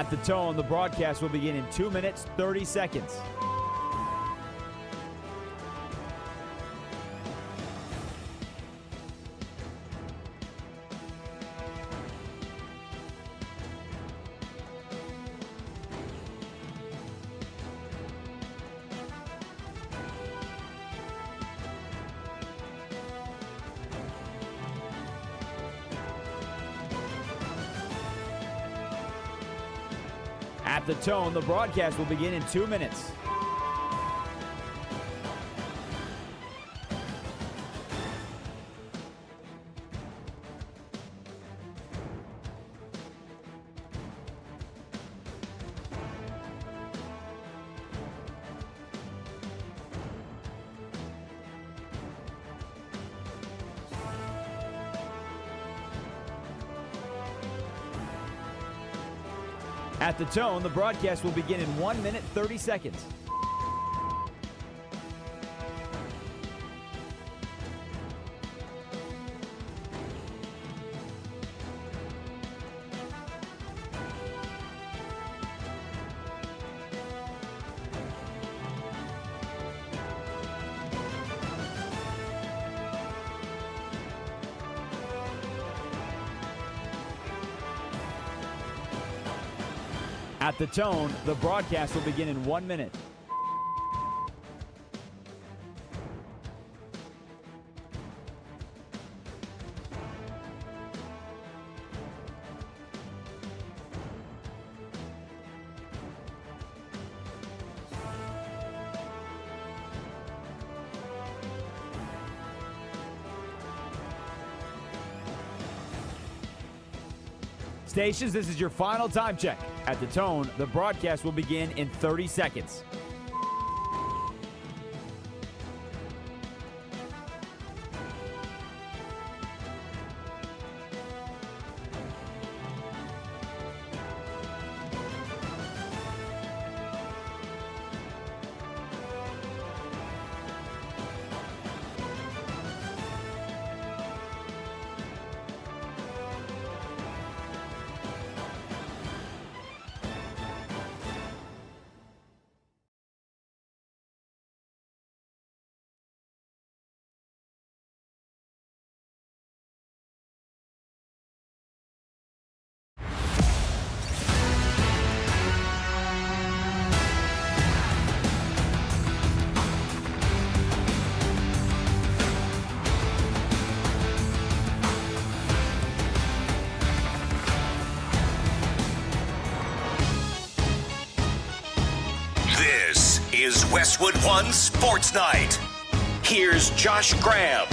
At the tone, the broadcast will begin in 2 minutes, 30 seconds. At the tone, the broadcast will begin in 2 minutes. At the tone, the broadcast will begin in 1 minute, 30 seconds. At the tone, the broadcast will begin in 1 minute. Stations, this is your final time check. At the tone, the broadcast will begin in 30 seconds. Is Westwood One Sports Night. Here's Josh Graham.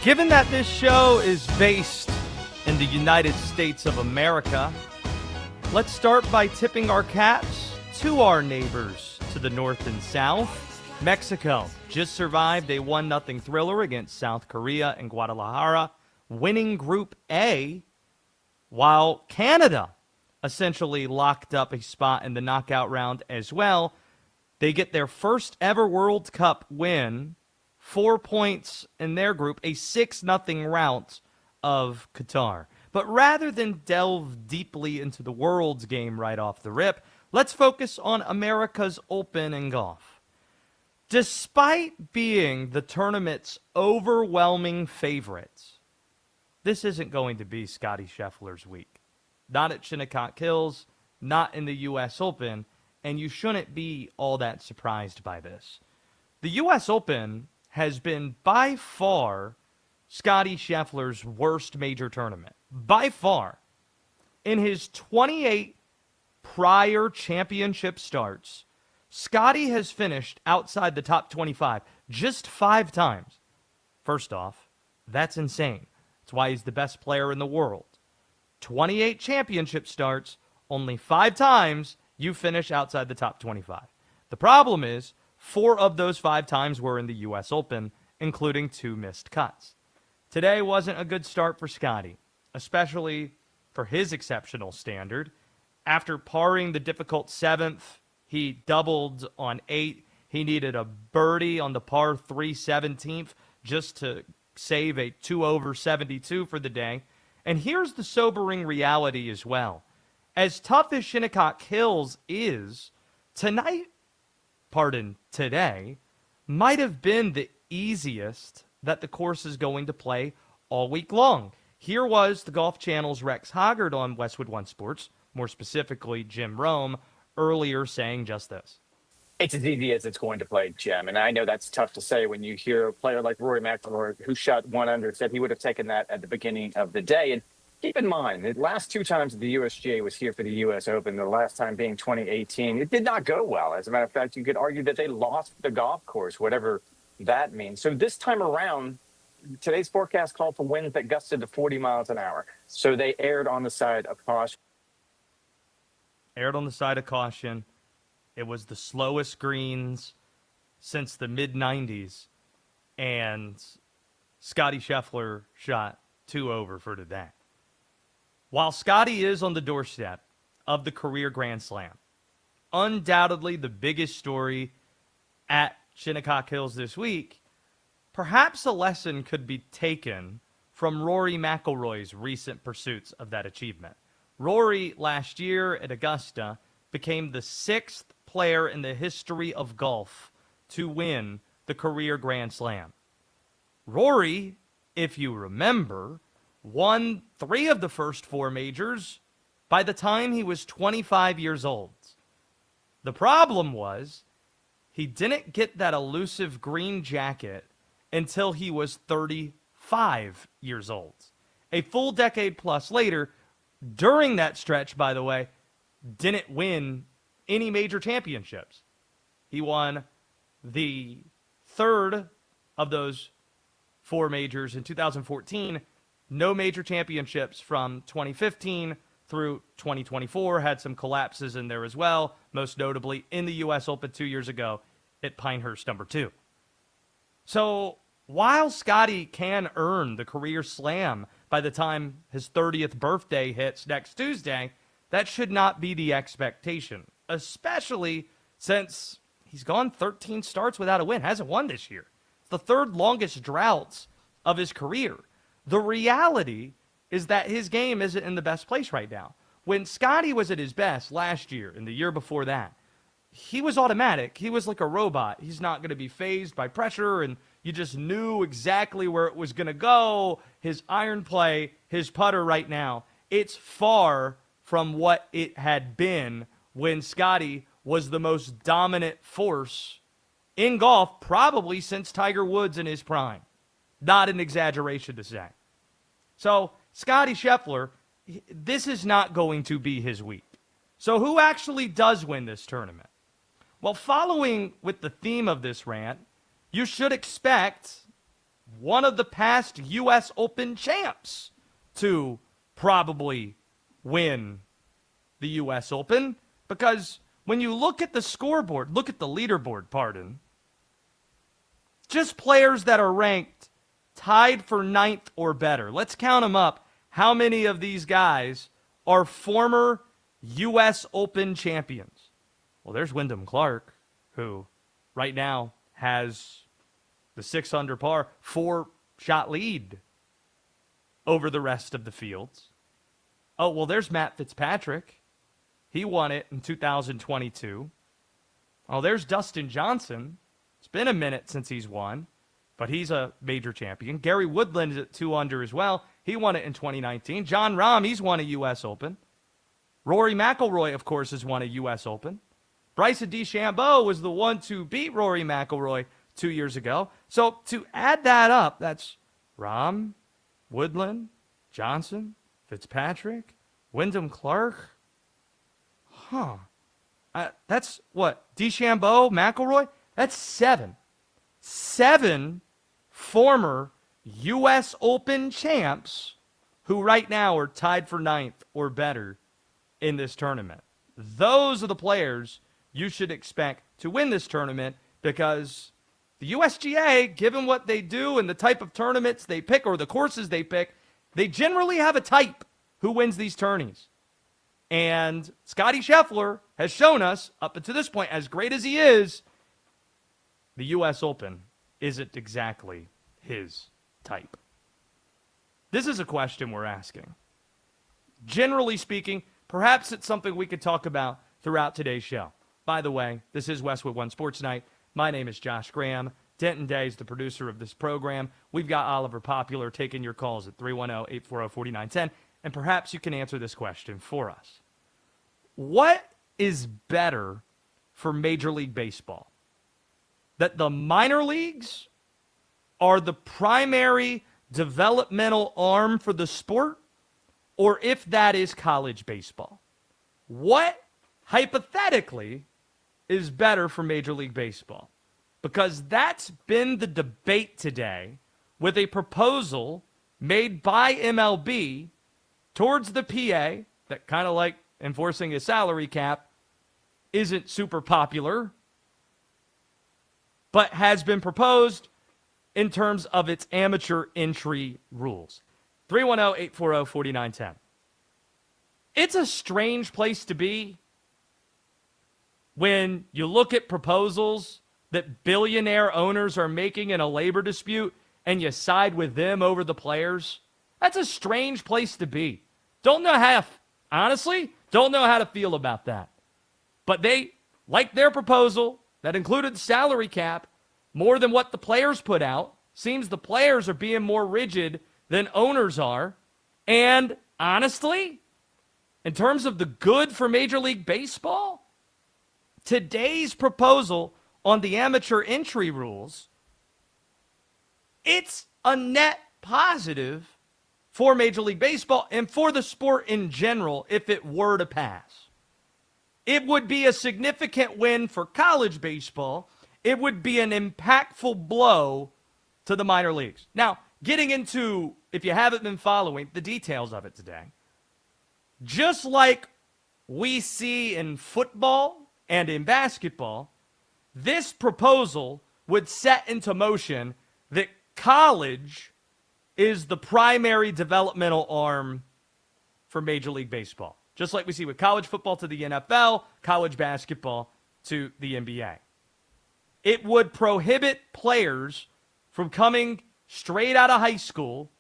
Given that this show is based in the United States of America, let's start by tipping our caps to our neighbors to the north and south. Mexico just survived a 1-0 thriller against South Korea and Guadalajara, winning Group A, while Canada essentially locked up a spot in the knockout round as well. They get their first ever World Cup win, 4 points in their group, a 6-0 rout of Qatar. But rather than delve deeply into the World's game right off the rip, let's focus on America's Open in golf. Despite being the tournament's overwhelming favorites, this isn't going to be Scottie Scheffler's week. Not at Shinnecock Hills, not in the U.S. Open, and you shouldn't be all that surprised by this. The U.S. Open has been by far Scottie Scheffler's worst major tournament. By far. In his 28 prior championship starts, Scottie has finished outside the top 25 just 5 times. First off, that's insane. That's why he's the best player in the world. 28 championship starts, only 5 times you finish outside the top 25. The problem is 4 of those 5 times were in the U.S. Open, including 2 missed cuts. Today wasn't a good start for Scottie, especially for his exceptional standard. After parring the difficult 7th, he doubled on 8. He needed a birdie on the par 3 17th just to save a 2 over 72 for the day. And here's the sobering reality as well. as tough as Shinnecock Hills is, today, might have been the easiest that the course is going to play all week long. Here was the Golf Channel's Rex Hoggard on Westwood One Sports, more specifically Jim Rome, earlier saying just this. It's as easy as it's going to play, Jim. And I know that's tough to say when you hear a player like Rory McIlroy, who shot 1 under, said he would have taken that at the beginning of the day. And keep in mind, the last 2 times the USGA was here for the U.S. Open, the last time being 2018, it did not go well. As a matter of fact, you could argue that they lost the golf course, whatever that means. So this time around, today's forecast called for winds that gusted to 40 miles an hour. So they erred on the side of caution. It was the slowest greens since the mid-90s, and Scottie Scheffler shot 2 over for today. While Scottie is on the doorstep of the career Grand Slam, undoubtedly the biggest story at Shinnecock Hills this week, perhaps a lesson could be taken from Rory McIlroy's recent pursuits of that achievement. Rory, last year at Augusta, became the 6th player in the history of golf to win the career Grand Slam. Rory, if you remember, won 3 of the first 4 majors by the time he was 25 years old. The problem was he didn't get that elusive green jacket until he was 35 years old. A full decade plus later, during that stretch, by the way, didn't win any major championships. He won the 3rd of those 4 majors in 2014. No major championships from 2015 through 2024. Had some collapses in there as well, most notably in the U.S. Open 2 years ago at Pinehurst number 2. So while Scottie can earn the career slam by the time his 30th birthday hits next Tuesday, that should not be the expectation, especially since he's gone 13 starts without a win, hasn't won this year. It's the 3rd longest droughts of his career. The reality is that his game isn't in the best place right now. When Scottie was at his best last year and the year before that, he was automatic. He was like a robot. He's not going to be fazed by pressure, and you just knew exactly where it was going to go. His iron play, his putter right now, it's far from what it had been when Scottie was the most dominant force in golf probably since Tiger Woods in his prime. Not an exaggeration to say. So Scottie Scheffler, this is not going to be his week. So who actually does win this tournament? Well, following with the theme of this rant, you should expect one of the past U.S. Open champs to probably win the U.S. Open, because when you look at the scoreboard, look at the leaderboard, just players that are ranked tied for 9th or better. Let's count them up. How many of these guys are former U.S. Open champions? Well, there's Wyndham Clark, who right now has the 6 under par, 4-shot lead over the rest of the fields. Oh, well, there's Matt Fitzpatrick. He won it in 2022. Oh, there's Dustin Johnson. It's been a minute since he's won, but he's a major champion. Gary Woodland is at 2 under as well. He won it in 2019. John Rahm, he's won a U.S. Open. Rory McIlroy, of course, has won a U.S. Open. Bryson DeChambeau was the one to beat Rory McIlroy 2 years ago. So to add that up, that's Rahm, Woodland, Johnson, Fitzpatrick, Wyndham Clark. That's what? DeChambeau, McIlroy? That's 7. 7 former U.S. Open champs who right now are tied for 9th or better in this tournament. Those are the players you should expect to win this tournament, because the USGA, given what they do and the type of tournaments they pick or the courses they pick, they generally have a type who wins these tourneys. And Scottie Scheffler has shown us, up until this point, as great as he is, the U.S. Open isn't exactly his type. This is a question we're asking. Generally speaking, perhaps it's something we could talk about throughout today's show. By the way, this is Westwood One Sports Night. My name is Josh Graham. Denton Day is the producer of this program. We've got Oliver Popular taking your calls at 310-840-4910, and perhaps you can answer this question for us. What is better for Major League Baseball? That the minor leagues are the primary developmental arm for the sport, or if that is college baseball? What, hypothetically, is better for Major League Baseball? Because that's been the debate today with a proposal made by MLB towards the PA that, kind of like enforcing a salary cap, isn't super popular, but has been proposed in terms of its amateur entry rules. 310-840-4910. It's a strange place to be when you look at proposals that billionaire owners are making in a labor dispute and you side with them over the players. That's a strange place to be. Honestly, don't know how to feel about that. But they like their proposal that included salary cap more than what the players put out. Seems the players are being more rigid than owners are. And honestly, in terms of the good for Major League Baseball, today's proposal on the amateur entry rules, it's a net positive for Major League Baseball and for the sport in general if it were to pass. It would be a significant win for college baseball. It would be an impactful blow to the minor leagues. Now, getting into, if you haven't been following, the details of it today, just like we see in football and in basketball, this proposal would set into motion that college is the primary developmental arm for Major League Baseball. Just like we see with college football to the NFL, college basketball to the NBA. It would prohibit players from coming straight out of high school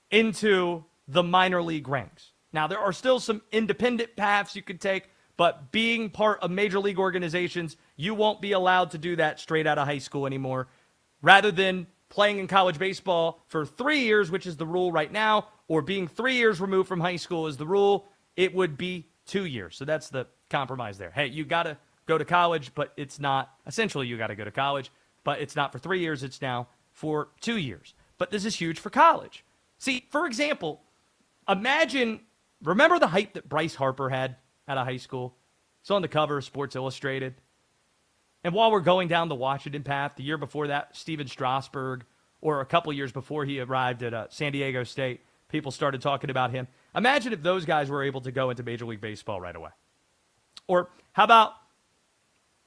into the minor league ranks. Now, there are still some independent paths you could take, but being part of major league organizations, you won't be allowed to do that straight out of high school anymore. Rather than playing in college baseball for 3 years, which is the rule right now, or being 3 years removed from high school is the rule, it would be 2 years. So that's the compromise there. Hey, you got to go to college, but it's not, essentially you got to go to college, but it's not for 3 years, it's now for 2 years. But this is huge for college. See, for example, remember the hype that Bryce Harper had out of high school? It's on the cover of Sports Illustrated. And while we're going down the Washington path, the year before that, Steven Strasburg, or a couple years before he arrived at San Diego State, people started talking about him. Imagine if those guys were able to go into Major League Baseball right away. Or how about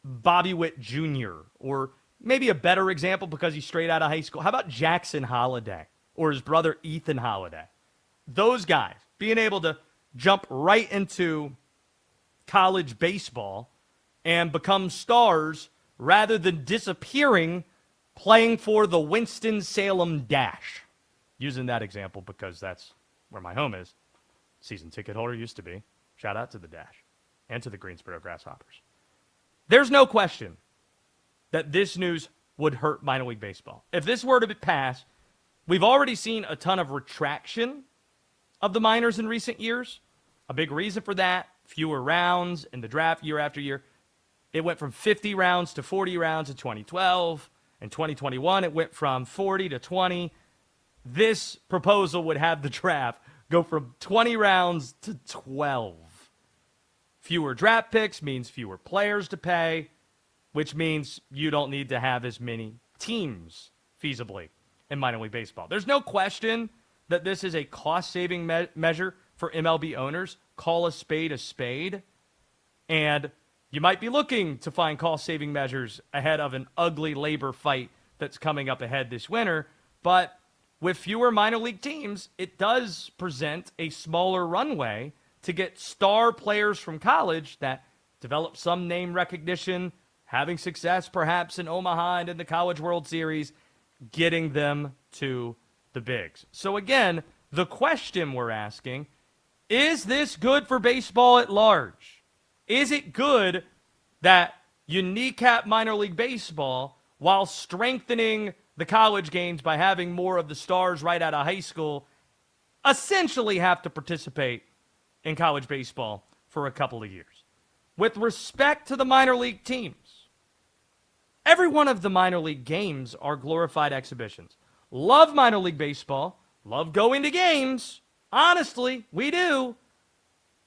Bobby Witt Jr., or maybe a better example because he's straight out of high school. How about Jackson Holliday or his brother Ethan Holliday? Those guys being able to jump right into college baseball and become stars rather than disappearing playing for the Winston-Salem Dash. Using that example because that's where my home is. Season ticket holder used to be. Shout out to the Dash and to the Greensboro Grasshoppers. There's no question that this news would hurt minor league baseball. If this were to pass, we've already seen a ton of retraction of the minors in recent years. A big reason for that, fewer rounds in the draft year after year. It went from 50 rounds to 40 rounds in 2012. In 2021, it went from 40 to 20. This proposal would have the draft go from 20 rounds to 12. Fewer draft picks means fewer players to pay, which means you don't need to have as many teams feasibly in minor league baseball. There's no question that this is a cost-saving measure for MLB owners. Call a spade, and you might be looking to find cost-saving measures ahead of an ugly labor fight that's coming up ahead this winter, but with fewer minor league teams, it does present a smaller runway to get star players from college that develop some name recognition, having success perhaps in Omaha and in the College World Series, getting them to the bigs. So again, the question we're asking Is this good for baseball at large? Is it good that you kneecap minor league baseball while strengthening the college games by having more of the stars right out of high school essentially have to participate in college baseball for a couple of years? With respect to the minor league teams, every one of the minor league games are glorified exhibitions. Love minor league baseball, love going to games. Honestly, we do.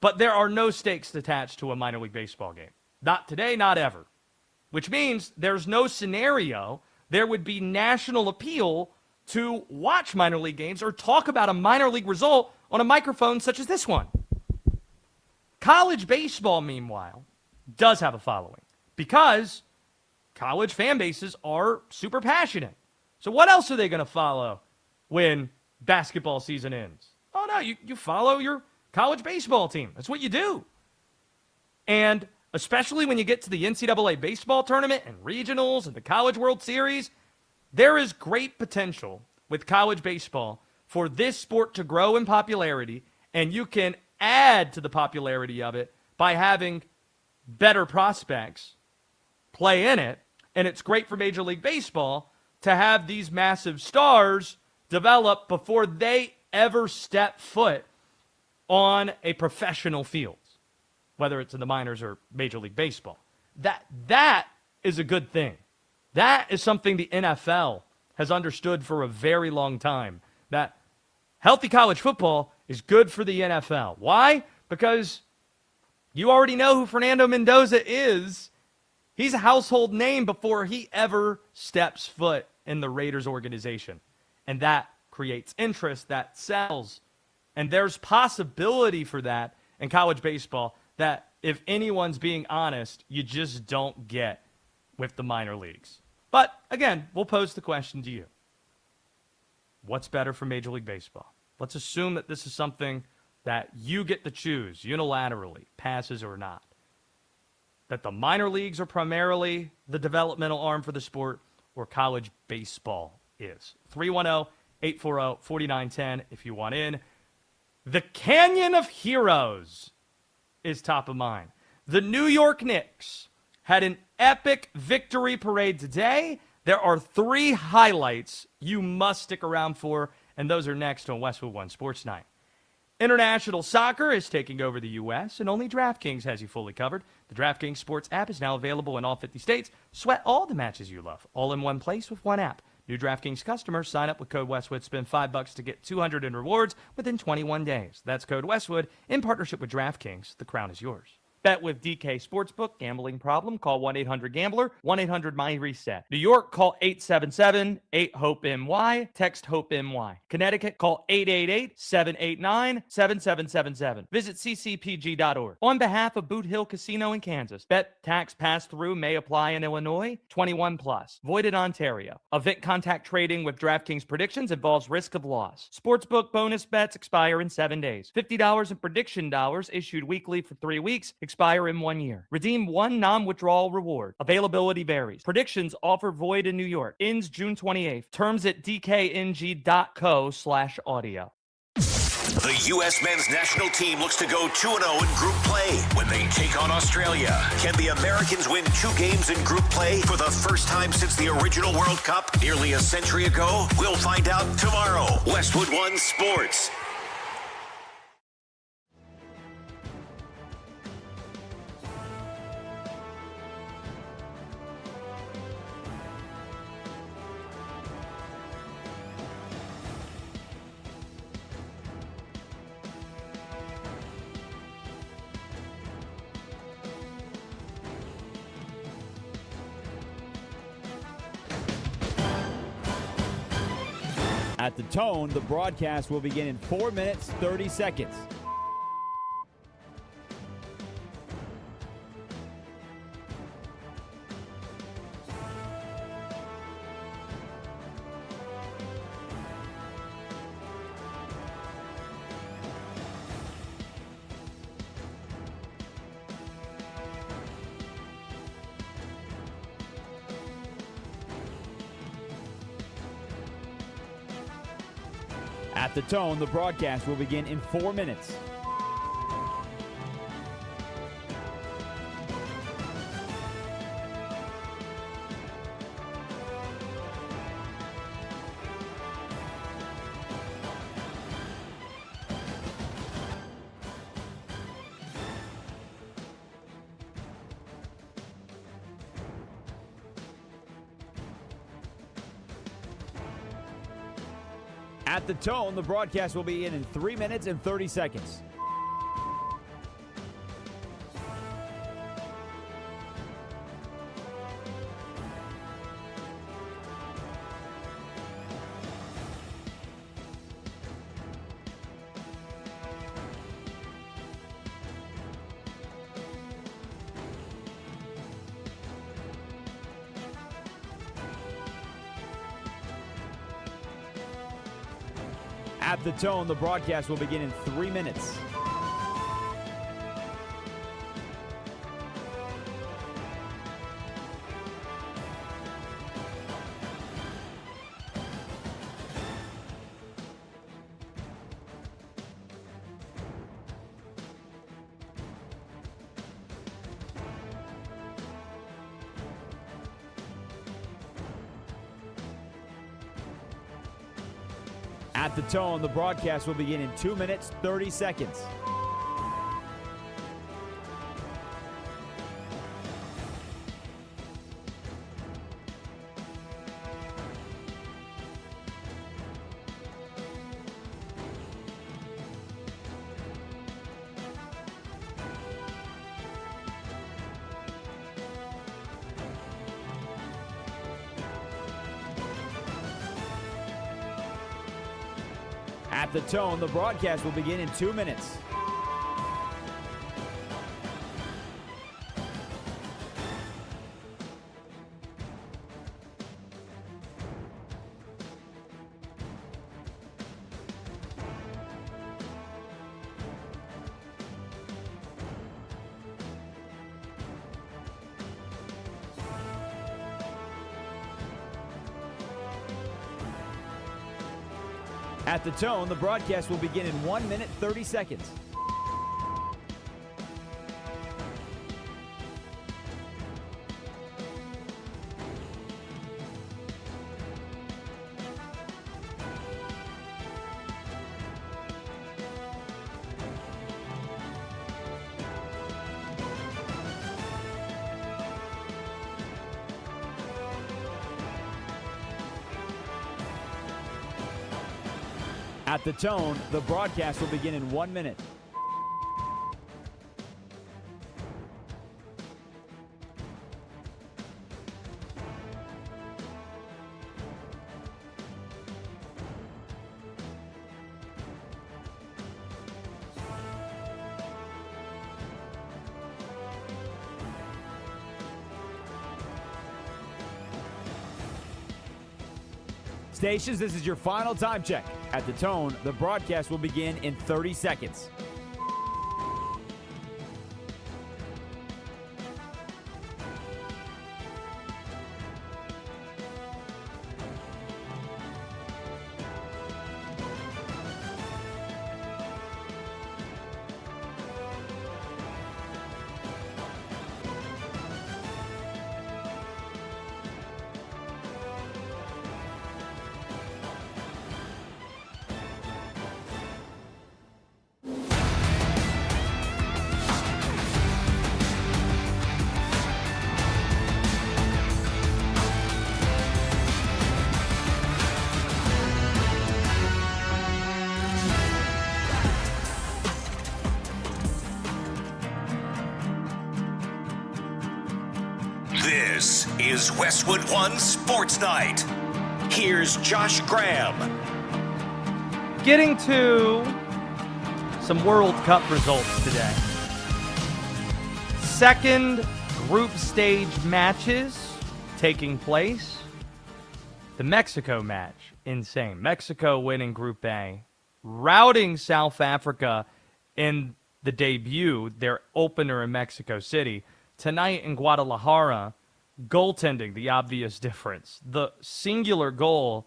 But there are no stakes attached to a minor league baseball game. Not today, not ever. Which means there's no scenario there would be national appeal to watch minor league games or talk about a minor league result on a microphone such as this one. College baseball, meanwhile, does have a following because college fan bases are super passionate. So what else are they going to follow when basketball season ends? Oh, no, you follow your college baseball team. That's what you do. And especially when you get to the NCAA baseball tournament and regionals and the College World Series, there is great potential with college baseball for this sport to grow in popularity, and you can add to the popularity of it by having better prospects play in it. And it's great for Major League Baseball to have these massive stars develop before they ever step foot on a professional field, whether it's in the minors or Major League Baseball. That is a good thing. That is something the NFL has understood for a very long time, that healthy college football is good for the NFL. Why? Because you already know who Fernando Mendoza is. He's a household name before he ever steps foot in the Raiders organization. And that creates interest, that sells. And there's possibility for that in college baseball that, if anyone's being honest, you just don't get with the minor leagues. But again, we'll pose the question to you. What's better for Major League Baseball? Let's assume that this is something that you get to choose unilaterally, passes or not. That the minor leagues are primarily the developmental arm for the sport, or college baseball is. 310-840-4910 if you want in. The Canyon of Heroes is top of mind. The New York Knicks had an epic victory parade today. There are 3 highlights you must stick around for, and those are next on Westwood One Sports Night. International soccer is taking over the U.S., and only DraftKings has you fully covered. The DraftKings Sports app is now available in all 50 states. Sweat all the matches you love, all in one place with one app. New DraftKings customers sign up with code Westwood, spend $5 to get $200 in rewards within 21 days. That's code Westwood in partnership with DraftKings. The crown is yours. Bet with DK Sportsbook. Gambling problem? Call 1-800-GAMBLER. 1-800-MY-RESET. New York, call 877-8-HOPE-NY. Text HOPE-NY. Connecticut, call 888-789-7777. Visit ccpg.org. On behalf of Boot Hill Casino in Kansas, bet tax pass-through may apply in Illinois. 21 plus. Void in Ontario. Event contact trading with DraftKings predictions involves risk of loss. Sportsbook bonus bets expire in 7 days. $50 in prediction dollars issued weekly for 3 weeks. Expire in 1 year. Redeem one non-withdrawal reward. Availability varies. Predictions offer void in New York. Ends June 28th. Terms at dkng.co/audio. The U.S. men's national team looks to go 2-0 in group play when they take on Australia. Can the Americans win 2 games in group play for the first time since the original World Cup nearly a century ago? We'll find out tomorrow. Westwood One Sports. At the tone, the broadcast will begin in 4 minutes, 30 seconds. At the tone, the broadcast will begin in 4 minutes. At the tone, the broadcast will begin in 3 minutes and 30 seconds. At the tone, the broadcast will begin in 3 minutes. At the tone, the broadcast will begin in 2 minutes, 30 seconds. At the tone, the broadcast will begin in 2 minutes. At the tone, the broadcast will begin in 1 minute, 30 seconds. At the tone, the broadcast will begin in 1 minute. Stations, this is your final time check. At the tone, the broadcast will begin in 30 seconds. This is Westwood One Sports Night. Here's Josh Graham. Getting to some World Cup results today. Second group stage matches taking place. The Mexico match, insane. Mexico winning Group A, routing South Africa in the debut, their opener in Mexico City. Tonight in Guadalajara, goaltending, the obvious difference. The singular goal,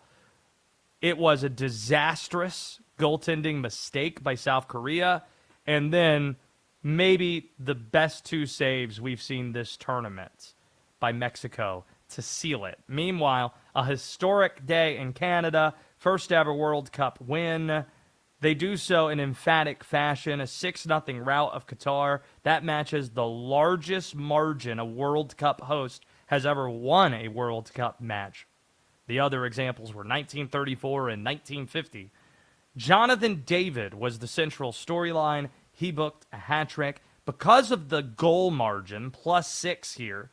it was a disastrous goaltending mistake by South Korea, and then maybe the best two saves we've seen this tournament by Mexico to seal it. Meanwhile, a historic day in Canada, first ever World Cup win. They do so in emphatic fashion, a 6-0 rout of Qatar. That matches the largest margin a World Cup host has ever won a World Cup match. The other examples were 1934 and 1950. Jonathan David was the central storyline. He booked a hat trick because of the goal margin, +6 here,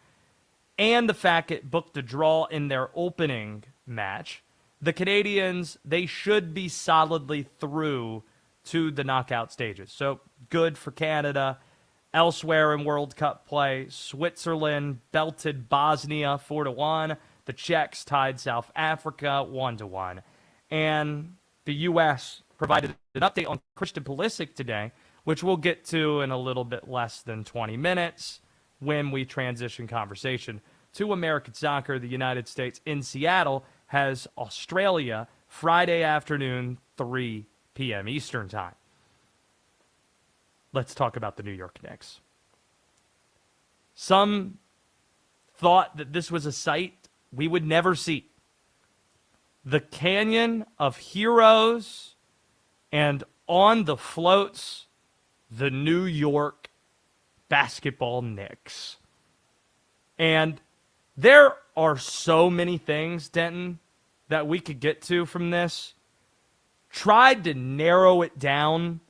and the fact it booked a draw in their opening match. The Canadians, they should be solidly through to the knockout stages. So good for Canada. Elsewhere in World Cup play, Switzerland belted Bosnia 4-1. The Czechs tied South Africa 1-1. And the U.S. provided an update on Christian Pulisic today, which we'll get to in a little bit less than 20 minutes when we transition conversation to American soccer. The United States in Seattle has Australia Friday afternoon, 3 p.m. Eastern Time. Let's talk about the New York Knicks. Some thought that this was a sight we would never see. The Canyon of Heroes, and on the floats, the New York basketball Knicks. And there are so many things, Denton, that we could get to from this. Tried to narrow it down.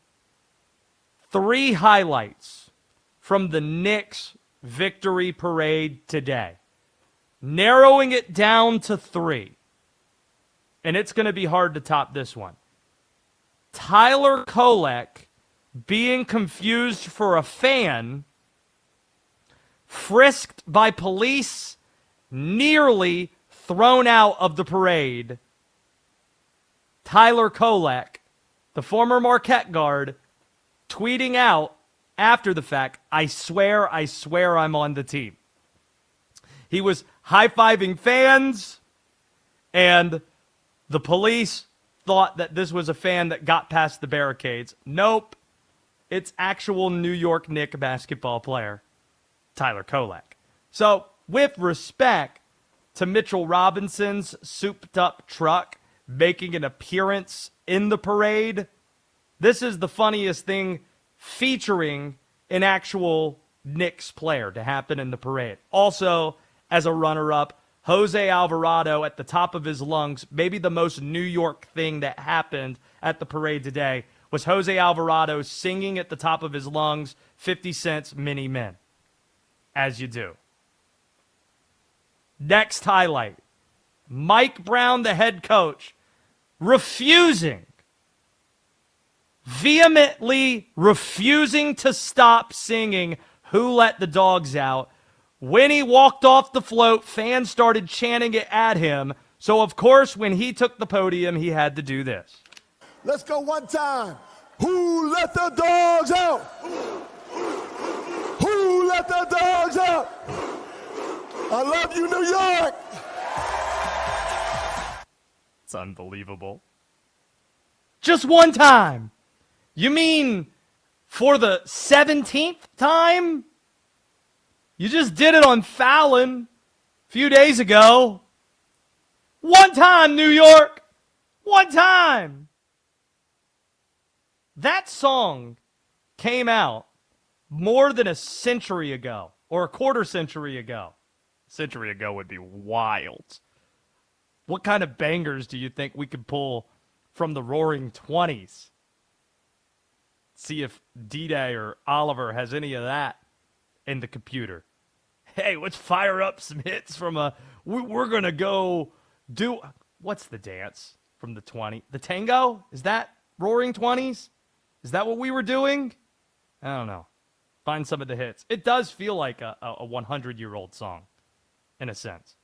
3 highlights from the Knicks victory parade today. Narrowing it down to 3. And it's going to be hard to top this one. Tyler Kolek being confused for a fan, frisked by police, nearly thrown out of the parade. Tyler Kolek, the former Marquette guard, tweeting out after the fact, I swear I'm on the team. He was high-fiving fans, and the police thought that this was a fan that got past the barricades. Nope. It's actual New York Knicks basketball player, Tyler Kolek. So, with respect to Mitchell Robinson's souped-up truck making an appearance in the parade, this is the funniest thing featuring an actual Knicks player to happen in the parade. Also, as a runner-up, Jose Alvarado at the top of his lungs, maybe the most New York thing that happened at the parade today was Jose Alvarado singing at the top of his lungs 50 Cent's Many Men. As you do. Next highlight. Mike Brown, the head coach, vehemently refusing to stop singing Who Let the Dogs Out. When he walked off the float, fans started chanting it at him. So, of course, when he took the podium, he had to do this. Let's go one time. Who let the dogs out? Who let the dogs out? I love you, New York. It's unbelievable. Just one time. You mean for the 17th time? You just did it on Fallon a few days ago. One time, New York. One time. That song came out more than a century ago, or a quarter century ago. A century ago would be wild. What kind of bangers do you think we could pull from the Roaring 20s? See if D-Day or Oliver has any of that in the computer. Hey, let's fire up some hits from we're going to go do, what's the dance from the 20? The tango? Is that Roaring 20s? Is that what we were doing? I don't know. Find some of the hits. It does feel like a 100-year-old song, in a sense.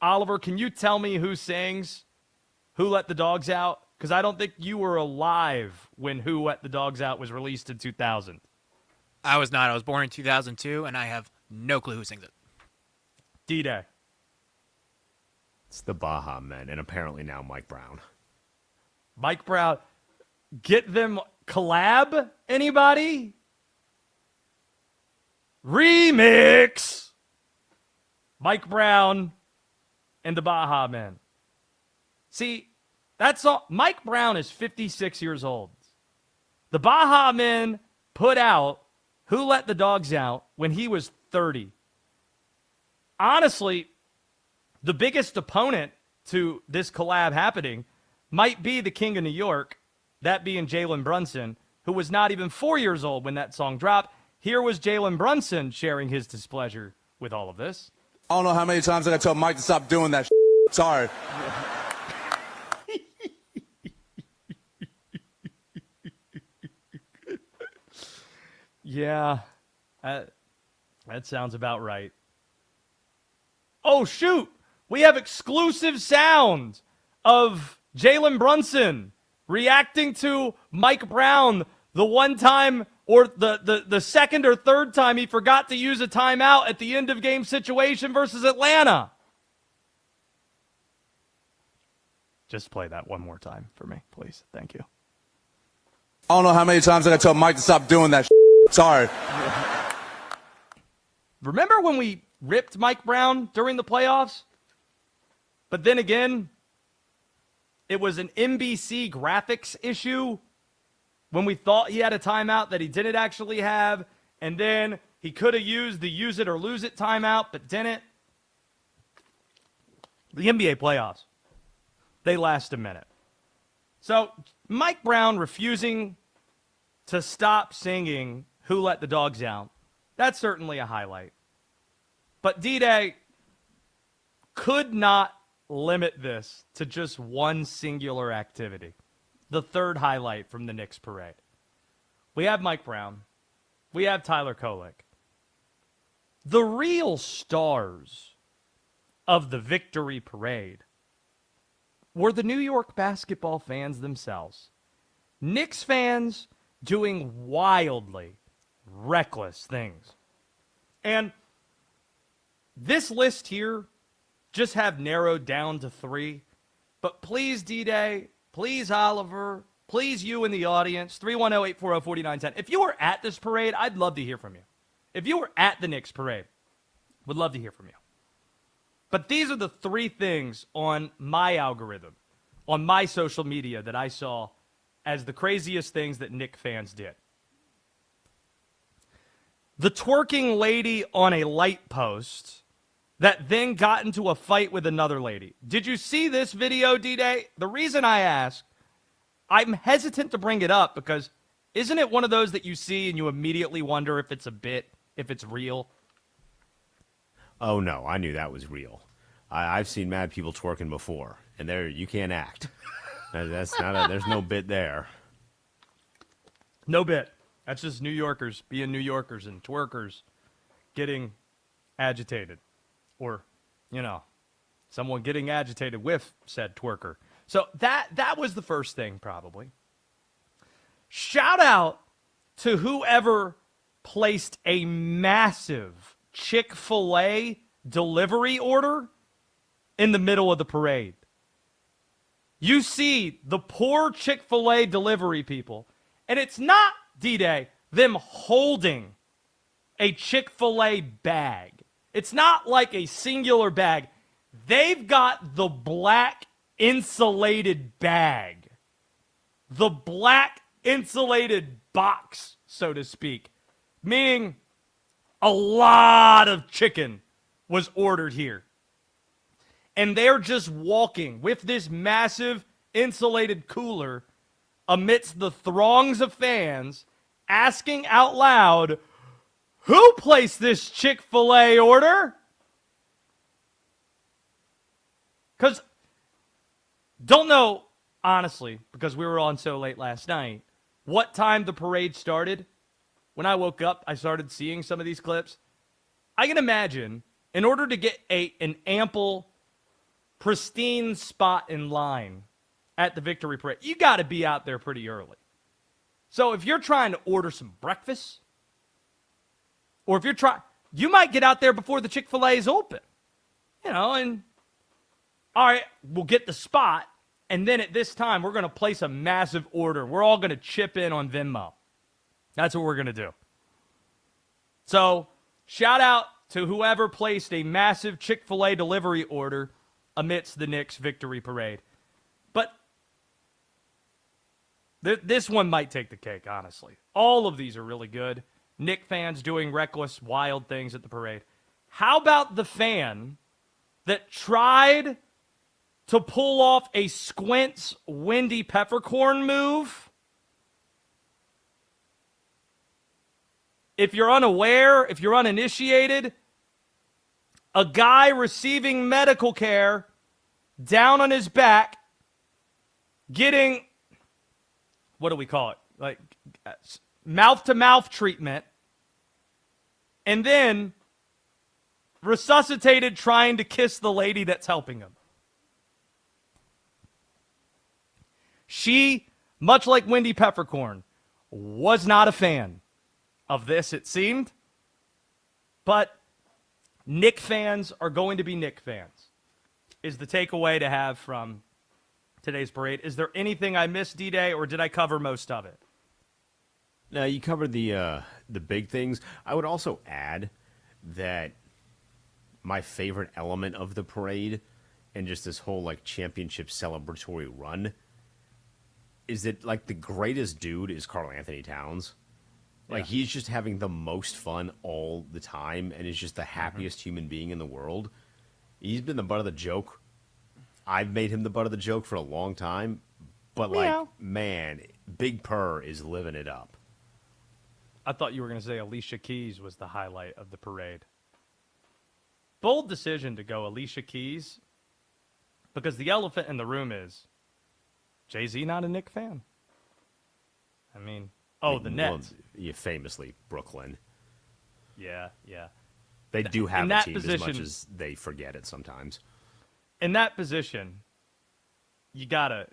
Oliver, can you tell me who sings Who Let the Dogs Out? Because I don't think you were alive when Who Let the Dogs Out was released in 2000. I was not. I was born in 2002, and I have no clue who sings it. D-Day. It's the Baja Men, and apparently now Mike Brown. Mike Brown. Get them collab? Anybody? Remix. Mike Brown and the Baja Men. See, that's all. Mike Brown is 56 years old. The Baja Men put out Who Let the Dogs Out when he was 30. Honestly, the biggest opponent to this collab happening might be the king of New York, that being Jalen Brunson, who was not even 4 years old when that song dropped. Here was Jalen Brunson sharing his displeasure with all of this. I don't know how many times I gotta tell Mike to stop doing that. Sorry. Yeah, that sounds about right. Oh, shoot. We have exclusive sound of Jalen Brunson reacting to Mike Brown the one time or the second or third time he forgot to use a timeout at the end of game situation versus Atlanta. Just play that one more time for me, please. Thank you. I don't know how many times I gotta tell Mike to stop doing that. Sorry. Remember when we ripped Mike Brown during the playoffs? But then again, it was an NBC graphics issue when we thought he had a timeout that he didn't actually have, and then he could have used the use it or lose it timeout, but didn't. The NBA playoffs, they last a minute. So Mike Brown refusing to stop singing Who Let the Dogs Out, that's certainly a highlight. But D-Day could not limit this to just one singular activity. The third highlight from the Knicks parade. We have Mike Brown. We have Tyler Kolek. The real stars of the victory parade were the New York basketball fans themselves. Knicks fans doing wildly reckless things. And this list here just have narrowed down to 3. But please, D-Day, please, Oliver, please, you in the audience, 310-840-4910. If you were at this parade, I'd love to hear from you. If you were at the Knicks parade, would love to hear from you. But these are the 3 things on my algorithm, on my social media that I saw as the craziest things that Knicks fans did. The twerking lady on a light post that then got into a fight with another lady. Did you see this video, D-Day? The reason I ask, I'm hesitant to bring it up because isn't it one of those that you see and you immediately wonder if it's a bit, if it's real? Oh, no, I knew that was real. I've seen mad people twerking before, and there you can't act. That's not there's no bit there. No bit. That's just New Yorkers being New Yorkers and twerkers getting agitated. Or, you know, someone getting agitated with said twerker. So that was the first thing, probably. Shout out to whoever placed a massive Chick-fil-A delivery order in the middle of the parade. You see the poor Chick-fil-A delivery people, and it's not, D-Day, them holding a Chick-fil-A bag. It's not like a singular bag. They've got the black insulated bag. The black insulated box, so to speak. Meaning a lot of chicken was ordered here. And they're just walking with this massive insulated cooler amidst the throngs of fans asking out loud, who placed this Chick-fil-A order? Because, don't know, honestly, because we were on so late last night, what time the parade started. When I woke up, I started seeing some of these clips. I can imagine, in order to get an ample, pristine spot in line at the victory parade, you got to be out there pretty early. So if you're trying to order some breakfast, or if you're trying, you might get out there before the Chick-fil-A is open. You know, and all right, we'll get the spot, and then at this time, we're going to place a massive order. We're all going to chip in on Venmo. That's what we're going to do. So, shout out to whoever placed a massive Chick-fil-A delivery order amidst the Knicks victory parade. But this one might take the cake, honestly. All of these are really good. Knicks fans doing reckless, wild things at the parade. How about the fan that tried to pull off a squints Wendy Peppercorn move. If you're unaware, if you're uninitiated, a guy receiving medical care down on his back, getting, what do we call it? Like mouth-to-mouth treatment, and then resuscitated trying to kiss the lady that's helping him. She, much like Wendy Peppercorn, was not a fan of this, it seemed. But Knick fans are going to be Knick fans, is the takeaway to have from today's parade. Is there anything I missed, D-Day, or did I cover most of it? No, you covered the big things. I would also add that my favorite element of the parade and just this whole like championship celebratory run is that like the greatest dude is Karl Anthony Towns. Like he's just having the most fun all the time and is just the happiest human being in the world. He's been the butt of the joke. I've made him the butt of the joke for a long time, but like, man, Big Purr is living it up. I thought you were going to say Alicia Keys was the highlight of the parade. Bold decision to go Alicia Keys, because the elephant in the room is Jay-Z not a Knick fan. I mean, the Nets. Well, famously Brooklyn. Yeah. They do have in a that team position, as much as they forget it sometimes. In that position, you gotta.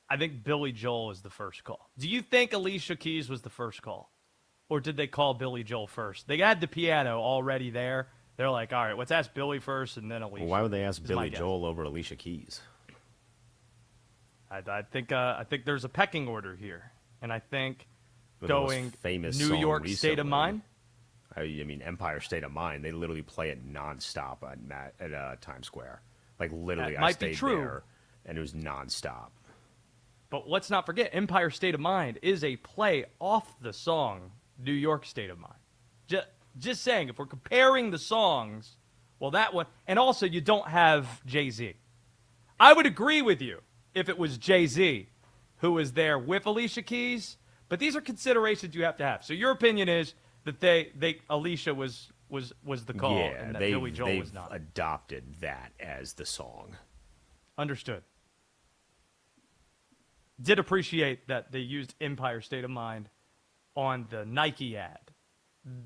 I think Billy Joel is the first call. Do you think Alicia Keys was the first call? Or did they call Billy Joel first? They had the piano already there. They're like, all right, let's ask Billy first and then Alicia. Well, why would they ask Billy Joel over Alicia Keys? I think there's a pecking order here. And I think going famous New York recently, State of Mind. I mean, Empire State of Mind. They literally play it nonstop at Times Square. Like literally, I stayed there, and it was nonstop. But let's not forget, Empire State of Mind is a play off the song New York State of Mind. Just saying, if we're comparing the songs, well, that one, and also you don't have Jay-Z. I would agree with you if it was Jay-Z who was there with Alicia Keys, but these are considerations you have to have. So your opinion is that Alicia was the call, and that Billy Joel was not. They've adopted that as the song. Understood. Did appreciate that they used Empire State of Mind on the Nike ad.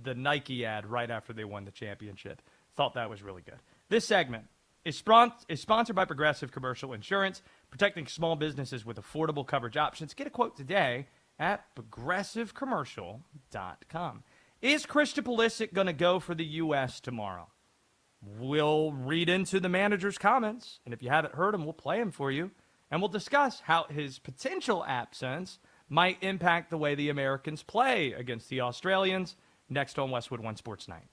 The Nike ad right after they won the championship. Thought that was really good. This segment is sponsored by Progressive Commercial Insurance, protecting small businesses with affordable coverage options. Get a quote today at progressivecommercial.com. Is Christian Pulisic going to go for the U.S. tomorrow? We'll read into the manager's comments, and if you haven't heard him, we'll play him for you, and we'll discuss how his potential absence might impact the way the Americans play against the Australians next on Westwood One Sports Night.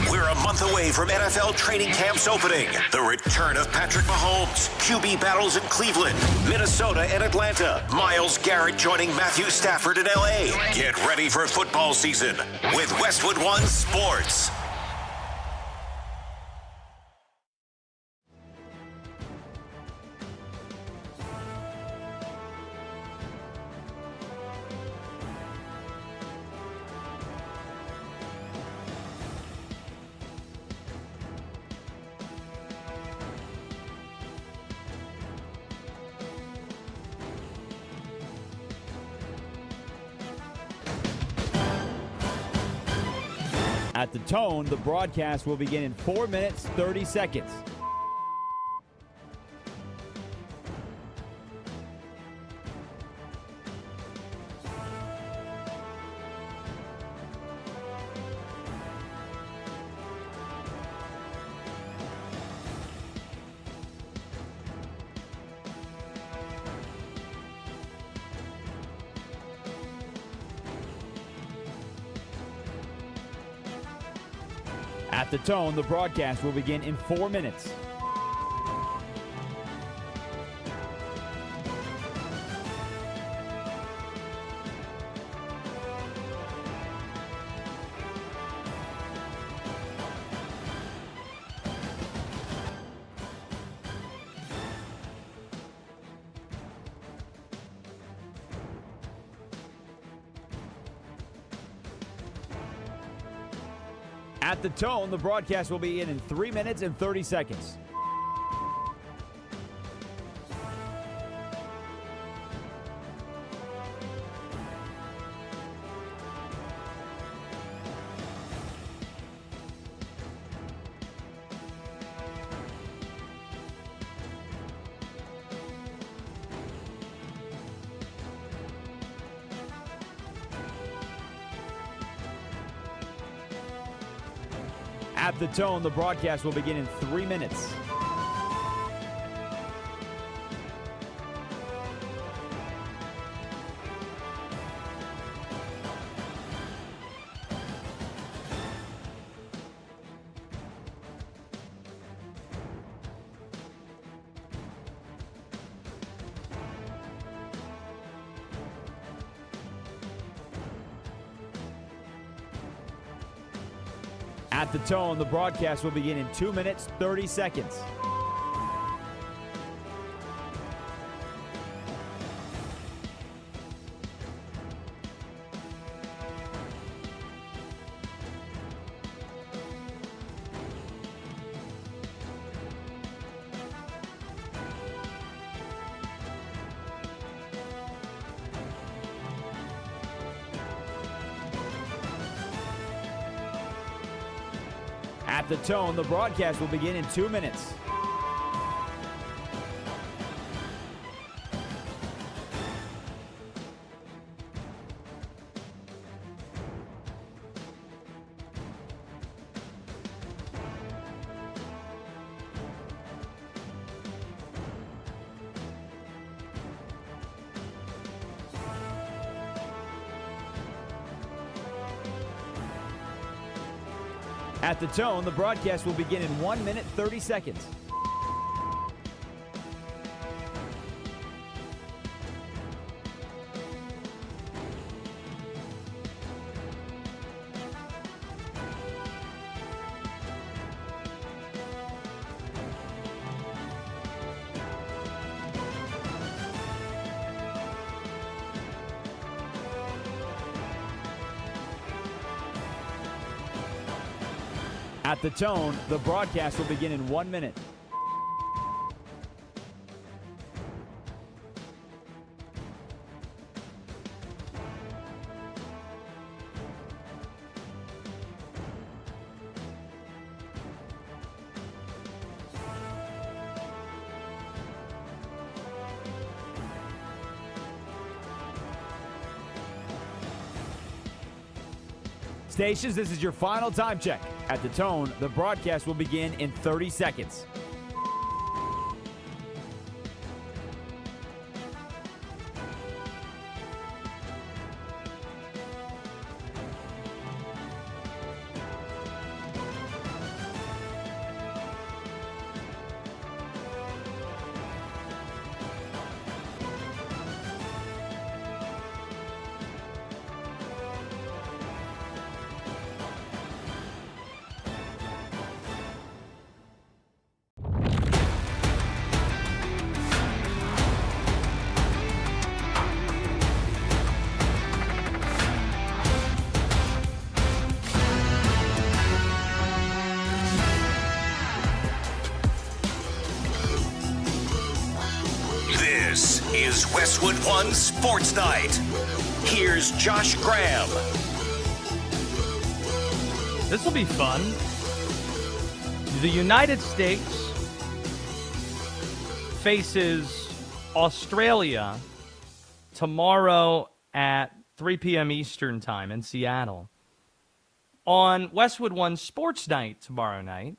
We're a month away from NFL training camps opening. The return of Patrick Mahomes, QB battles in Cleveland, Minnesota, and Atlanta. Myles Garrett joining Matthew Stafford in LA. Get ready for football season with Westwood One Sports. At the tone, the broadcast will begin in 4 minutes, 30 seconds. At the tone, the broadcast will begin in 4 minutes. At the tone, the broadcast will begin in 3 minutes and 30 seconds. At the tone, the broadcast will begin in 3 minutes. At the tone, the broadcast will begin in 2 minutes, 30 seconds. At the tone, the broadcast will begin in 2 minutes. At the tone, the broadcast will begin in 1 minute, 30 seconds. At the tone, the broadcast will begin in 1 minute. Stations, this is your final time check. At the tone, the broadcast will begin in 30 seconds. This is Westwood One Sports Night. Here's Josh Graham. This will be fun. The United States faces Australia tomorrow at 3 p.m. Eastern Time in Seattle. On Westwood One Sports Night tomorrow night,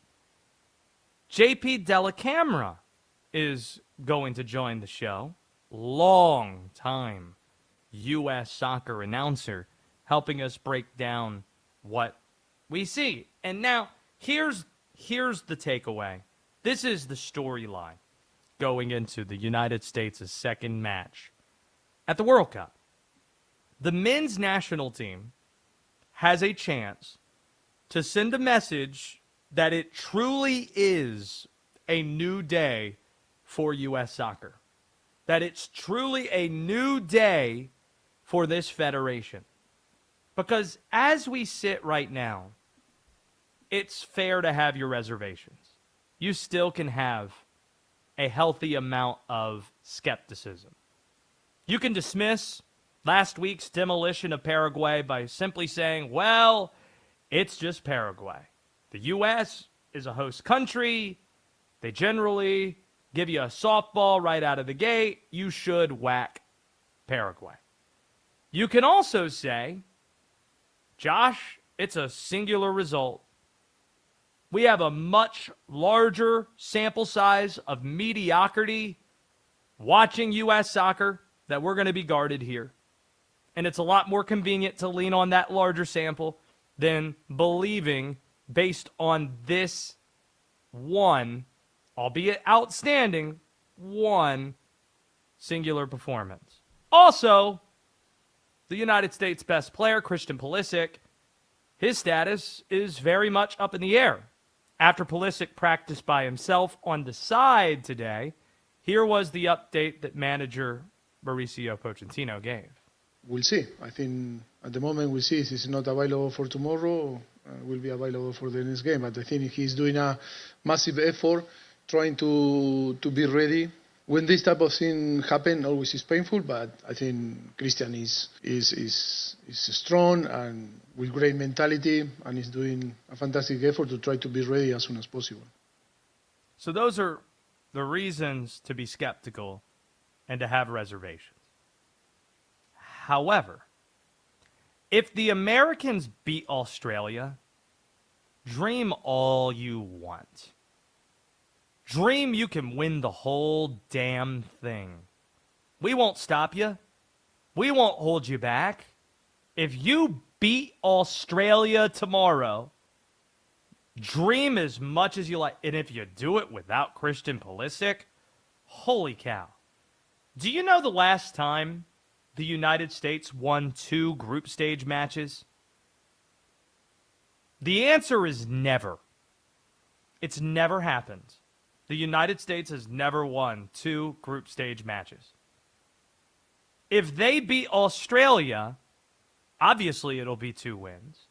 JP Dellacamera is going to join the show. Long time U.S. soccer announcer, helping us break down what we see. And now, here's the takeaway. This is the storyline going into the United States' second match at the World Cup. The men's national team has a chance to send a message that it truly is a new day for U.S. soccer. That it's truly a new day for this federation. Because as we sit right now, it's fair to have your reservations. You still can have a healthy amount of skepticism. You can dismiss last week's demolition of Paraguay by simply saying, well, it's just Paraguay. The U.S. is a host country. They generally give you a softball right out of the gate. You should whack Paraguay. You can also say, Josh, it's a singular result. We have a much larger sample size of mediocrity watching U.S. soccer that we're going to be guarded here. And it's a lot more convenient to lean on that larger sample than believing based on this one, albeit outstanding, one singular performance. Also, the United States' best player, Christian Pulisic, his status is very much up in the air. After Pulisic practiced by himself on the side today, here was the update that manager Mauricio Pochettino gave. We'll see. I think at the moment we'll see if it's not available for tomorrow, will be available for the next game. But I think he's doing a massive effort trying to be ready. When this type of thing happen, always is painful, but I think Christian is strong and with great mentality, and is doing a fantastic effort to try to be ready as soon as possible. So those are the reasons to be skeptical and to have reservations. However, if the Americans beat Australia, dream all you want. Dream you can win the whole damn thing. We won't stop you. We won't hold you back. If you beat Australia tomorrow, dream as much as you like. And if you do it without Christian Pulisic, holy cow. Do you know the last time the United States won 2 group stage matches? The answer is never. It's never happened. The United States has never won 2 group stage matches. If they beat Australia, obviously it'll be 2 wins.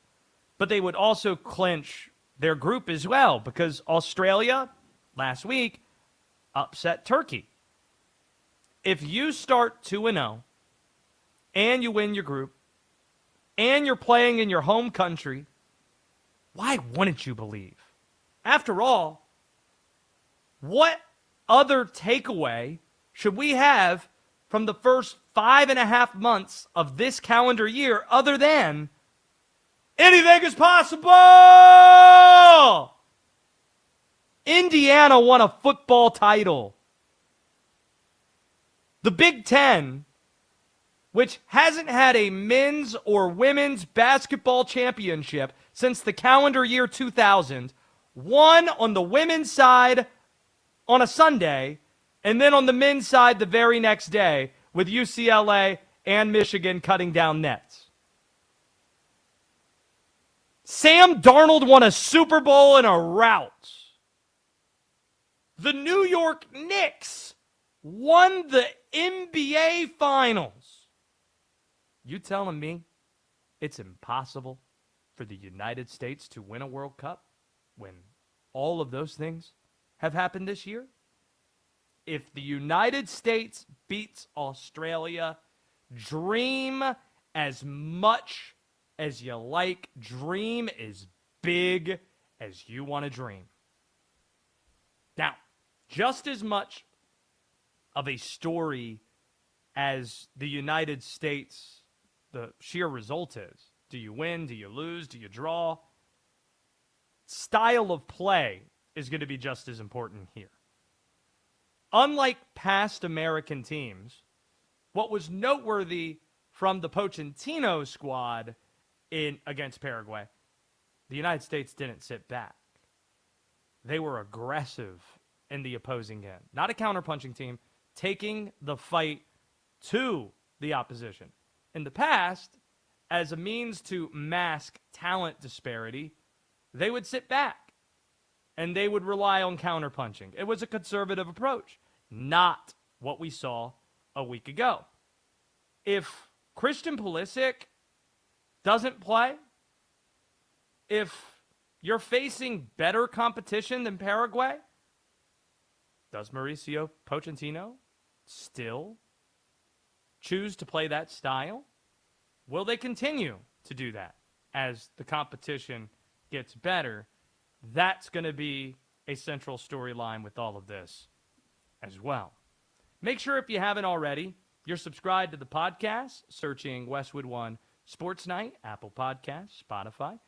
But they would also clinch their group as well, because Australia, last week, upset Turkey. If you start 2-0, and you win your group, and you're playing in your home country, why wouldn't you believe? After all, what other takeaway should we have from the first 5.5 months of this calendar year other than anything is possible? Indiana won a football title. The Big Ten, which hasn't had a men's or women's basketball championship since the calendar year 2000, won on the women's side on a Sunday, and then on the men's side the very next day with UCLA and Michigan cutting down nets. Sam Darnold won a Super Bowl in a rout. The New York Knicks won the NBA Finals. You telling me it's impossible for the United States to win a World Cup when all of those things have happened this year? If the United States beats Australia, dream as much as you like. Dream as big as you want to dream. Now, just as much of a story as the United States, the sheer result is. Do you win? Do you lose? Do you draw? Style of play is going to be just as important here. Unlike past American teams, what was noteworthy from the Pochettino squad against Paraguay, the United States didn't sit back. They were aggressive in the opposing end. Not a counterpunching team, taking the fight to the opposition. In the past, as a means to mask talent disparity, they would sit back and they would rely on counterpunching. It was a conservative approach, not what we saw a week ago. If Christian Pulisic doesn't play, if you're facing better competition than Paraguay? Does Mauricio Pochettino still choose to play that style? Will they continue to do that as the competition gets better? That's going to be a central storyline with all of this as well. Make sure if you haven't already, you're subscribed to the podcast, searching Westwood One Sports Night, Apple Podcasts, Spotify.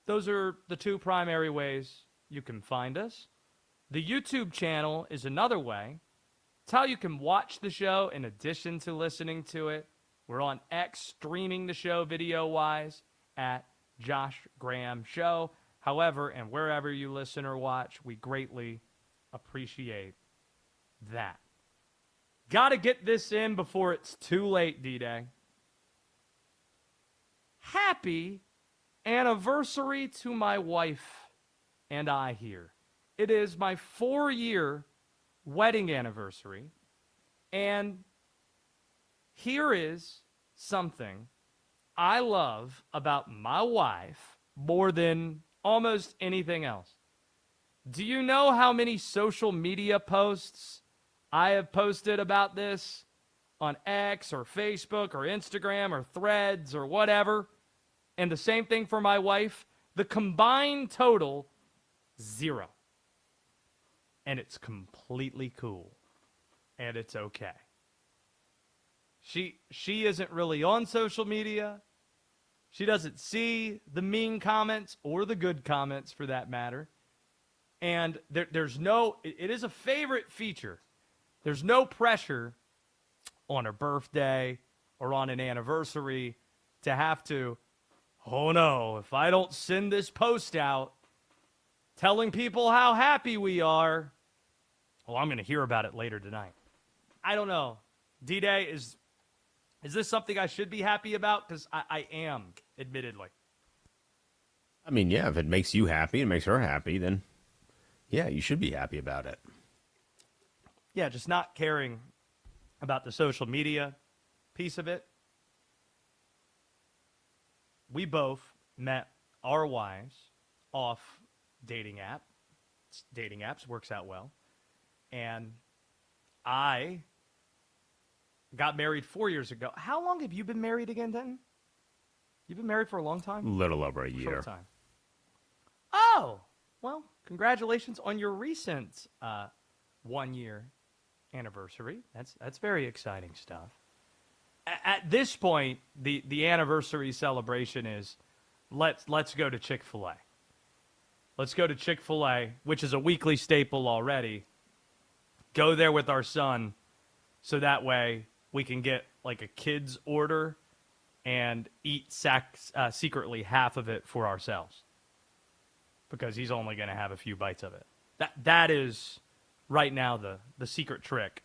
Those are the two primary ways you can find us. The YouTube channel is another way. It's how you can watch the show in addition to listening to it. We're on X, streaming the show video-wise at Josh Graham Show. However, and wherever you listen or watch, we greatly appreciate that. Got to get this in before it's too late, D-Day. Happy anniversary to my wife and I here. It is my 4-year wedding anniversary, and here is something I love about my wife more than almost anything else. Do you know how many social media posts I have posted about this on X or Facebook or Instagram or Threads or whatever? And the same thing for my wife. The combined total, 0. And it's completely cool. And it's okay. She isn't really on social media. She doesn't see the mean comments or the good comments for that matter. And there's no, it is a favorite feature. There's no pressure on her birthday or on an anniversary to have to, oh no, if I don't send this post out telling people how happy we are, well, I'm going to hear about it later tonight. I don't know. D-Day, is this something I should be happy about? Because I am, admittedly. I mean, yeah, if it makes you happy and makes her happy, then yeah, you should be happy about it. Yeah, just not caring about the social media piece of it. We both met our wives off dating apps, works out well. And I got married 4 years ago. How long have you been married again, Denton? You've been married for a long time? A little over a year. Short time. Oh, well, congratulations on your recent 1-year anniversary. That's very exciting stuff. At this point, the anniversary celebration is let's go to Chick-fil-A. Let's go to Chick-fil-A, which is a weekly staple already. Go there with our son so that way we can get like a kid's order and eat secretly half of it for ourselves because he's only going to have a few bites of it. That is right now the secret trick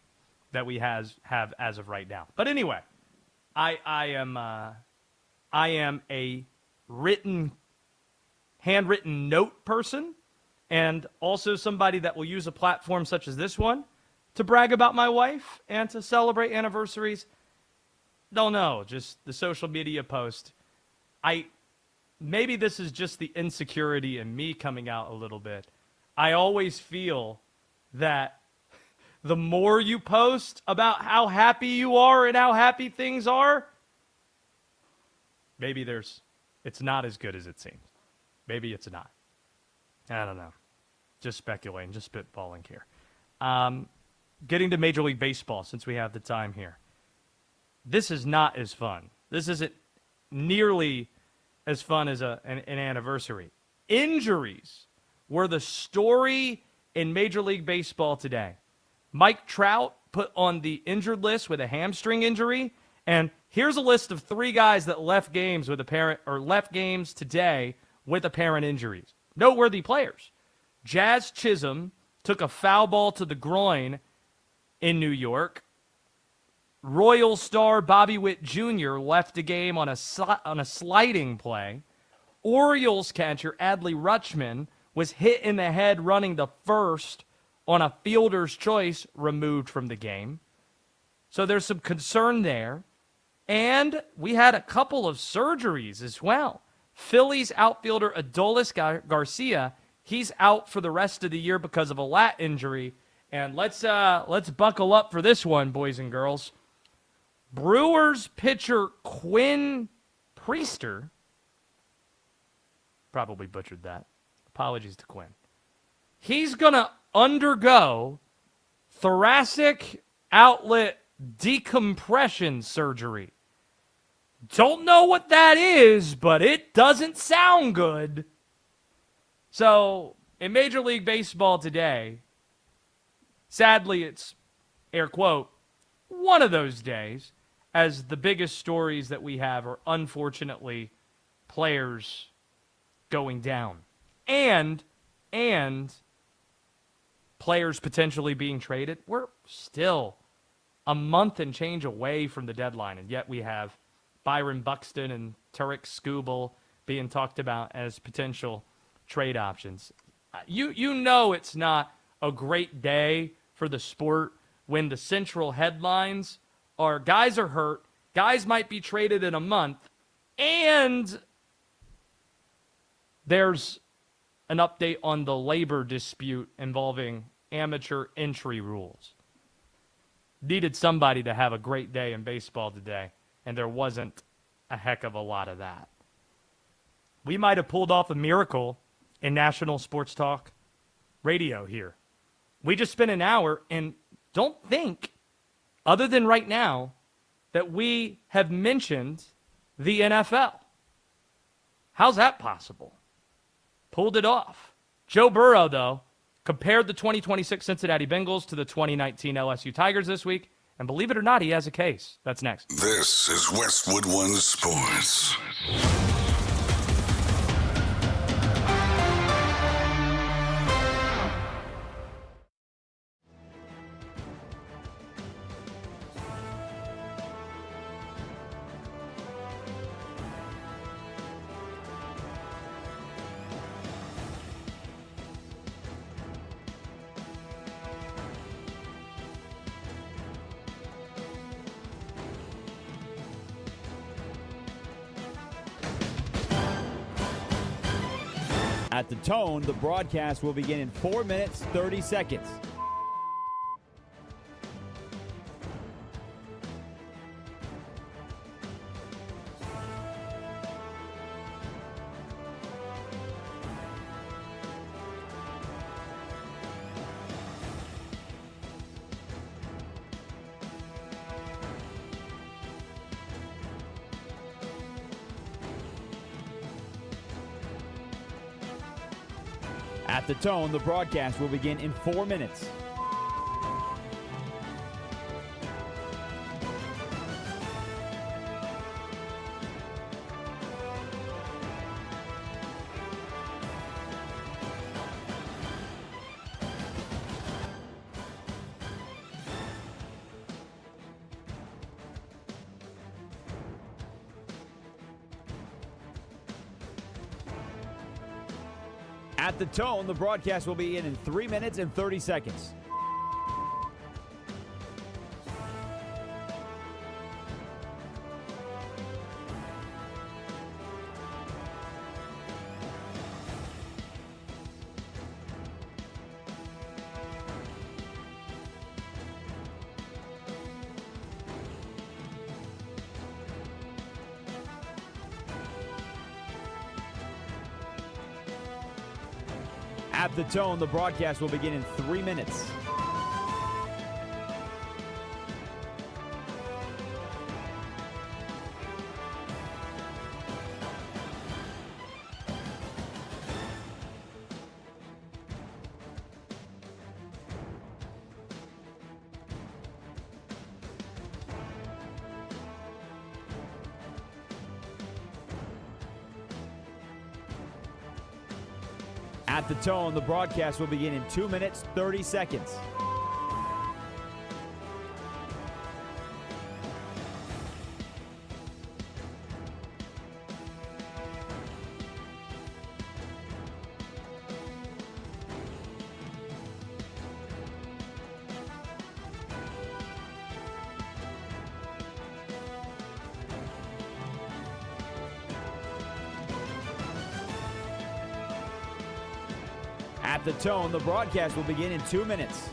that we have as of right now. But anyway, I am a handwritten note person and also somebody that will use a platform such as this one to brag about my wife and to celebrate anniversaries. Don't know, just the social media post. Maybe this is just the insecurity in me coming out a little bit. I always feel that the more you post about how happy you are and how happy things are, maybe it's not as good as it seems. Maybe it's not. I don't know. Just speculating, just spitballing here. Getting to Major League Baseball, since we have the time here. This is not as fun. This isn't nearly as fun as an anniversary. Injuries were the story in Major League Baseball today. Mike Trout put on the injured list with a hamstring injury, and here's a list of 3 guys that left games today with apparent injuries. Noteworthy players. Jazz Chisholm took a foul ball to the groin in New York. Royal star Bobby Witt Jr. left the game on a sliding play. Orioles catcher Adley Rutschman was hit in the head running the first on a fielder's choice, removed from the game. So there's some concern there. And we had a couple of surgeries as well. Phillies outfielder Adolis Garcia, he's out for the rest of the year because of a lat injury. And let's buckle up for this one, boys and girls. Brewers pitcher Quinn Priester, probably butchered that. Apologies to Quinn. He's going to undergo thoracic outlet decompression surgery. Don't know what that is, but it doesn't sound good. So, in Major League Baseball today, sadly, it's, air quote, one of those days, as the biggest stories that we have are, unfortunately, players going down. And players potentially being traded. We're still a month and change away from the deadline, and yet we have Byron Buxton and Tarek Skubal being talked about as potential trade options. You know it's not a great day for the sport when the central headlines are guys are hurt, guys might be traded in a month, and there's an update on the labor dispute involving amateur entry rules. Needed somebody to have a great day in baseball today, and there wasn't a heck of a lot of that. We might have pulled off a miracle in National Sports Talk Radio here. We just spent an hour, and don't think, other than right now, that we have mentioned the NFL. How's that possible? Pulled it off. Joe Burrow, though, compared the 2026 Cincinnati Bengals to the 2019 LSU Tigers this week, and believe it or not, he has a case. That's next. This is Westwood One Sports. At the tone, the broadcast will begin in 4 minutes, 30 seconds. At the tone, the broadcast will begin in 4 minutes. At the tone, the broadcast will begin in 3 minutes and 30 seconds. At the tone, the broadcast will begin in 3 minutes. At the tone, the broadcast will begin in 2 minutes, 30 seconds. At the tone, the broadcast will begin in 2 minutes.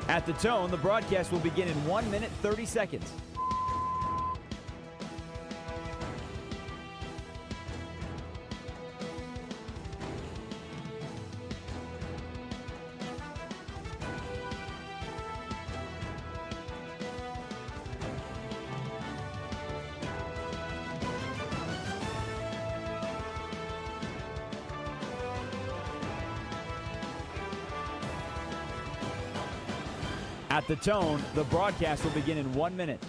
At the tone, the broadcast will begin in 1 minute, 30 seconds. At the tone, the broadcast will begin in 1 minute.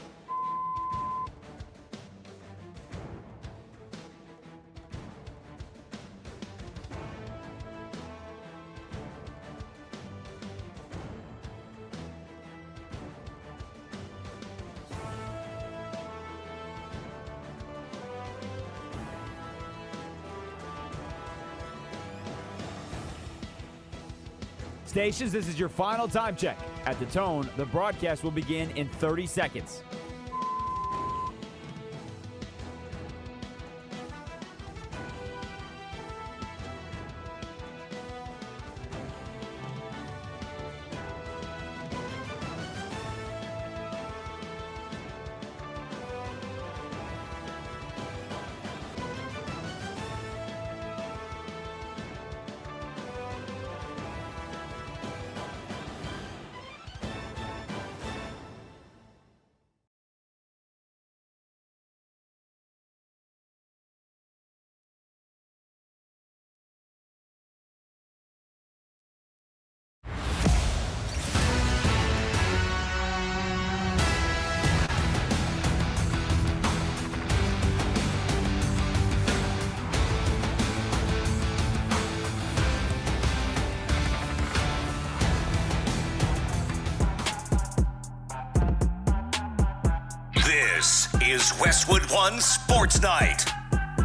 Stations, this is your final time check. At the tone, the broadcast will begin in 30 seconds. This is Westwood One Sports Night.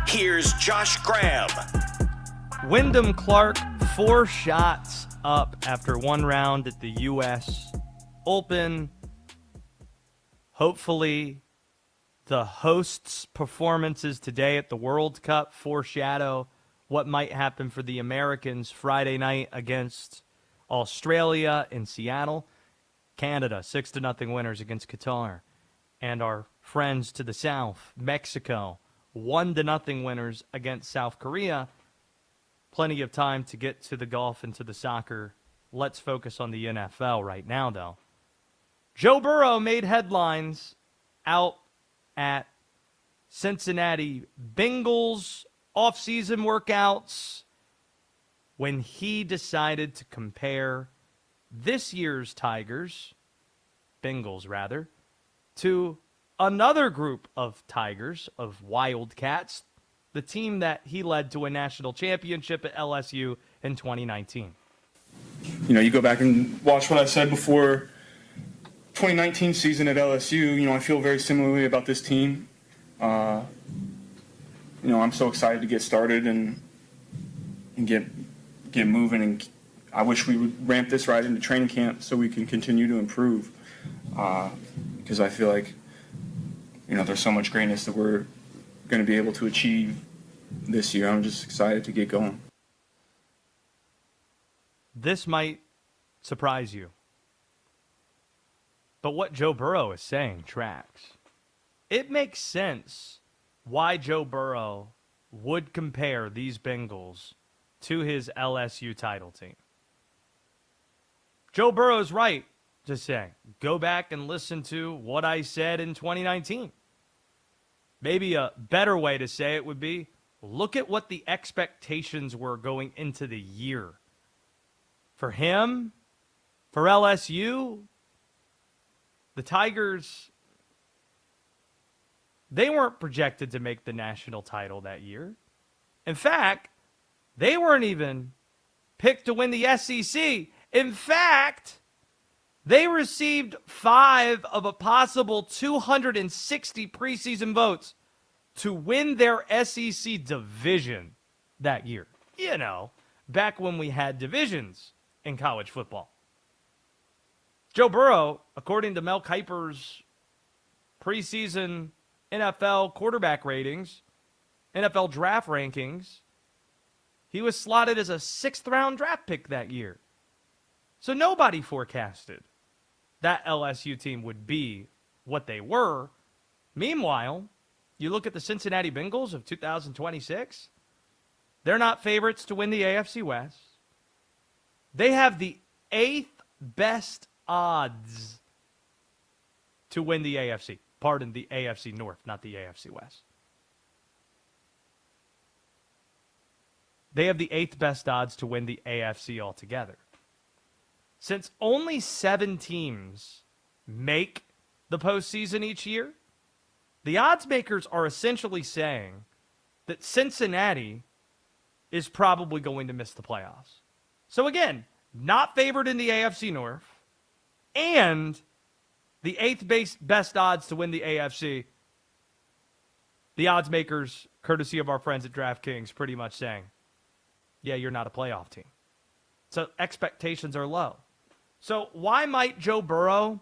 Here's Josh Graham. Wyndham Clark, 4 shots up after 1 round at the U.S. Open. Hopefully, the hosts' performances today at the World Cup foreshadow what might happen for the Americans Friday night against Australia in Seattle. Canada, 6-0 winners against Qatar. And our friends to the south, Mexico, 1-0 winners against South Korea. Plenty of time to get to the golf and to the soccer. Let's focus on the NFL right now, though. Joe Burrow made headlines out at Cincinnati Bengals offseason workouts when he decided to compare this year's Bengals rather, to another group of Tigers, of Wildcats, the team that he led to a national championship at LSU in 2019. You know, you go back and watch what I said before 2019 season at LSU. You know, I feel very similarly about this team. You know, I'm so excited to get started and get moving. And I wish we would ramp this right into training camp so we can continue to improve. Because I feel like, you know, there's so much greatness that we're going to be able to achieve this year. I'm just excited to get going. This might surprise you, but what Joe Burrow is saying tracks. It makes sense why Joe Burrow would compare these Bengals to his LSU title team. Joe Burrow's right to say, go back and listen to what I said in 2019. Maybe a better way to say it would be, look at what the expectations were going into the year. For him, for LSU, the Tigers, they weren't projected to make the national title that year. In fact, they weren't even picked to win the SEC. In fact, They received 5 of a possible 260 preseason votes to win their SEC division that year. You know, back when we had divisions in college football. Joe Burrow, according to Mel Kiper's preseason NFL quarterback ratings, NFL draft rankings, he was slotted as a 6th-round draft pick that year. So nobody forecasted that LSU team would be what they were. Meanwhile, you look at the Cincinnati Bengals of 2026, they're not favorites to win the AFC West. They have the 8th best odds to win the AFC. Pardon, the AFC North, not the AFC West. They have the 8th best odds to win the AFC altogether. Since only 7 teams make the postseason each year, the odds makers are essentially saying that Cincinnati is probably going to miss the playoffs. So again, not favored in the AFC North, and the 8th best odds to win the AFC. The odds makers, courtesy of our friends at DraftKings, pretty much saying, yeah, you're not a playoff team. So expectations are low. So why might Joe Burrow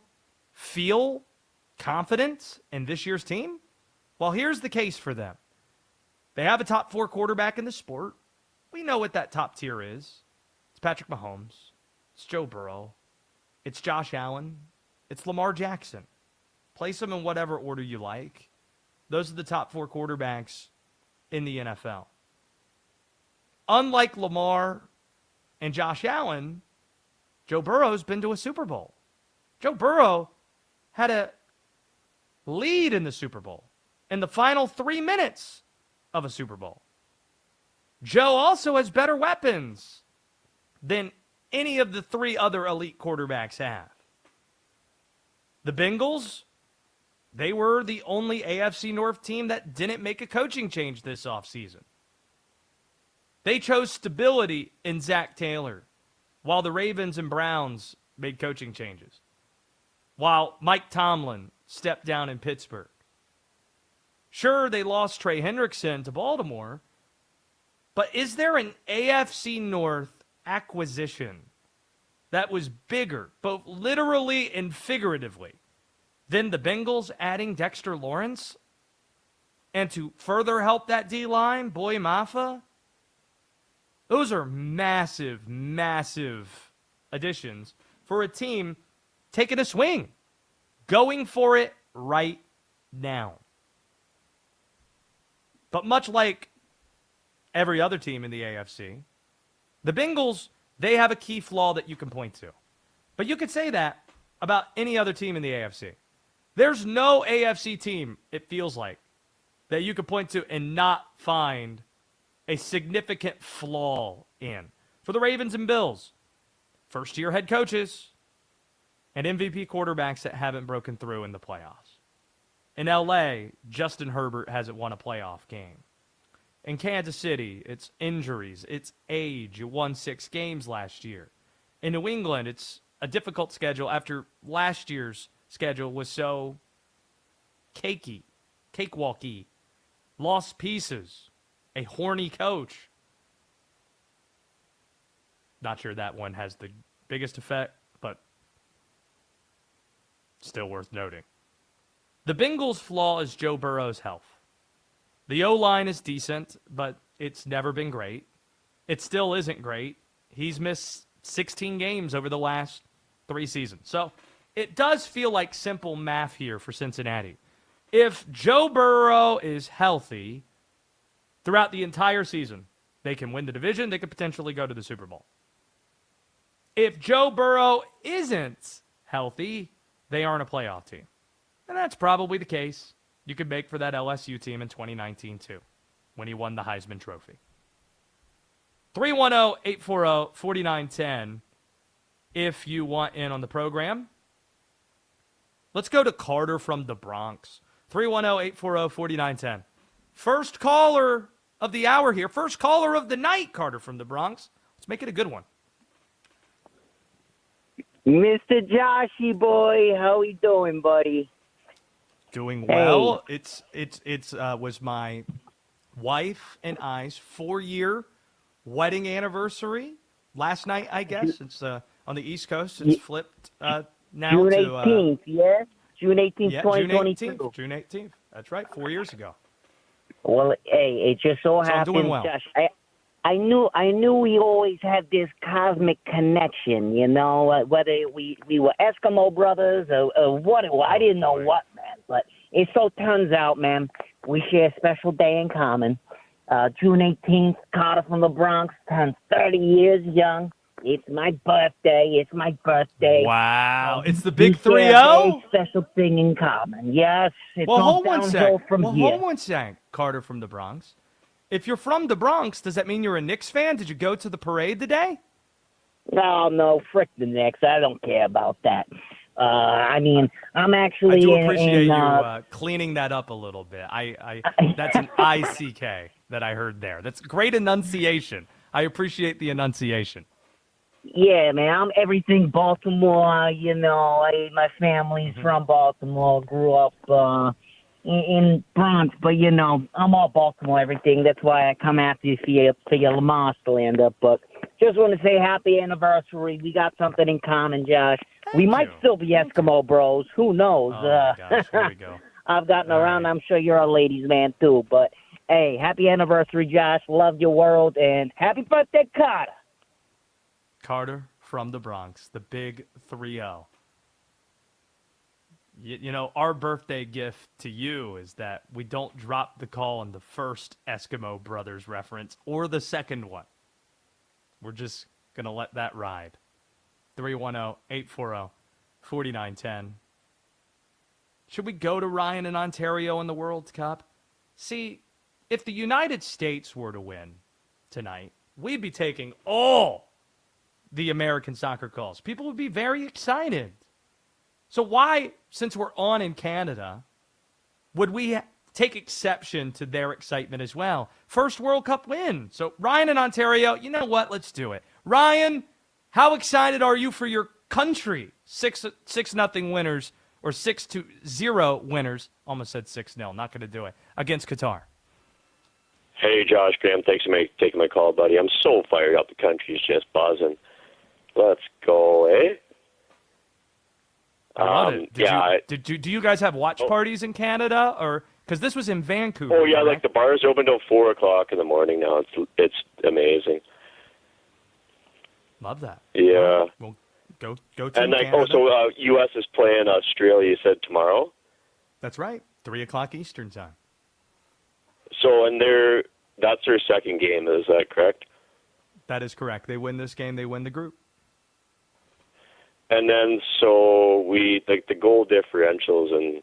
feel confident in this year's team? Well, here's the case for them. They have a top 4 quarterback in the sport. We know what that top tier is. It's Patrick Mahomes. It's Joe Burrow. It's Josh Allen. It's Lamar Jackson. Place them in whatever order you like. Those are the top 4 quarterbacks in the NFL. Unlike Lamar and Josh Allen, Joe Burrow's been to a Super Bowl. Joe Burrow had a lead in the Super Bowl in the final 3 minutes of a Super Bowl. Joe also has better weapons than any of the 3 other elite quarterbacks have. The Bengals, they were the only AFC North team that didn't make a coaching change this offseason. They chose stability in Zach Taylor, while the Ravens and Browns made coaching changes, while Mike Tomlin stepped down in Pittsburgh. Sure, they lost Trey Hendrickson to Baltimore, but is there an AFC North acquisition that was bigger, both literally and figuratively, than the Bengals adding Dexter Lawrence? And to further help that D-line, Boy Mafa? Those are massive, massive additions for a team taking a swing, going for it right now. But much like every other team in the AFC, the Bengals, they have a key flaw that you can point to. But you could say that about any other team in the AFC. There's no AFC team, it feels like, that you could point to and not find a significant flaw in. For the Ravens and Bills, first-year head coaches and MVP quarterbacks that haven't broken through in the playoffs. In LA, Justin Herbert hasn't won a playoff game. In Kansas City, it's injuries, it's age. You won 6 games last year. In New England, it's a difficult schedule after last year's schedule was so cakewalky. Lost pieces. A horny coach. Not sure that one has the biggest effect, but still worth noting. The Bengals' flaw is Joe Burrow's health. The O-line is decent, but it's never been great. It still isn't great. He's missed 16 games over the last 3 seasons. So it does feel like simple math here for Cincinnati. If Joe Burrow is healthy throughout the entire season, they can win the division. They could potentially go to the Super Bowl. If Joe Burrow isn't healthy, they aren't a playoff team. And that's probably the case you could make for that LSU team in 2019 too, when he won the Heisman Trophy. 310-840-4910 if you want in on the program. Let's go to Carter from the Bronx. 310-840-4910. First caller of the hour here. First caller of the night, Carter from the Bronx. Let's make it a good one. Mr. Joshy boy, how we doing, buddy? Doing well. It's was my wife and I's 4-year wedding anniversary last night, I guess. It's on the East Coast. It's flipped now June to 18th, yeah? June 18th, yeah, 2022. June 18th. That's right, 4 years ago. Well, hey, it just so So I'm happened, doing well. Josh, I knew we always had this cosmic connection, you know, whether we were Eskimo brothers or what it was. I didn't know what, man. But it so turns out, man, we share a special day in common. June 18th, Carter from the Bronx turns 30 years young. It's my birthday. Wow. It's the big We share a 3-0? very special thing in common. Yes. It's Well, all hold one downhill sec. from here. Hold one sec, Carter from the Bronx. If you're from the Bronx, does that mean you're a Knicks fan? Did you go to the parade today? No, frick the Knicks. I don't care about that. I mean, I'm actually I do appreciate in, you cleaning that up a little bit. I that's an ICK that I heard there. That's great enunciation. I appreciate the enunciation. Yeah, man, I'm everything Baltimore. You know, my family's from Baltimore. Grew up in Bronx, but you know, I'm all Baltimore. Everything. That's why I come after you for your Lamar stand-up. But just want to say happy anniversary. We got something in common, Josh. We might still be Eskimo bros. Who knows? Oh my gosh, here we go. I've gotten around. I'm sure you're a ladies' man too. But hey, happy anniversary, Josh. Love your world and happy birthday, Carter. Carter from the Bronx, the big 3-0. You know, our birthday gift to you is that we don't drop the call on the first Eskimo Brothers reference or the second one. We're just going to let that ride. 310-840-4910. Should we go to Ryan in Ontario in the World Cup? See, if the United States were to win tonight, we'd be taking all the American soccer calls. People would be very excited. So why, since we're on in Canada, would we take exception to their excitement as well? First World Cup win. So Ryan in Ontario, you know what? Let's do it. Ryan, how excited are you for your country? 6-0 winners or 6-0 winners. Almost said 6-0. Not going to do it. Against Qatar. Hey, Josh Graham. Thanks for taking my call, buddy. I'm so fired up. The country's just buzzing. Let's go, eh? I love it. Do you guys have watch parties in Canada, or because this was in Vancouver? Oh yeah, correct? like the bars open till 4:00 in the morning now. It's amazing. Love that. Yeah. Well, go to and like Canada. U.S. is playing Australia. You said tomorrow. That's right. 3:00 Eastern time. So that's their second game. Is that correct? That is correct. They win this game, they win the group. And then so the goal differentials, and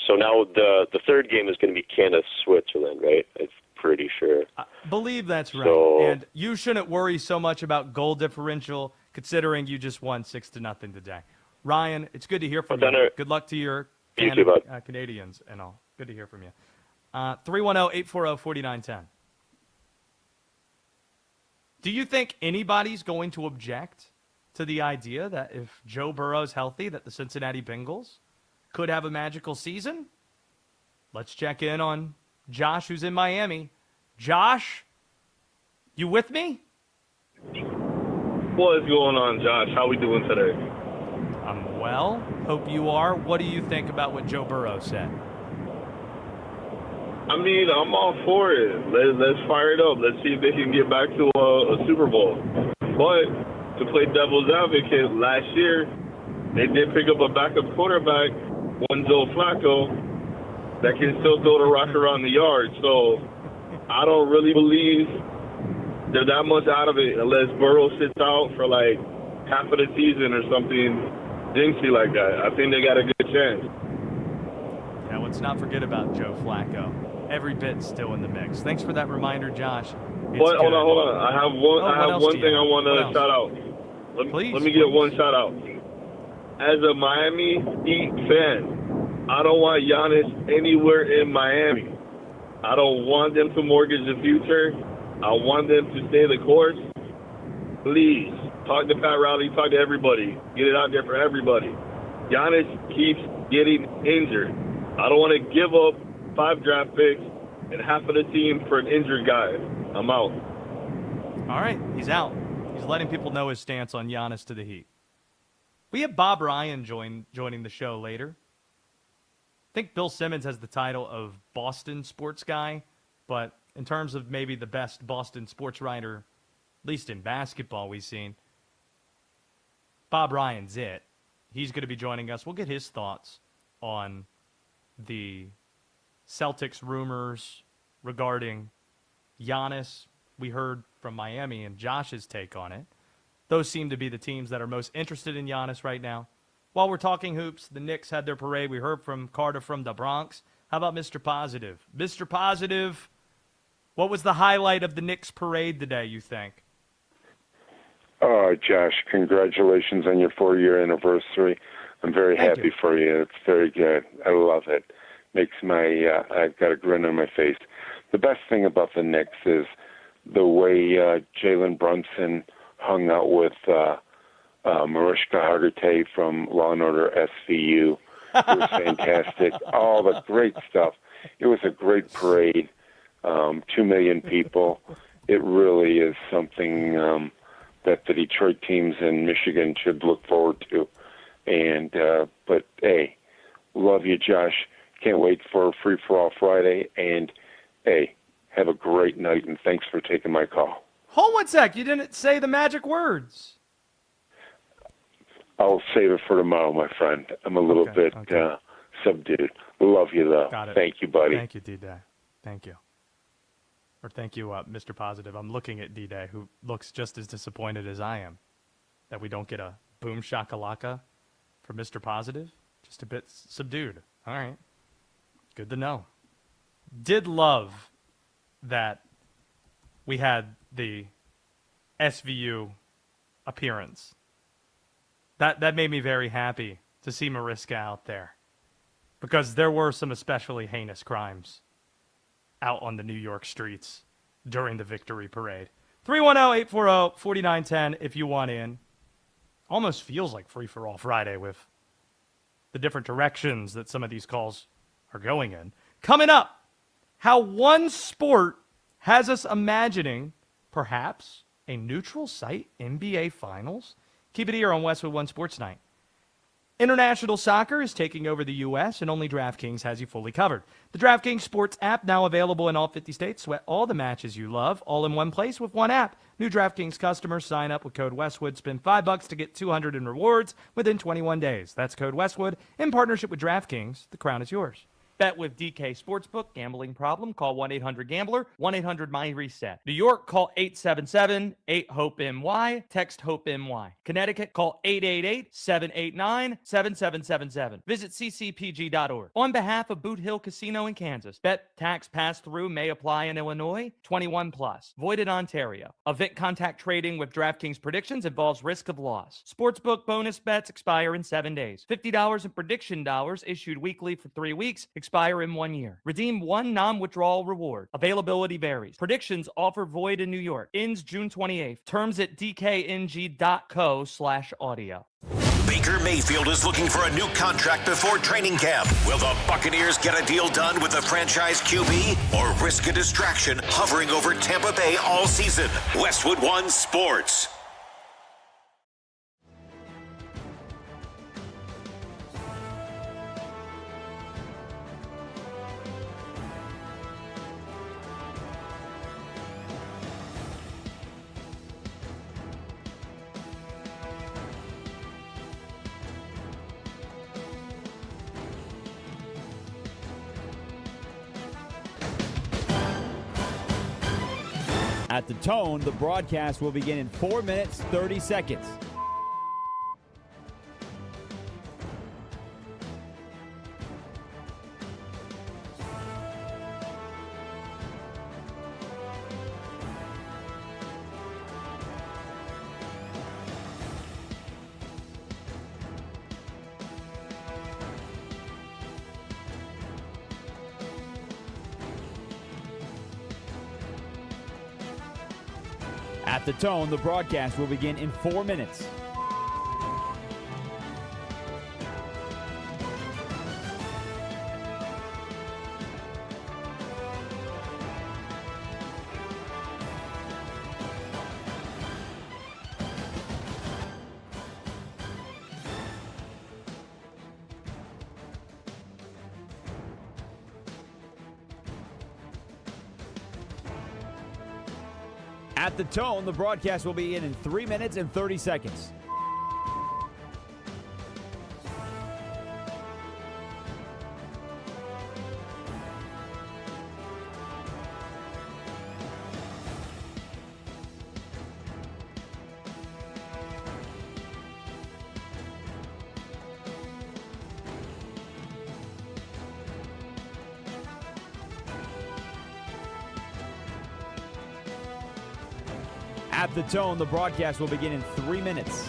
so now the third game is going to be Canada-Switzerland, right? I'm pretty sure. I believe that's right. So, and you shouldn't worry so much about goal differential, considering you just won 6-0 today. Ryan, it's good to hear from you. Good luck to your Canadians and all. Good to hear from you. 310-840-4910. Do you think anybody's going to object to the idea that if Joe Burrow's healthy, that the Cincinnati Bengals could have a magical season? Let's check in on Josh, who's in Miami. Josh, you with me? What is going on, Josh? How we doing today? I'm well. Hope you are. What do you think about what Joe Burrow said? I mean, I'm all for it. Let's fire it up. Let's see if they can get back to a Super Bowl. But to play devil's advocate, last year they did pick up a backup quarterback, one Joe Flacco, that can still throw the rock around the yard. So I don't really believe they're that much out of it unless Burrow sits out for like half of the season or something jinxy like that. I think they got a good chance. Yeah, let's not forget about Joe Flacco. Every bit still in the mix. Thanks for that reminder, Josh. Hold on. I have one thing I want to shout out. Let me get one shout out. As a Miami Heat fan, I don't want Giannis anywhere in Miami. I don't want them to mortgage the future. I want them to stay the course. Please, Talk to Pat Riley, talk to everybody. Get it out there for everybody. Giannis keeps getting injured. I don't want to give up 5 draft picks and half of the team for an injured guy. I'm out. All right, he's out. He's letting people know his stance on Giannis to the Heat. We have Bob Ryan joining the show later. I think Bill Simmons has the title of Boston sports guy, but in terms of maybe the best Boston sports writer, at least in basketball we've seen, Bob Ryan's it. He's going to be joining us. We'll get his thoughts on the Celtics rumors regarding Giannis. We heard from Miami and Josh's take on it. Those seem to be the teams that are most interested in Giannis right now. While we're talking hoops, the Knicks had their parade. We heard from Carter from the Bronx. How about Mr. Positive? Mr. Positive, what was the highlight of the Knicks parade today, you think? Oh, Josh, congratulations on your 4-year anniversary. I'm very happy for you. It's very good. I love it. Makes my I've got a grin on my face. The best thing about the Knicks is the way Jalen Brunson hung out with Mariska Hargitay from Law & Order SVU. It was fantastic. All the great stuff. It was a great parade. 2 million people. It really is something that the Detroit teams in Michigan should look forward to. And but hey, love you, Josh. Can't wait for Free for All Friday. And hey, have a great night, and thanks for taking my call. Hold one sec. You didn't say the magic words. I'll save it for tomorrow, my friend. I'm a little bit subdued. Love you, though. Got it. Thank you, buddy. Thank you, D-Day. Thank you. Or thank you, Mr. Positive. I'm looking at D-Day, who looks just as disappointed as I am that we don't get a boom shakalaka for Mr. Positive. Just a bit subdued. All right. Good to know. Did love that we had the SVU appearance. That made me very happy to see Mariska out there, because there were some especially heinous crimes out on the New York streets during the victory parade. 310-840-4910 if you want in. Almost feels like Free for All Friday with the different directions that some of these calls are going in. Coming up, how one sport has us imagining perhaps a neutral site NBA Finals. Keep it here on Westwood One Sports Night. International soccer is taking over the U.S., and only DraftKings has you fully covered. The DraftKings Sports app, now available in all 50 states. Sweat all the matches you love, all in one place with one app. New DraftKings customers sign up with code Westwood. Spend $5 to get $200 in rewards within 21 days. That's code Westwood in partnership with DraftKings. The crown is yours. Bet with DK Sportsbook. Gambling problem? Call 1-800-GAMBLER. 1-800-MY-RESET. New York, call 877-8-HOPE-NY. Text HOPE-NY. Connecticut, call 888-789-7777. Visit ccpg.org. On behalf of Boot Hill Casino in Kansas, bet tax pass-through may apply in Illinois. 21 plus. Void in Ontario. Event contact trading with DraftKings predictions involves risk of loss. Sportsbook bonus bets expire in 7 days. $50 in prediction dollars issued weekly for 3 weeks. Expire in 1 year. Redeem one non-withdrawal reward. Availability varies. Predictions offer void in New York. Ends June 28th. Terms at dkng.co/audio. Baker Mayfield is looking for a new contract before training camp. Will the Buccaneers get a deal done with the franchise QB or risk a distraction hovering over Tampa Bay all season? Westwood One Sports. At the tone, the broadcast will begin in 4 minutes, 30 seconds. At the tone, the broadcast will begin in 4 minutes. At the tone, the broadcast will begin in 3 minutes and 30 seconds. At the tone, the broadcast will begin in 3 minutes.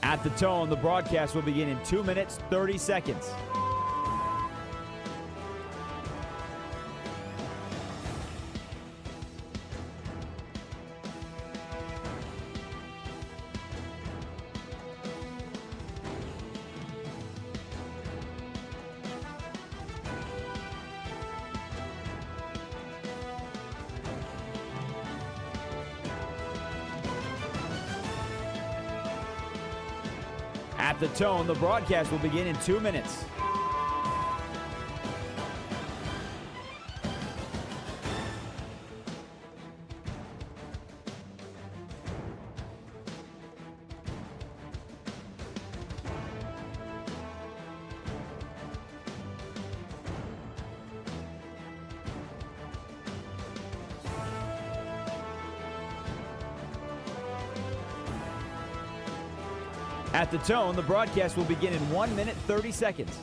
At the tone, the broadcast will begin in 2 minutes, 30 seconds. At the tone, the broadcast will begin in 2 minutes. At the tone, the broadcast will begin in 1 minute, 30 seconds.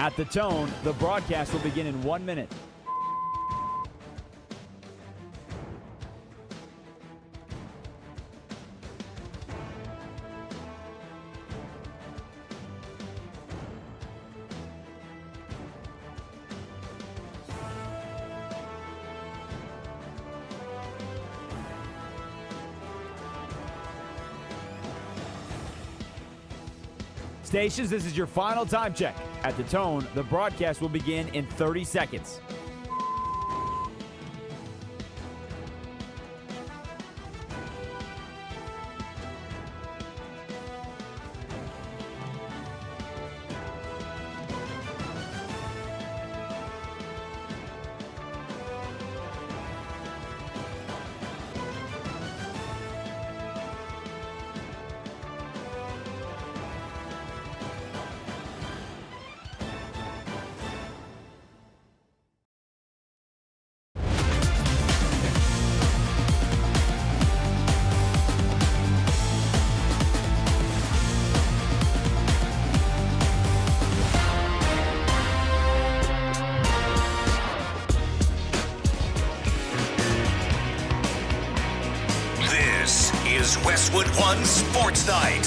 At the tone, the broadcast will begin in 1 minute. Stations, this is your final time check. At the tone, the broadcast will begin in 30 seconds. Westwood One Sports Night.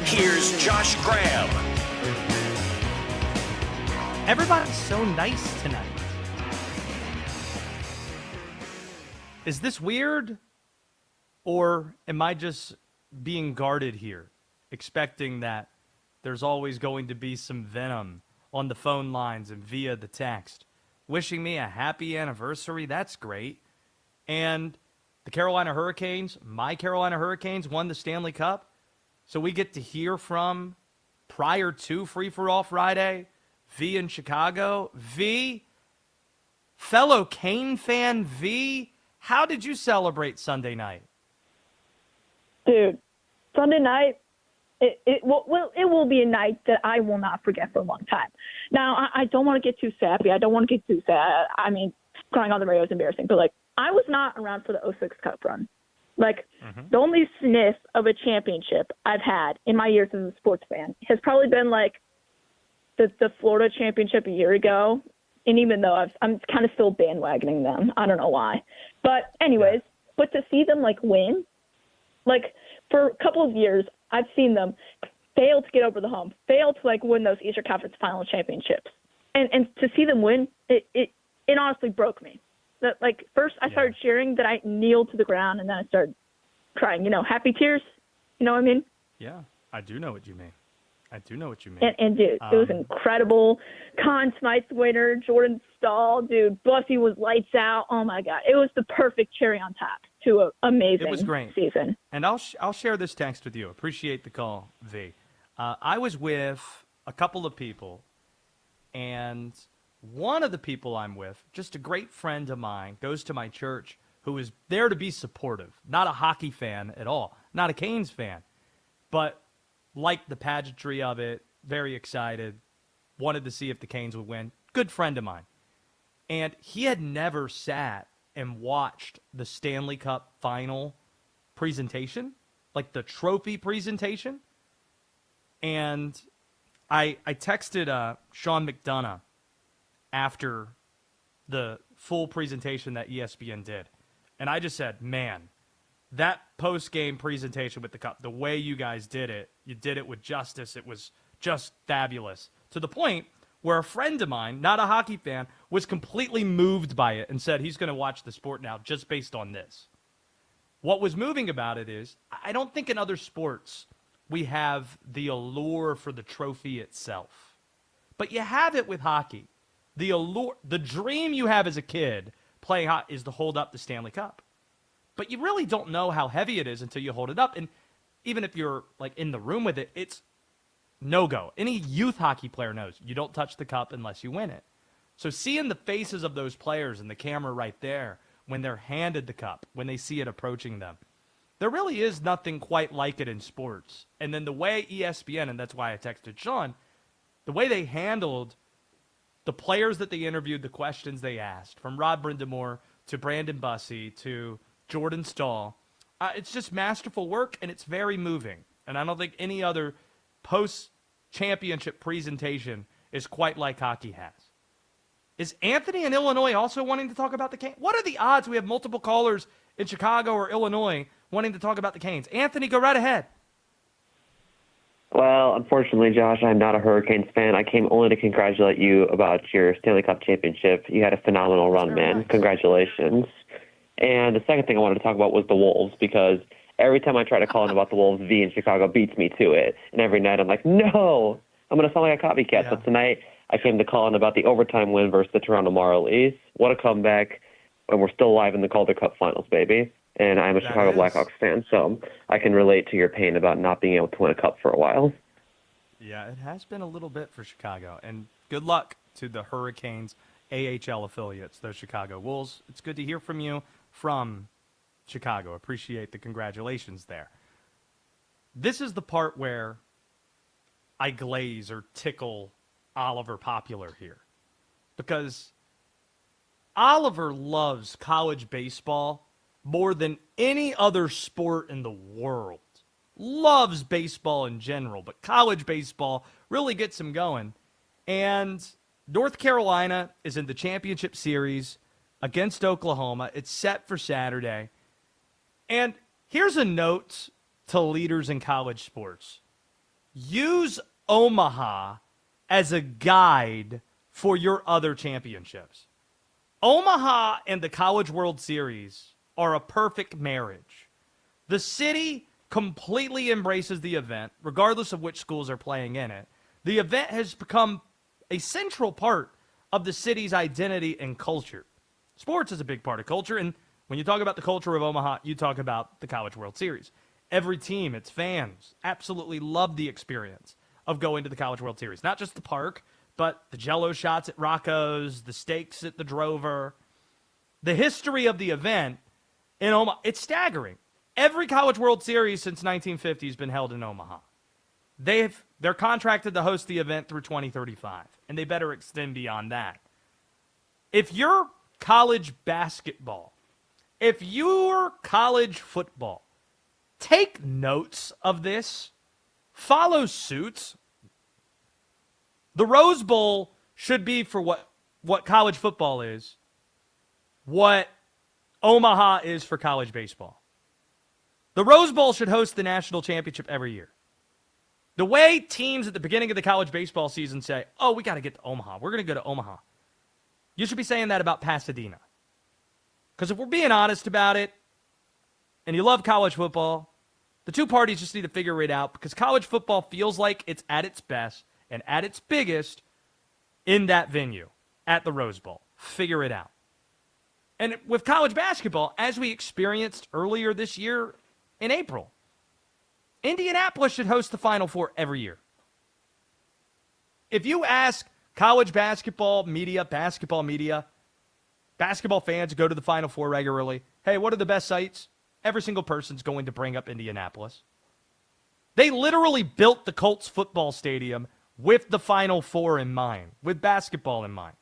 Here's Josh Graham. Everybody's so nice tonight. Is this weird? Or am I just being guarded here, expecting that there's always going to be some venom on the phone lines and via the text? Wishing me a happy anniversary, that's great. And the Carolina Hurricanes, my Carolina Hurricanes, won the Stanley Cup. So we get to hear from, prior to Free For All Friday, V in Chicago. V, fellow Kane fan. V, how did you celebrate Sunday night? Dude, Sunday night, it will be a night that I will not forget for a long time. Now, I don't want to get too sappy. I don't want to get too sad. I mean, crying on the radio is embarrassing. But, like, I was not around for the 06 Cup run. Like, the only sniff of a championship I've had in my years as a sports fan has probably been, like, the Florida championship a year ago. And even though I'm kind of still bandwagoning them. I don't know why. But anyways, but to see them, like, win, like, for a couple of years, I've seen them fail to get over the hump, fail to, like, win those Eastern Conference Final championships. And to see them win, it honestly broke me. That, like, first I started cheering, then I kneeled to the ground, and then I started crying. You know, happy tears. You know what I mean? Yeah, I do know what you mean. And dude, it was incredible. Conn Smythe's winner, Jordan Stahl, dude, Buffy was lights out. Oh my God, it was the perfect cherry on top to an amazing It was great. season. And I'll share this text with you. Appreciate the call, V. I was with a couple of people, and one of the people I'm with, just a great friend of mine, goes to my church, who is there to be supportive. Not a hockey fan at all. Not a Canes fan, but liked the pageantry of it, very excited, wanted to see if the Canes would win. Good friend of mine. And he had never sat and watched the Stanley Cup final presentation, like the trophy presentation. And I texted Sean McDonough after the full presentation that ESPN did. And I just said, man, that post-game presentation with the cup, the way you guys did it, you did it with justice. It was just fabulous. To the point where a friend of mine, not a hockey fan, was completely moved by it and said he's going to watch the sport now just based on this. What was moving about it is, I don't think in other sports we have the allure for the trophy itself. But you have it with hockey. The allure, the dream you have as a kid playing hockey is to hold up the Stanley Cup. But you really don't know how heavy it is until you hold it up. And even if you're, like, in the room with it, it's no-go. Any youth hockey player knows you don't touch the cup unless you win it. So seeing the faces of those players and the camera right there when they're handed the cup, when they see it approaching them, there really is nothing quite like it in sports. And then the way ESPN, and that's why I texted Sean, the way they handled the players that they interviewed, the questions they asked, from Rod Brindamore to Brandon Bussey to Jordan Stahl, it's just masterful work, and it's very moving. And I don't think any other post-championship presentation is quite like hockey has. Is Anthony in Illinois also wanting to talk about the Canes? What are the odds we have multiple callers in Chicago or Illinois wanting to talk about the Canes? Anthony, go right ahead. Well, unfortunately, Josh, I'm not a Hurricanes fan. I came only to congratulate you about your Stanley Cup championship. You had a phenomenal run, man. Nice. Congratulations. And the second thing I wanted to talk about was the Wolves, because every time I try to call in about the Wolves, V in Chicago beats me to it. And every night I'm like, no, I'm going to sound like a copycat. Yeah. But tonight I came to call in about the overtime win versus the Toronto Marlies. What a comeback. And we're still live in the Calder Cup finals, baby. And I'm a Chicago Blackhawks fan, so I can relate to your pain about not being able to win a cup for a while. Yeah, it has been a little bit for Chicago. And good luck to the Hurricanes AHL affiliates, those Chicago Wolves. It's good to hear from you from Chicago. Appreciate the congratulations there. This is the part where I glaze or tickle Oliver Popular here, because Oliver loves college baseball more than any other sport in the world. Loves baseball in general, but college baseball really gets him going. And North Carolina is in the championship series against Oklahoma. It's set for Saturday. And here's a note to leaders in college sports. Use Omaha as a guide for your other championships. Omaha and the College World Series are a perfect marriage. The city completely embraces the event, regardless of which schools are playing in it. The event has become a central part of the city's identity and culture. Sports is a big part of culture, and when you talk about the culture of Omaha, you talk about the College World Series. Every team, its fans, absolutely love the experience of going to the College World Series. Not just the park, but the Jell-O shots at Rocco's, the steaks at the Drover, the history of the event in Omaha, it's staggering. Every College World Series since 1950 has been held in Omaha. They're contracted to host the event through 2035, and they better extend beyond that. If you're college basketball, if you're college football, take notes of this. Follow suit. The Rose Bowl should be for what college football is, what Omaha is for college baseball. The Rose Bowl should host the national championship every year. The way teams at the beginning of the college baseball season say, oh, we got to get to Omaha. We're going to go to Omaha. You should be saying that about Pasadena. Because if we're being honest about it, and you love college football, the two parties just need to figure it out, because college football feels like it's at its best and at its biggest in that venue, at the Rose Bowl. Figure it out. And with college basketball, as we experienced earlier this year in April, Indianapolis should host the Final Four every year. If you ask college basketball media, basketball fans go to the Final Four regularly, hey, what are the best sites? Every single person's going to bring up Indianapolis. They literally built the Colts football stadium with the Final Four in mind, with basketball in mind.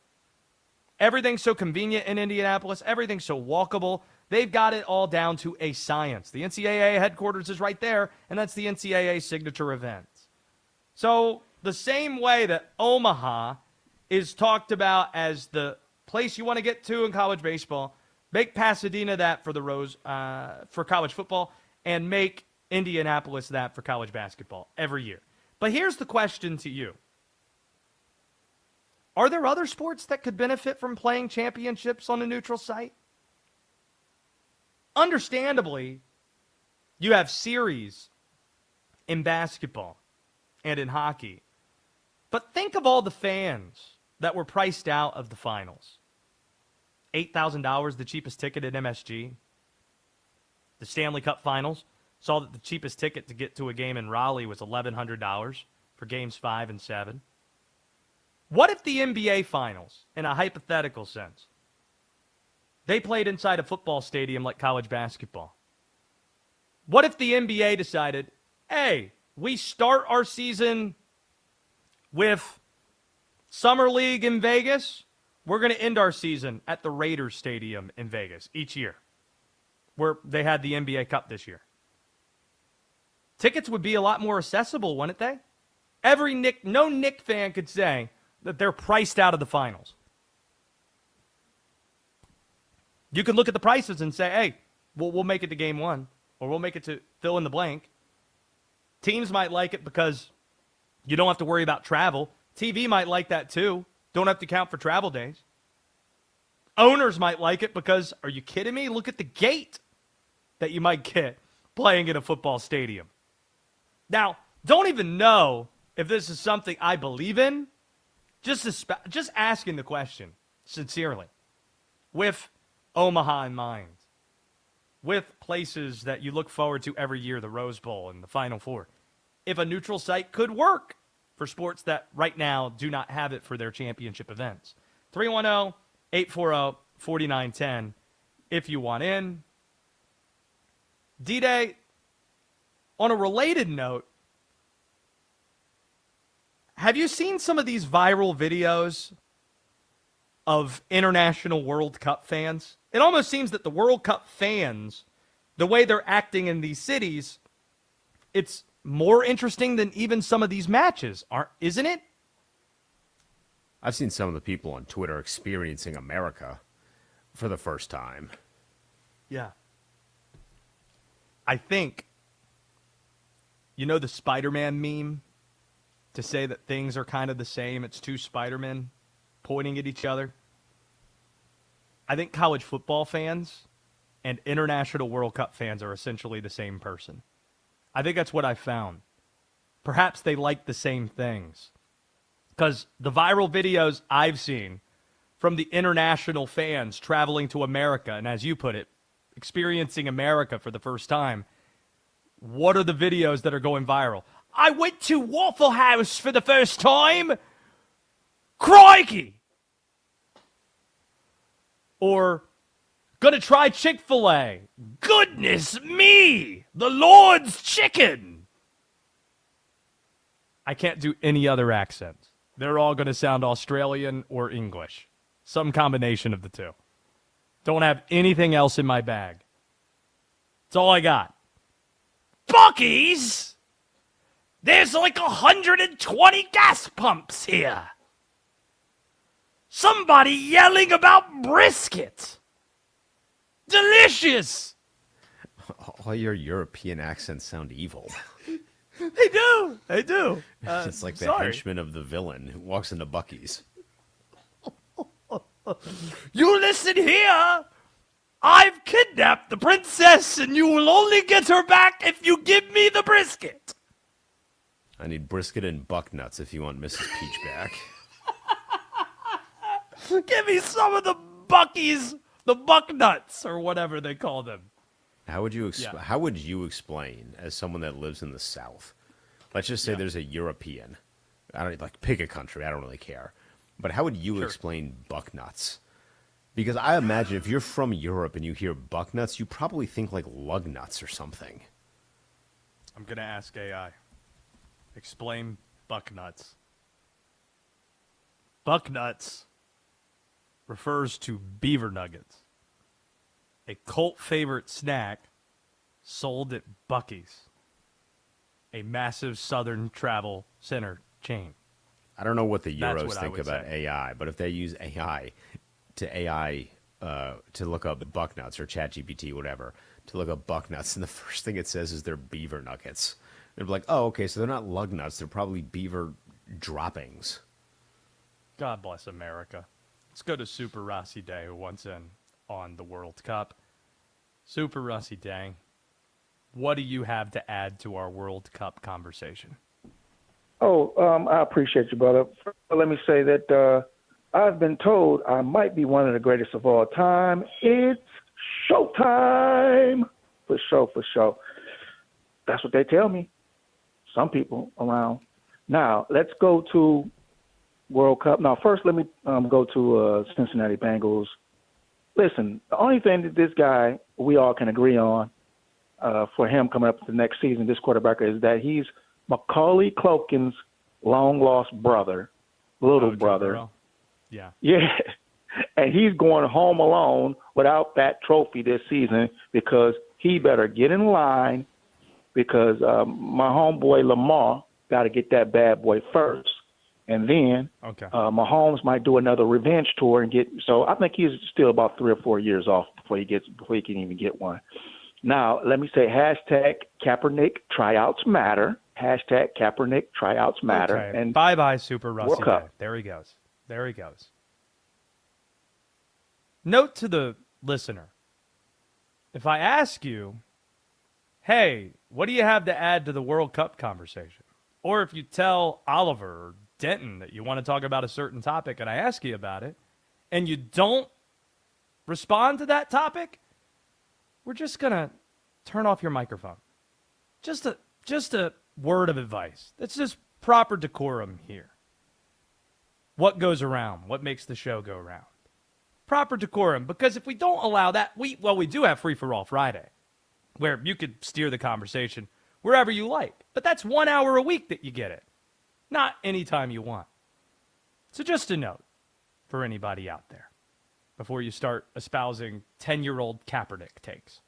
Everything's so convenient in Indianapolis. Everything's so walkable. They've got it all down to a science. The NCAA headquarters is right there, and that's the NCAA signature events. So the same way that Omaha is talked about as the place you want to get to in college baseball, make Pasadena that for the Rose, for college football, and make Indianapolis that for college basketball every year. But here's the question to you. Are there other sports that could benefit from playing championships on a neutral site? Understandably, you have series in basketball and in hockey. But think of all the fans that were priced out of the finals. $8,000, the cheapest ticket at MSG. The Stanley Cup Finals saw that the cheapest ticket to get to a game in Raleigh was $1,100 for games 5 and 7. What if the NBA Finals, in a hypothetical sense, they played inside a football stadium like college basketball? What if the NBA decided, hey, we start our season with Summer League in Vegas. We're going to end our season at the Raiders Stadium in Vegas each year, where they had the NBA Cup this year. Tickets would be a lot more accessible, wouldn't they? No Knicks fan could say that they're priced out of the finals. You can look at the prices and say, hey, we'll make it to game 1, or we'll make it to fill in the blank. Teams might like it because you don't have to worry about travel. TV might like that too. Don't have to count for travel days. Owners might like it because, are you kidding me? Look at the gate that you might get playing in a football stadium. Now, don't even know if this is something I believe in. Just asking the question, sincerely, with Omaha in mind, with places that you look forward to every year, the Rose Bowl and the Final Four. If a neutral site could work for sports that right now do not have it for their championship events. 310-840-4910 if you want in. D-Day, on a related note, have you seen some of these viral videos of International World Cup fans? It almost seems that the World Cup fans, the way they're acting in these cities, it's more interesting than even some of these matches, isn't it? I've seen some of the people on Twitter experiencing America for the first time. Yeah. I think, you know the Spider-Man meme? To say that things are kind of the same, it's two Spider-Men pointing at each other. I think college football fans and International World Cup fans are essentially the same person. I think that's what I found. Perhaps they like the same things. Because the viral videos I've seen from the international fans traveling to America, and as you put it, experiencing America for the first time, what are the videos that are going viral? I went to Waffle House for the first time. Crikey! Or, gonna try Chick-fil-A. Goodness me! The Lord's chicken! I can't do any other accents. They're all gonna sound Australian or English. Some combination of the two. Don't have anything else in my bag. That's all I got. Buc-ee's? There's like 120 gas pumps here. Somebody yelling about brisket. Delicious. All your European accents sound evil. They do. They do. It's like the henchman of the villain who walks into Buc-ee's. You listen here. I've kidnapped the princess, and you will only get her back if you give me the brisket. I need brisket and buck nuts if you want Mrs. Peach back. Give me some of the Buc-ee's, the buck nuts, or whatever they call them. How would you explain, as someone that lives in the South, let's just say there's a European, I don't like pick a country, I don't really care, but how would you explain buck nuts? Because I imagine if you're from Europe and you hear buck nuts, you probably think like lug nuts or something. I'm gonna ask AI. Explain buck nuts. Buck nuts refers to beaver nuggets, a cult favorite snack sold at Buc-ee's, a massive Southern travel center chain. I don't know what the That's Euros what I think would about say. AI, but if they use AI to look up buck nuts or ChatGPT, whatever, to look up buck nuts, and the first thing it says is they're beaver nuggets. They're like, oh, okay, so they're not lug nuts, they're probably beaver droppings. God bless America. Let's go to Super Rossi Day, who wants in on the World Cup. Super Rossi Day, what do you have to add to our World Cup conversation? I appreciate you, brother. Let me say that I've been told I might be one of the greatest of all time. It's showtime. For sure. That's what they tell me. Some people around. Now, let's go to World Cup. Now, first, let me go to Cincinnati Bengals. Listen, the only thing that this guy, we all can agree on for him coming up the next season, this quarterback, is that he's Macaulay Culkin's long-lost brother, little brother. Burrow. Yeah. Yeah. And he's going home alone without that trophy this season because he better get in line because my homeboy Lamar got to get that bad boy first. And then Mahomes might do another revenge tour and get. So I think he's still about 3 or 4 years off before he can even get one. Now let me say #Kaepernick tryouts matter. #Kaepernick tryouts matter. Okay. And bye Super Rossi Day. There he goes. Note to the listener: if I ask you, hey, what do you have to add to the World Cup conversation? Or if you tell Oliver or Denton that you want to talk about a certain topic and I ask you about it, and you don't respond to that topic, we're just going to turn off your microphone. Just a word of advice. That's just proper decorum here. What goes around? What makes the show go round? Proper decorum, because if we don't allow that, we do have Free for All Friday, where you could steer the conversation wherever you like. But that's 1 hour a week that you get it, not anytime you want. So just a note for anybody out there before you start espousing 10-year-old Kaepernick takes.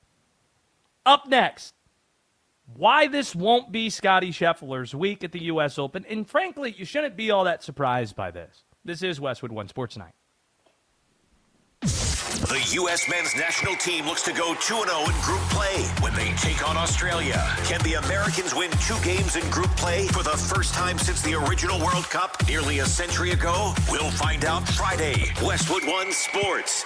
Up next, why this won't be Scottie Scheffler's week at the U.S. Open. And frankly, you shouldn't be all that surprised by this. This is Westwood One Sports Night. The U.S. men's national team looks to go 2-0 in group play when they take on Australia. Can the Americans win 2 games in group play for the first time since the original World Cup nearly a century ago? We'll find out Friday. Westwood One Sports.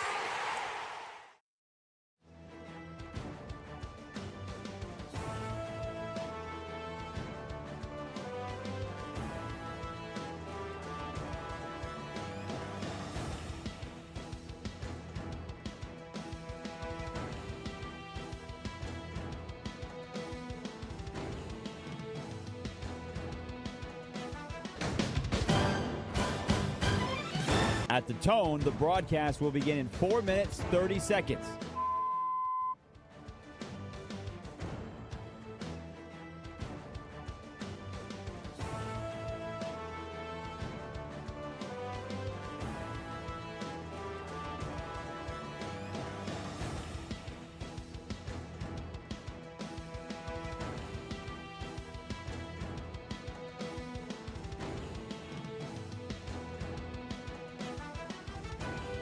At the tone, the broadcast will begin in 4 minutes, 30 seconds.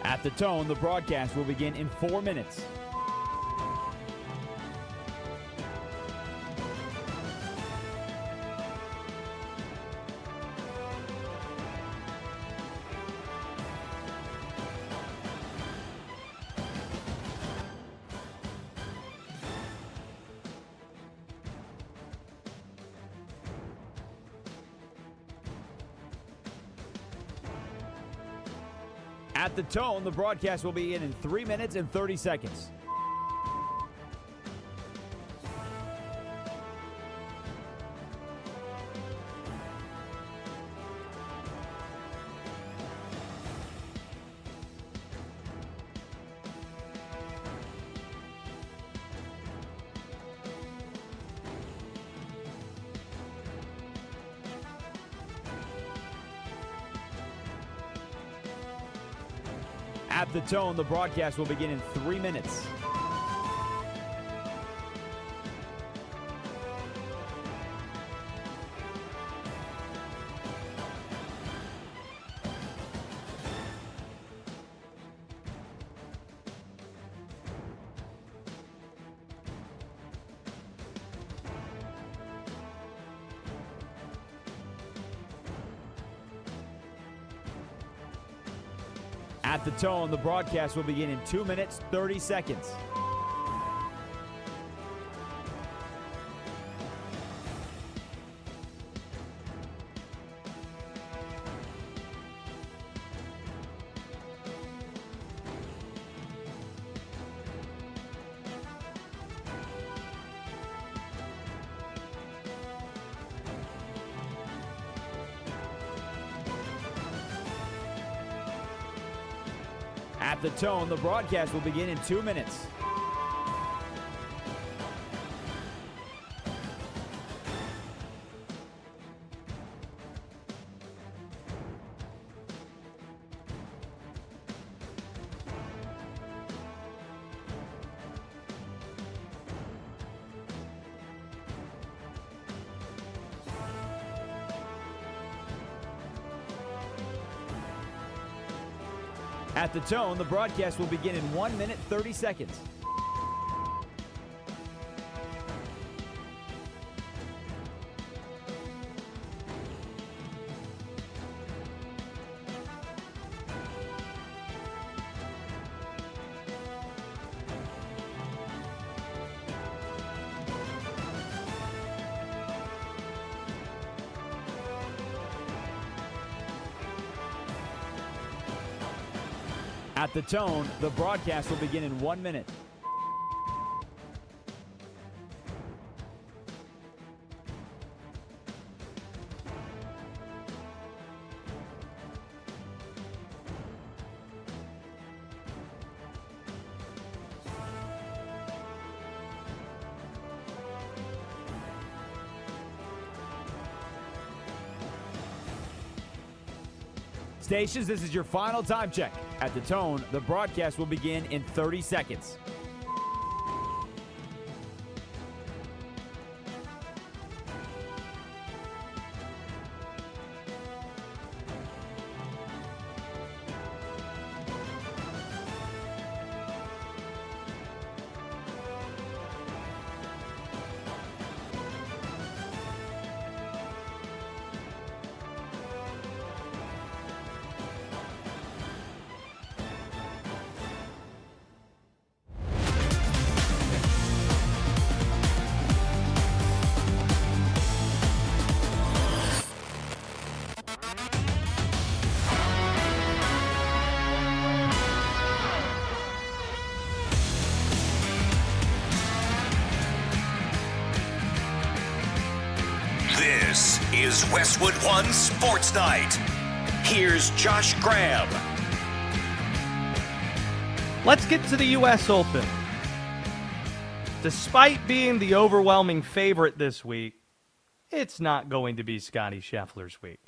At the tone, the broadcast will begin in 4 minutes. At the tone, the broadcast will begin in 3 minutes and 30 seconds. At the tone, the broadcast will begin in 3 minutes. At the tone, the broadcast will begin in 2 minutes, 30 seconds. At the tone, the broadcast will begin in 2 minutes. At the tone, the broadcast will begin in 1 minute, 30 seconds. At the tone, the broadcast will begin in 1 minute. Stations, this is your final time check. At the tone, the broadcast will begin in 30 seconds. This is Westwood One Sports Night. Here's Josh Graham. Let's get to the U.S. Open. Despite being the overwhelming favorite this week, it's not going to be Scottie Scheffler's week.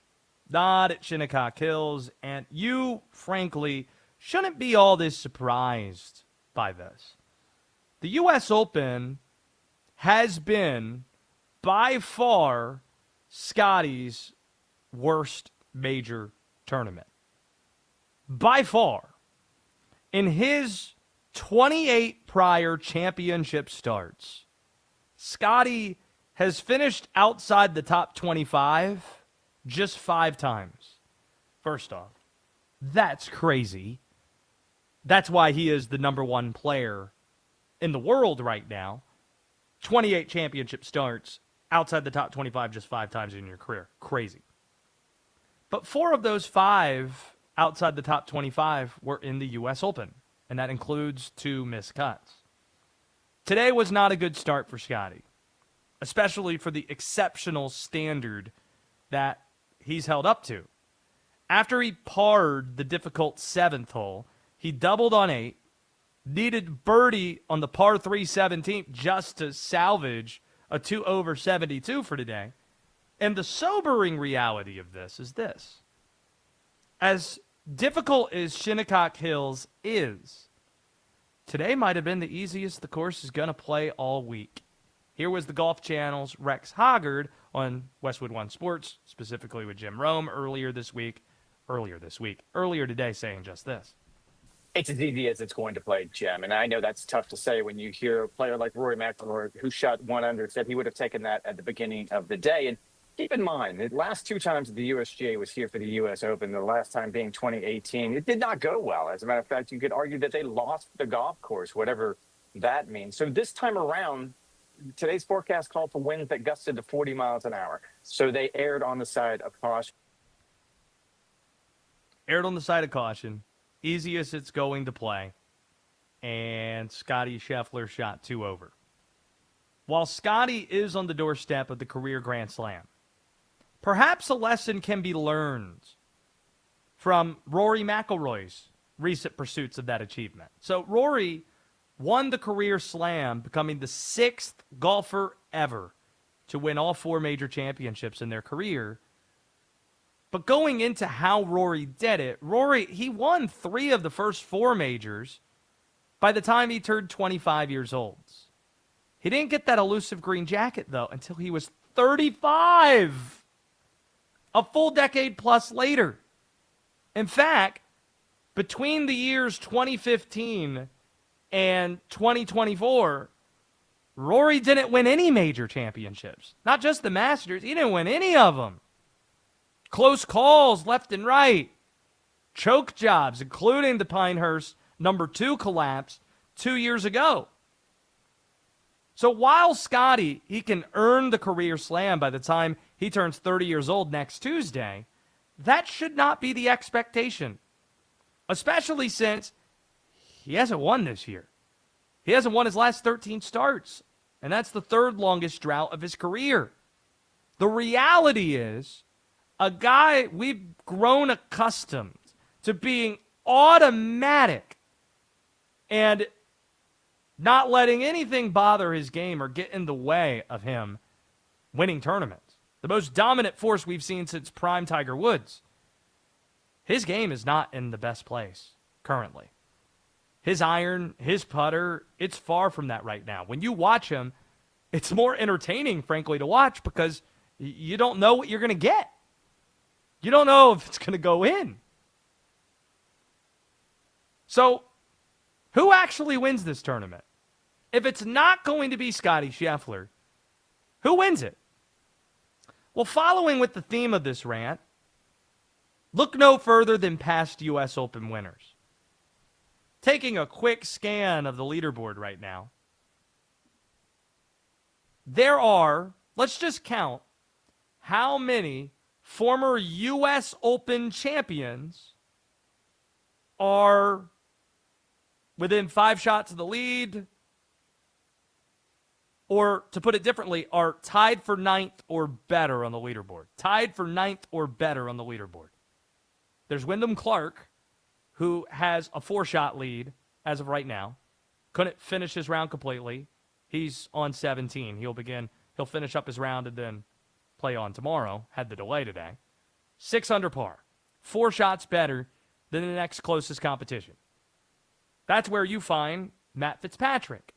Not at Shinnecock Hills, and you, frankly, shouldn't be all this surprised by this. The U.S. Open has been, by far, Scottie's worst major tournament. By far. In his 28 prior championship starts, Scottie has finished outside the top 25 just 5 times. First off, that's crazy. That's why he is the number one player in the world right now. 28 championship starts outside the top 25 just 5 times in your career. Crazy. But 4 of those 5 outside the top 25 were in the U.S. Open, and that includes 2 missed cuts. Today was not a good start for Scottie, especially for the exceptional standard that he's held up to. After he parred the difficult 7th hole, he doubled on 8, needed birdie on the par 3 17th just to salvage a 2 over 72 for today. And the sobering reality of this is this. As difficult as Shinnecock Hills is, today might have been the easiest the course is going to play all week. Here was the Golf Channel's Rex Hoggard on Westwood One Sports, specifically with Jim Rome earlier today, saying just this. It's as easy as it's going to play, Jim. And I know that's tough to say when you hear a player like Rory McIlroy, who shot 1 under, said he would have taken that at the beginning of the day. And keep in mind, the last 2 times the USGA was here for the U.S. Open, the last time being 2018, it did not go well. As a matter of fact, you could argue that they lost the golf course, whatever that means. So this time around, today's forecast called for winds that gusted to 40 miles an hour. So they erred on the side of caution. Erred on the side of caution. Easiest it's going to play. And Scottie Scheffler shot 2 over. While Scottie is on the doorstep of the career Grand Slam, perhaps a lesson can be learned from Rory McIlroy's recent pursuits of that achievement. So Rory won the career slam, becoming the 6th golfer ever to win all 4 major championships in their career. But going into how Rory did it, he won 3 of the first 4 majors by the time he turned 25 years old. He didn't get that elusive green jacket, though, until he was 35. A full decade plus later. In fact, between the years 2015 and 2024, Rory didn't win any major championships. Not just the Masters. He didn't win any of them. Close calls left and right. Choke jobs, including the Pinehurst number 2 collapse 2 years ago. So while Scottie, he can earn the career slam by the time he turns 30 years old next Tuesday, that should not be the expectation. Especially since he hasn't won this year. He hasn't won his last 13 starts. And that's the 3rd longest drought of his career. The reality is, a guy we've grown accustomed to being automatic and not letting anything bother his game or get in the way of him winning tournaments. The most dominant force we've seen since prime Tiger Woods. His game is not in the best place currently. His iron, his putter, it's far from that right now. When you watch him, it's more entertaining, frankly, to watch because you don't know what you're going to get. You don't know if it's going to go in. So, who actually wins this tournament? If it's not going to be Scottie Scheffler, who wins it? Well, following with the theme of this rant, look no further than past U.S. Open winners. Taking a quick scan of the leaderboard right now, there are, let's just count, how many former U.S. Open champions are within 5 shots of the lead, or to put it differently, are tied for 9th or better on the leaderboard. Tied for 9th or better on the leaderboard. There's Wyndham Clark, who has a 4-shot lead as of right now. Couldn't finish his round completely. He's on 17. He'll finish up his round and then play on tomorrow. Had the delay today. 6 under par. 4 shots better than the next closest competition. That's where you find Matt Fitzpatrick,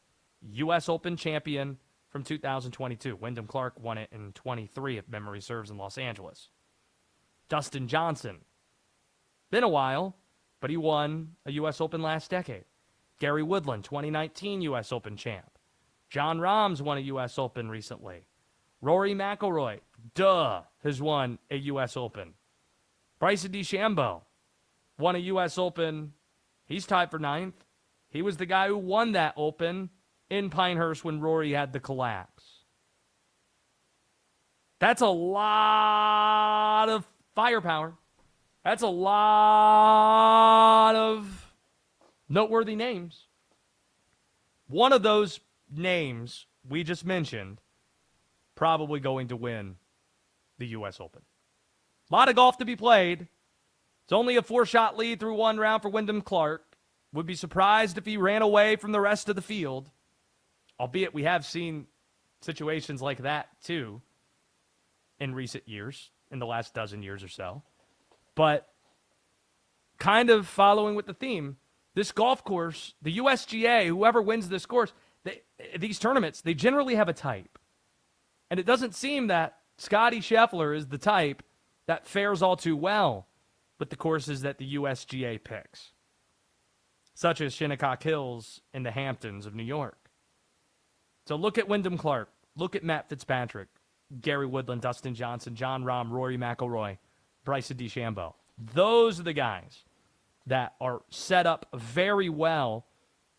U.S. Open champion from 2022. Wyndham Clark won it in 23, if memory serves, in Los Angeles. Dustin Johnson. Been a while, but he won a U.S. Open last decade. Gary Woodland, 2019 U.S. Open champ. John Rahm's won a U.S. Open recently. Rory McIlroy, has won a U.S. Open. Bryson DeChambeau won a U.S. Open. He's tied for 9th. He was the guy who won that Open in Pinehurst when Rory had the collapse. That's a lot of firepower. That's a lot of noteworthy names. One of those names we just mentioned probably going to win the U.S. Open. A lot of golf to be played. It's only a 4-shot lead through one round for Wyndham Clark. Would be surprised if he ran away from the rest of the field. Albeit we have seen situations like that, too, in recent years, in the last dozen years or so. But kind of following with the theme, this golf course, the USGA, whoever wins this course, these tournaments, they generally have a type. And it doesn't seem that Scottie Scheffler is the type that fares all too well with the courses that the USGA picks, such as Shinnecock Hills in the Hamptons of New York. So look at Wyndham Clark. Look at Matt Fitzpatrick, Gary Woodland, Dustin Johnson, John Rahm, Rory McIlroy, Bryson DeChambeau. Those are the guys that are set up very well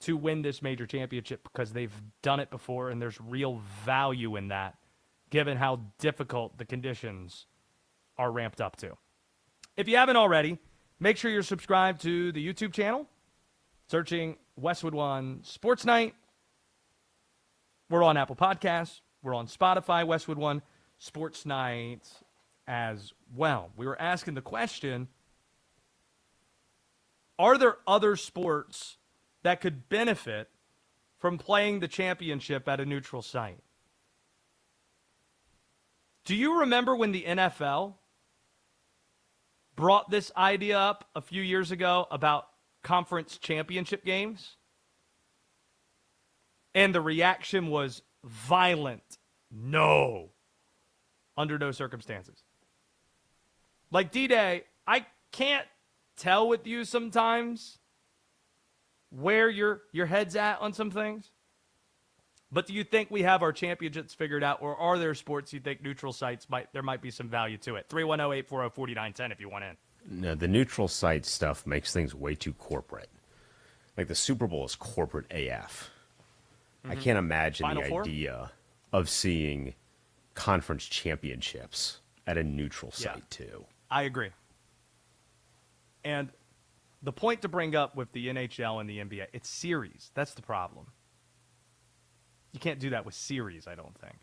to win this major championship because they've done it before, and there's real value in that, given how difficult the conditions are ramped up to. If you haven't already, make sure you're subscribed to the YouTube channel, searching Westwood One Sports Night. We're on Apple Podcasts. We're on Spotify, Westwood One Sports Night as well. We were asking the question, are there other sports that could benefit from playing the championship at a neutral site? Do you remember when the NFL brought this idea up a few years ago about conference championship games? And the reaction was violent. No. Under no circumstances. Like D-Day, I can't tell with you sometimes where your head's at on some things. But do you think we have our championships figured out, or are there sports you think neutral sites there might be some value to it? 310-840-4910 if you want in. No, the neutral site stuff makes things way too corporate. Like the Super Bowl is corporate AF. I can't imagine Final the Four? idea of seeing conference championships at a neutral site, too. I agree. And the point to bring up with the NHL and the NBA, it's series. That's the problem. You can't do that with series, I don't think.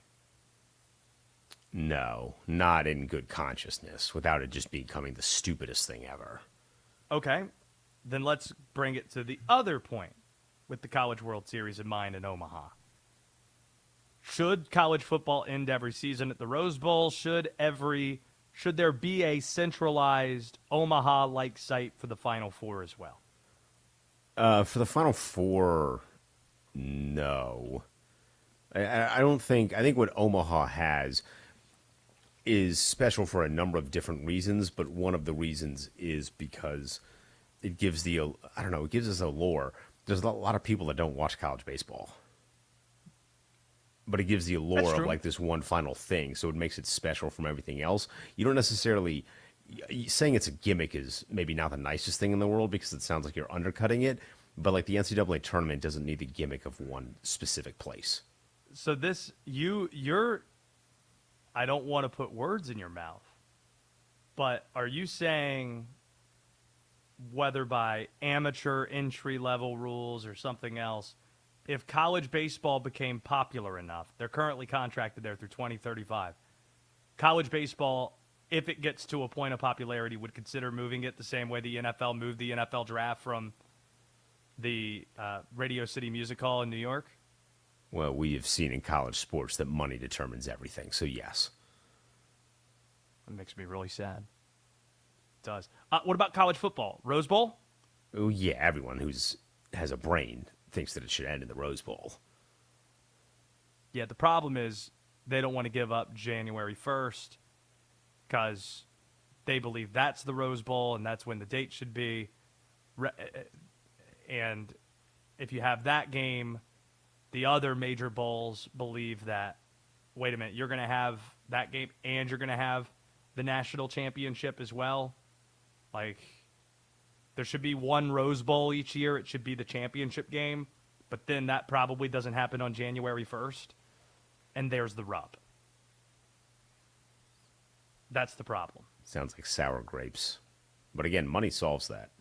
No, not in good consciousness, without it just becoming the stupidest thing ever. Okay, then let's bring it to the other point with the College World Series in mind in Omaha. Should college football end every season at the Rose Bowl? Should there be a centralized Omaha-like site for the Final Four as well? For the Final Four, no. I don't think. I think what Omaha has is special for a number of different reasons, but one of the reasons is because it gives it gives us a lure. There's a lot of people that don't watch college baseball, but it gives the allure of like this one final thing, so it makes it special from everything else. You don't necessarily saying it's a gimmick is maybe not the nicest thing in the world because it sounds like you're undercutting it, but like the NCAA tournament doesn't need the gimmick of one specific place. So you're I don't want to put words in your mouth, but are you saying whether by amateur entry-level rules or something else, if college baseball became popular enough, they're currently contracted there through 2035, college baseball, if it gets to a point of popularity, would consider moving it the same way the NFL moved the NFL draft from the Radio City Music Hall in New York? Well, we have seen in college sports that money determines everything, so yes. That makes me really sad. It does. What about college football? Rose Bowl? Oh, yeah, everyone has a brain thinks that it should end in the Rose Bowl. Yeah, the problem is they don't want to give up January 1st because they believe that's the Rose Bowl and that's when the date should be. And if you have that game, the other major bowls believe that, wait a minute, you're going to have that game and you're going to have the national championship as well. Like, there should be one Rose Bowl each year. It should be the championship game. But then that probably doesn't happen on January 1st. And there's the rub. That's the problem. Sounds like sour grapes. But again, money solves that.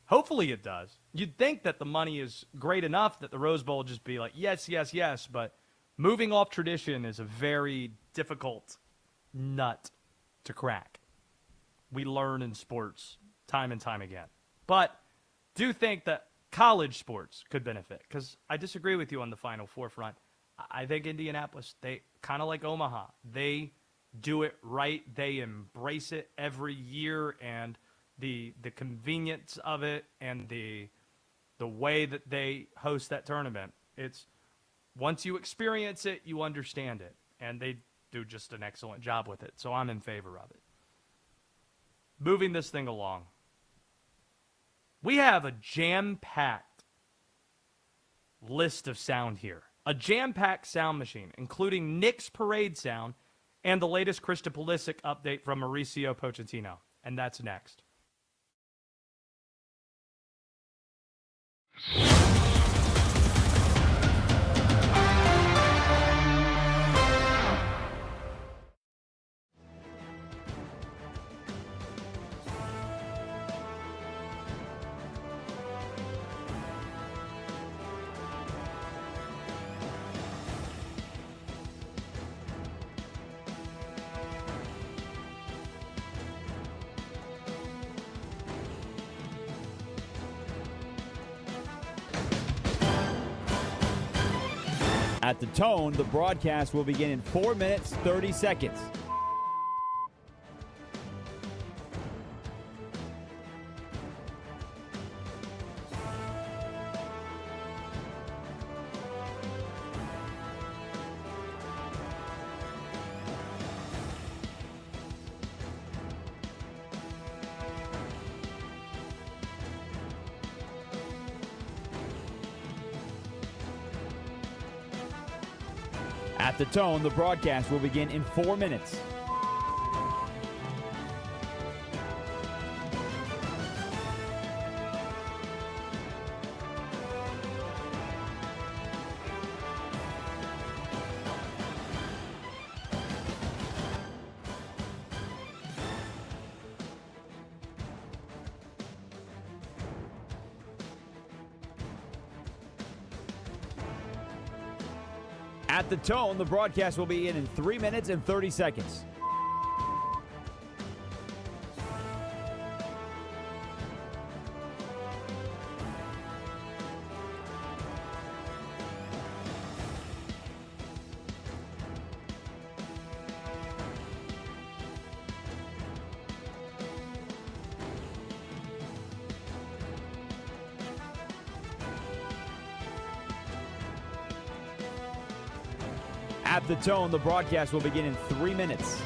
Hopefully it does. You'd think that the money is great enough that the Rose Bowl would just be like, yes, yes, yes. But moving off tradition is a very difficult nut to crack. We learn in sports time and time again. But do think that college sports could benefit, because I disagree with you on the Final Four front. I think Indianapolis, they kind of like Omaha. They do it right. They embrace it every year, and the convenience of it and the way that they host that tournament. It's once you experience it, you understand it, and they do just an excellent job with it. So I'm in favor of it. Moving this thing along. We have a jam-packed list of sound here. A jam-packed sound machine, including Knicks parade sound and the latest Christian Pulisic update from Mauricio Pochettino. And that's next. At the tone, the broadcast will begin in 4 minutes, 30 seconds. At the tone, the broadcast will begin in 4 minutes. At the tone, the broadcast will be in 3 minutes and 30 seconds. At the tone, the broadcast will begin in 3 minutes.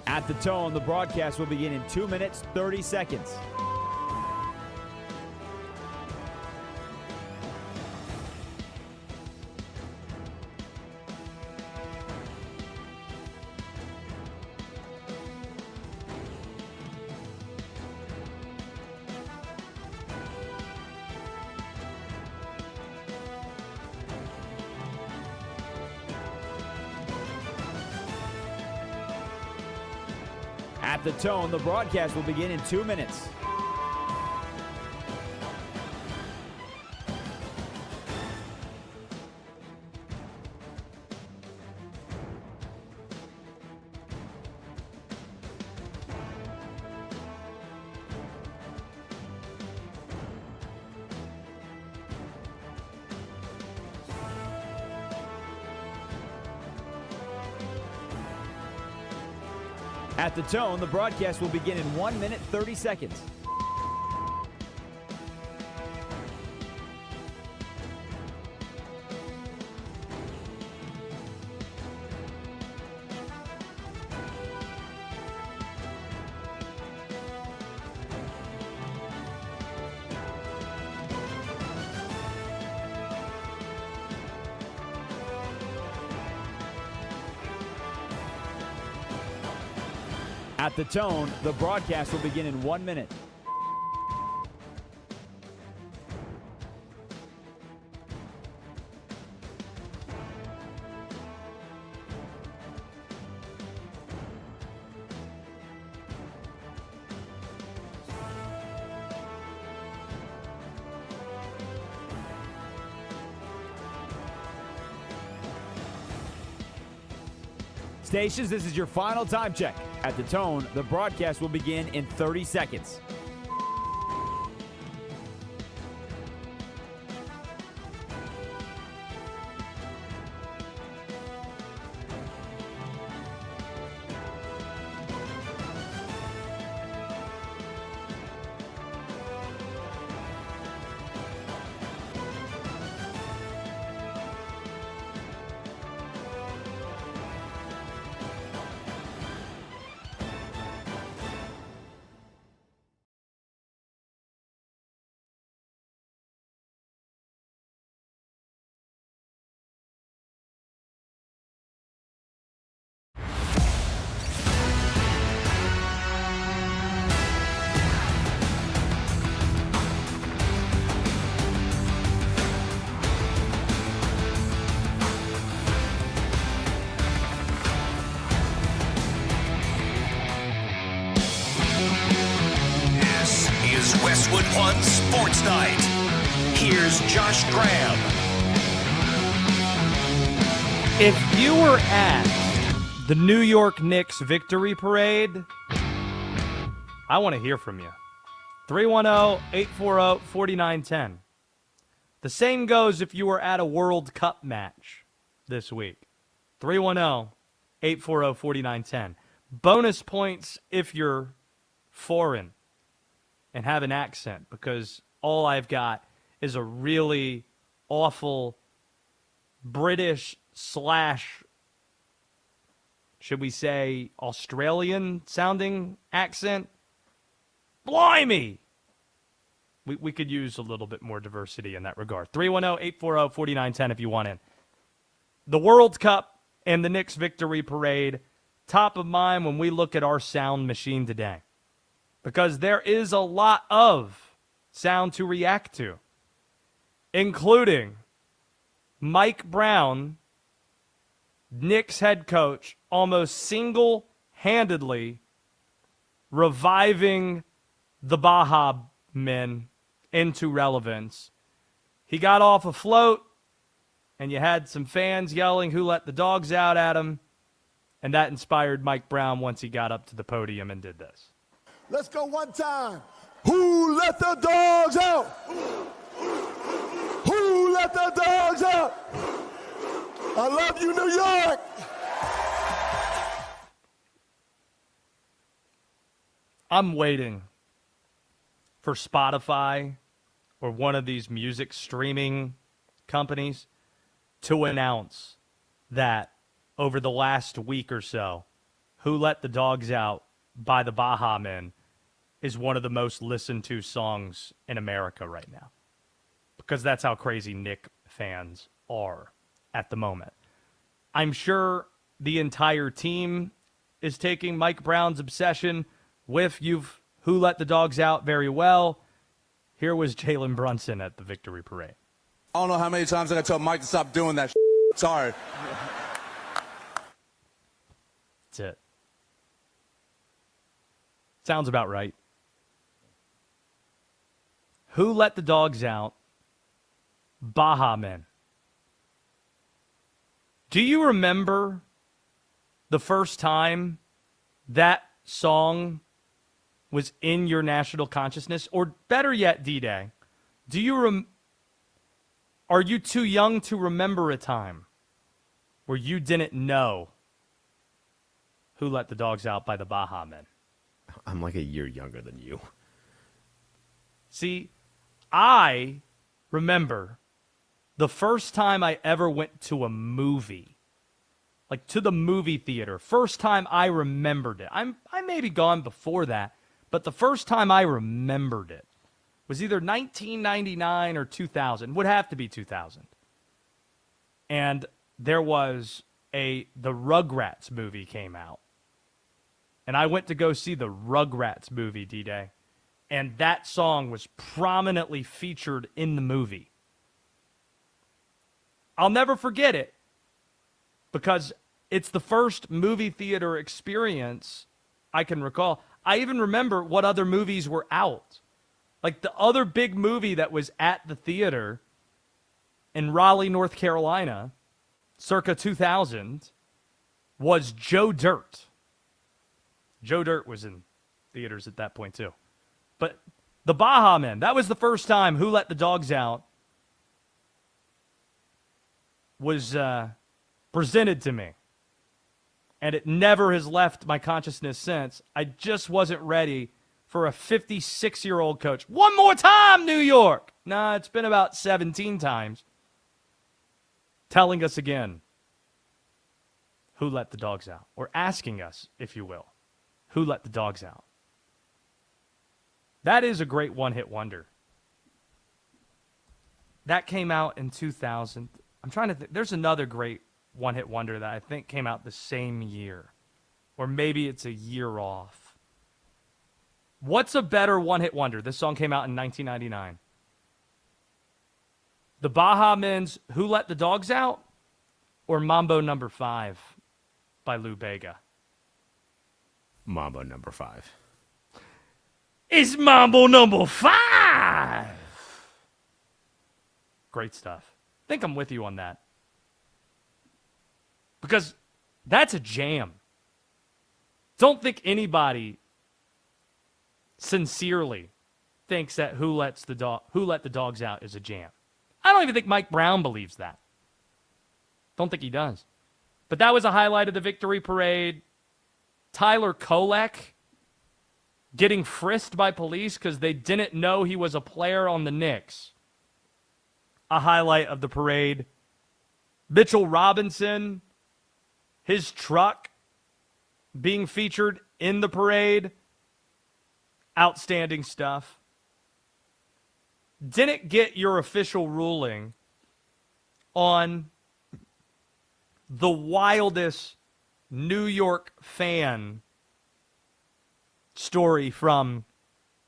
At the tone, the broadcast will begin in 2 minutes, 30 seconds. At the tone, the broadcast will begin in 2 minutes. At the tone, the broadcast will begin in 1 minute, 30 seconds. At the tone, the broadcast will begin in 1 minute. Stations, this is your final time check. At the tone, the broadcast will begin in 30 seconds. Westwood One Sports Night. Here's Josh Graham. If you were at the New York Knicks victory parade, I want to hear from you. 310-840-4910. The same goes if you were at a World Cup match this week. 310-840-4910. Bonus points if you're foreign and have an accent, because all I've got is a really awful British / should we say Australian sounding accent. Blimey! We could use a little bit more diversity in that regard. 310-840-4910 if you want in. The World Cup and the Knicks victory parade, top of mind when we look at our sound machine today. Because there is a lot of sound to react to, including Mike Brown, Knicks head coach, almost single-handedly reviving the Baja men into relevance. He got off a float, and you had some fans yelling, "Who let the dogs out?" at him, and that inspired Mike Brown once he got up to the podium and did this. Let's go one time. Who let the dogs out? Who let the dogs out? I love you, New York. I'm waiting for Spotify or one of these music streaming companies to announce that over the last week or so, Who Let the Dogs Out by the Baja Men is one of the most listened to songs in America right now. Because that's how crazy Knick fans are at the moment. I'm sure the entire team is taking Mike Brown's obsession with Who Let the Dogs Out very well. Here was Jalen Brunson at the victory parade. I don't know how many times I got to tell Mike to stop doing that. Sorry. That's it. Sounds about right. Who Let the Dogs Out? Baha Men. Do you remember the first time that song was in your national consciousness? Or better yet, D-Day, are you too young to remember a time where you didn't know Who Let the Dogs Out by the Baha Men? I'm like a year younger than you. See, I remember the first time I ever went to a movie, like to the movie theater. First time I remembered it. I may be gone before that, but the first time I remembered it was either 1999 or 2000. Would have to be 2000. And there was the Rugrats movie came out. And I went to go see the Rugrats movie, D-Day. And that song was prominently featured in the movie. I'll never forget it because it's the first movie theater experience I can recall. I even remember what other movies were out. Like the other big movie that was at the theater in Raleigh, North Carolina, circa 2000, was Joe Dirt. Joe Dirt was in theaters at that point too. But the Baha Men, that was the first time Who Let the Dogs Out was presented to me. And it never has left my consciousness since. I just wasn't ready for a 56-year-old coach. One more time, New York! Nah, it's been about 17 times. Telling us again, who let the dogs out? Or asking us, if you will, who let the dogs out? That is a great one-hit wonder. That came out in 2000. I'm trying to think. There's another great one-hit wonder that I think came out the same year. Or maybe it's a year off. What's a better one-hit wonder? This song came out in 1999. The Baha Men's Who Let the Dogs Out? Or Mambo No. 5 by Lou Bega? Mambo No. 5. It's Mambo No. 5! Great stuff. I think I'm with you on that. Because that's a jam. Don't think anybody sincerely thinks that Who Let the Dogs Out is a jam. I don't even think Mike Brown believes that. Don't think he does. But that was a highlight of the victory parade. Tyler Kolek getting frisked by police because they didn't know he was a player on the Knicks. A highlight of the parade. Mitchell Robinson, his truck being featured in the parade. Outstanding stuff. Didn't get your official ruling on the wildest New York fan story from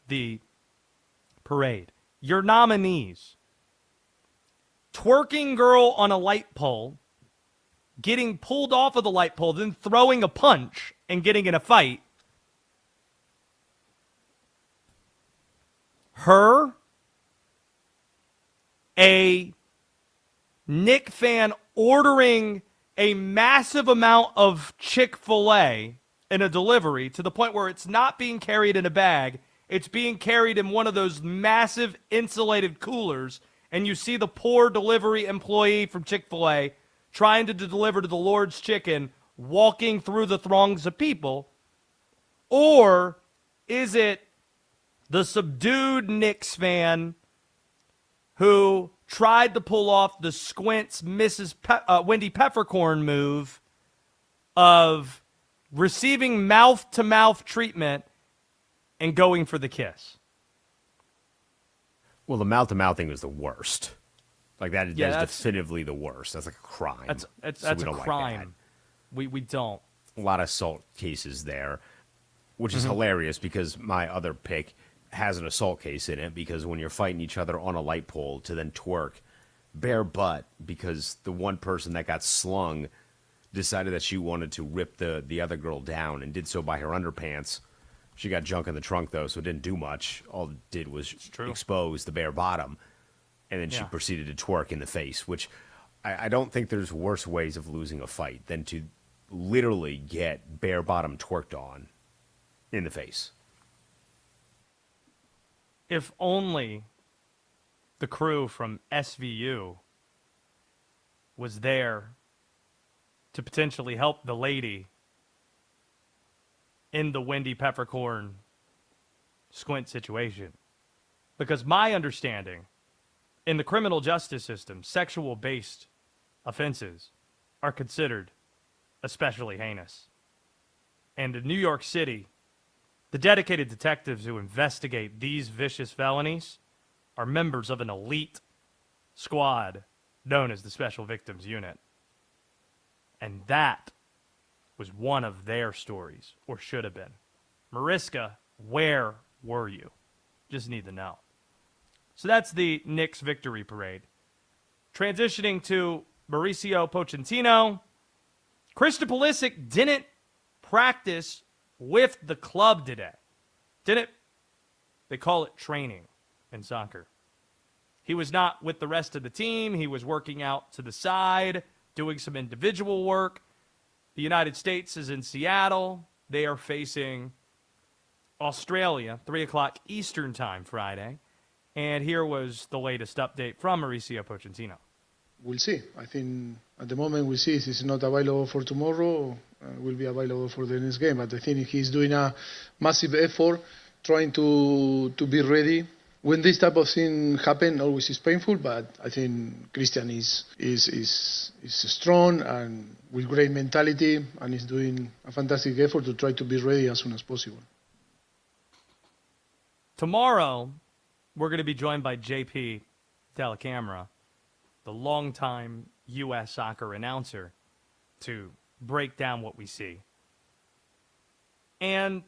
the parade. Your nominees: twerking girl on a light pole, getting pulled off of the light pole, then throwing a punch and getting in a fight. Her, a Knick fan ordering a massive amount of Chick-fil-A in a delivery to the point where it's not being carried in a bag. It's being carried in one of those massive insulated coolers. And you see the poor delivery employee from Chick-fil-A trying to deliver to the Lord's Chicken, walking through the throngs of people. Or is it the subdued Knicks fan who tried to pull off the squints Wendy Peppercorn move of receiving mouth-to-mouth treatment and going for the kiss? Well, the mouth-to-mouth thing was the worst. Like, that is definitively the worst. That's like a crime. That's a crime. We don't. A lot of assault cases there, which is hilarious because my other pick has an assault case in it because when you're fighting each other on a light pole to then twerk bare butt because the one person that got slung decided that she wanted to rip the other girl down and did so by her underpants, She got junk in the trunk, though, so it didn't do much. All it did was expose the bare bottom, and then she proceeded to twerk in the face, which I don't think there's worse ways of losing a fight than to literally get bare bottom twerked on in the face. If only the crew from SVU was there to potentially help the lady in the Wendy Peppercorn squint situation. Because my understanding, in the criminal justice system, sexual-based offenses are considered especially heinous. And in New York City, the dedicated detectives who investigate these vicious felonies are members of an elite squad known as the Special Victims Unit. And that was one of their stories, or should have been. Mariska, where were you? Just need to know. So that's the Knicks victory parade. Transitioning to Mauricio Pochettino. Christian Pulisic didn't practice with the club today. They call it training in soccer. He was not with the rest of the team. He was working out to the side, doing some individual work. The United States is in Seattle. They are facing Australia, 3 o'clock Eastern time Friday. And here was the latest update from Mauricio Pochettino. We'll see. I think at the moment we see it's not available for tomorrow. Will be available for the next game. But I think he's doing a massive effort, trying to be ready. When this type of thing happen, always is painful. But I think Christian is strong and with great mentality, and is doing a fantastic effort to try to be ready as soon as possible. Tomorrow, we're going to be joined by JP Telecamera, the longtime U.S. soccer announcer, to break down what we see. And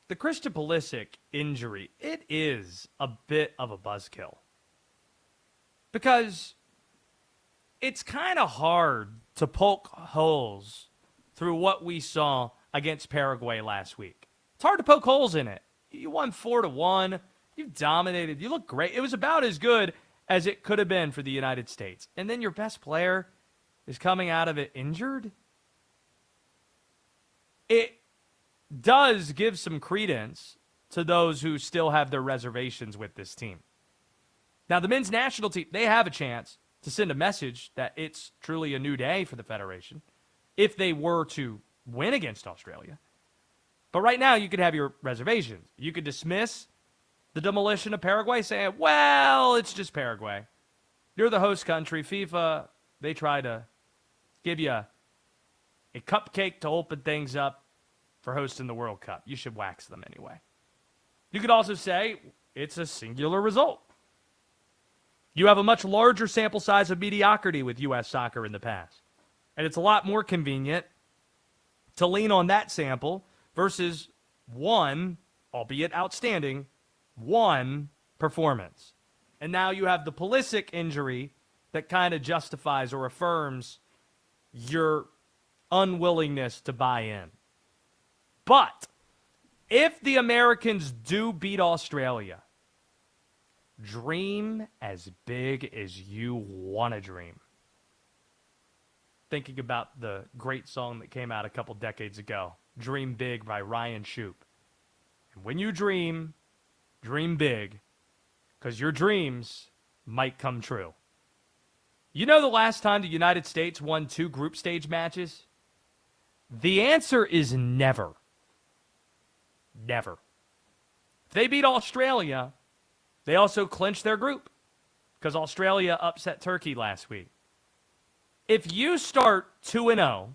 the Christian Pulisic injury, it is a bit of a buzzkill. Because it's kind of hard to poke holes through what we saw against Paraguay last week. It's hard to poke holes in it. You won 4-1. You dominated. You look great. It was about as good as it could have been for the United States. And then your best player is coming out of it injured? It does give some credence to those who still have their reservations with this team. Now, the men's national team, they have a chance to send a message that it's truly a new day for the Federation if they were to win against Australia. But right now, you could have your reservations. You could dismiss the demolition of Paraguay, saying, well, it's just Paraguay. You're the host country. FIFA, they try to give you a cupcake to open things up for hosting the World Cup. You should wax them anyway. You could also say it's a singular result. You have a much larger sample size of mediocrity with U.S. soccer in the past. And it's a lot more convenient to lean on that sample versus one, albeit outstanding, one performance. And now you have the Pulisic injury that kind of justifies or affirms your unwillingness to buy in. But if the Americans do beat Australia, dream as big as you want to dream. Thinking about the great song that came out a couple decades ago, Dream Big by Ryan Shoup. And when you dream big, because your dreams might come true. You know the last time the United States won 2 group stage matches? The answer is never. Never. If they beat Australia, they also clinched their group because Australia upset Turkey last week. If you start 2-0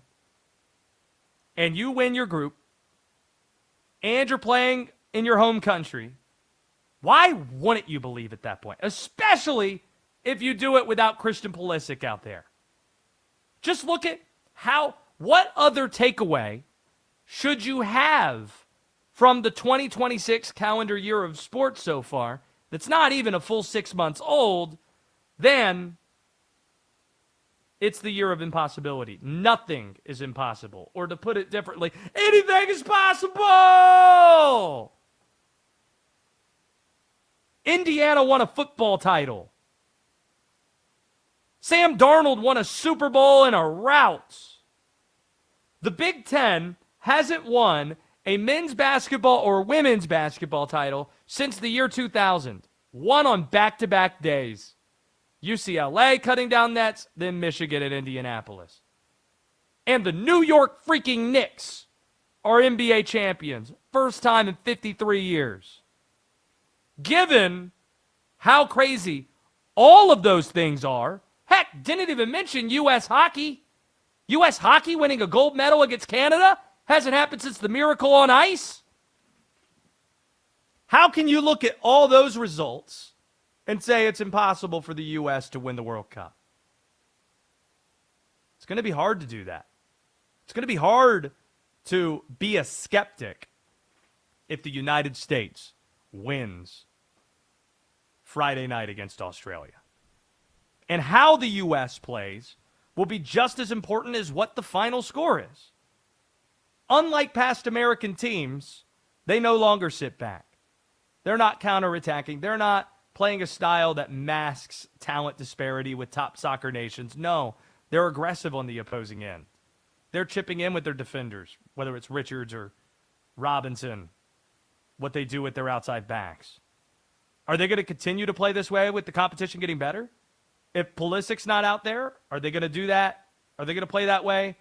and you win your group and you're playing in your home country, why wouldn't you believe at that point? Especially if you do it without Christian Pulisic out there. Just look at what other takeaway should you have from the 2026 calendar year of sports so far that's not even a full 6 months old than It's the year of impossibility. Nothing is impossible. Or to put it differently, anything is possible! Indiana won a football title. Sam Darnold won a Super Bowl in a rout. The Big Ten hasn't won a men's basketball or women's basketball title since the year 2000. Won on back-to-back days. UCLA cutting down nets, then Michigan at Indianapolis. And the New York freaking Knicks are NBA champions. First time in 53 years. Given how crazy all of those things are, heck, didn't even mention U.S. hockey. U.S. hockey winning a gold medal against Canada hasn't happened since the Miracle on Ice. How can you look at all those results and say it's impossible for the U.S. to win the World Cup? It's going to be hard to do that. It's going to be hard to be a skeptic if the United States wins Friday night against Australia. And how the U.S. plays will be just as important as what the final score is. Unlike past American teams, they no longer sit back. They're not counterattacking. They're not playing a style that masks talent disparity with top soccer nations. No, they're aggressive on the opposing end. They're chipping in with their defenders, whether it's Richards or Robinson, what they do with their outside backs. Are they going to continue to play this way with the competition getting better? If Pulisic's not out there, are they going to do that? Are they going to play that way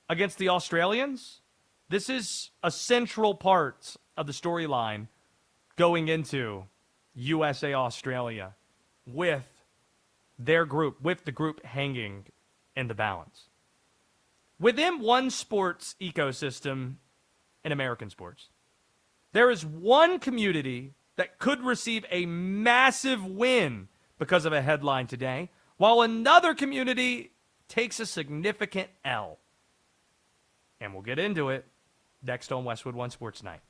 against the Australians? This is a central part of the storyline going into USA-Australia with their group, with the group hanging in the balance. Within one sports ecosystem in American sports, there is one community that could receive a massive win because of a headline today, while another community takes a significant L. And we'll get into it next on Westwood One Sports Night.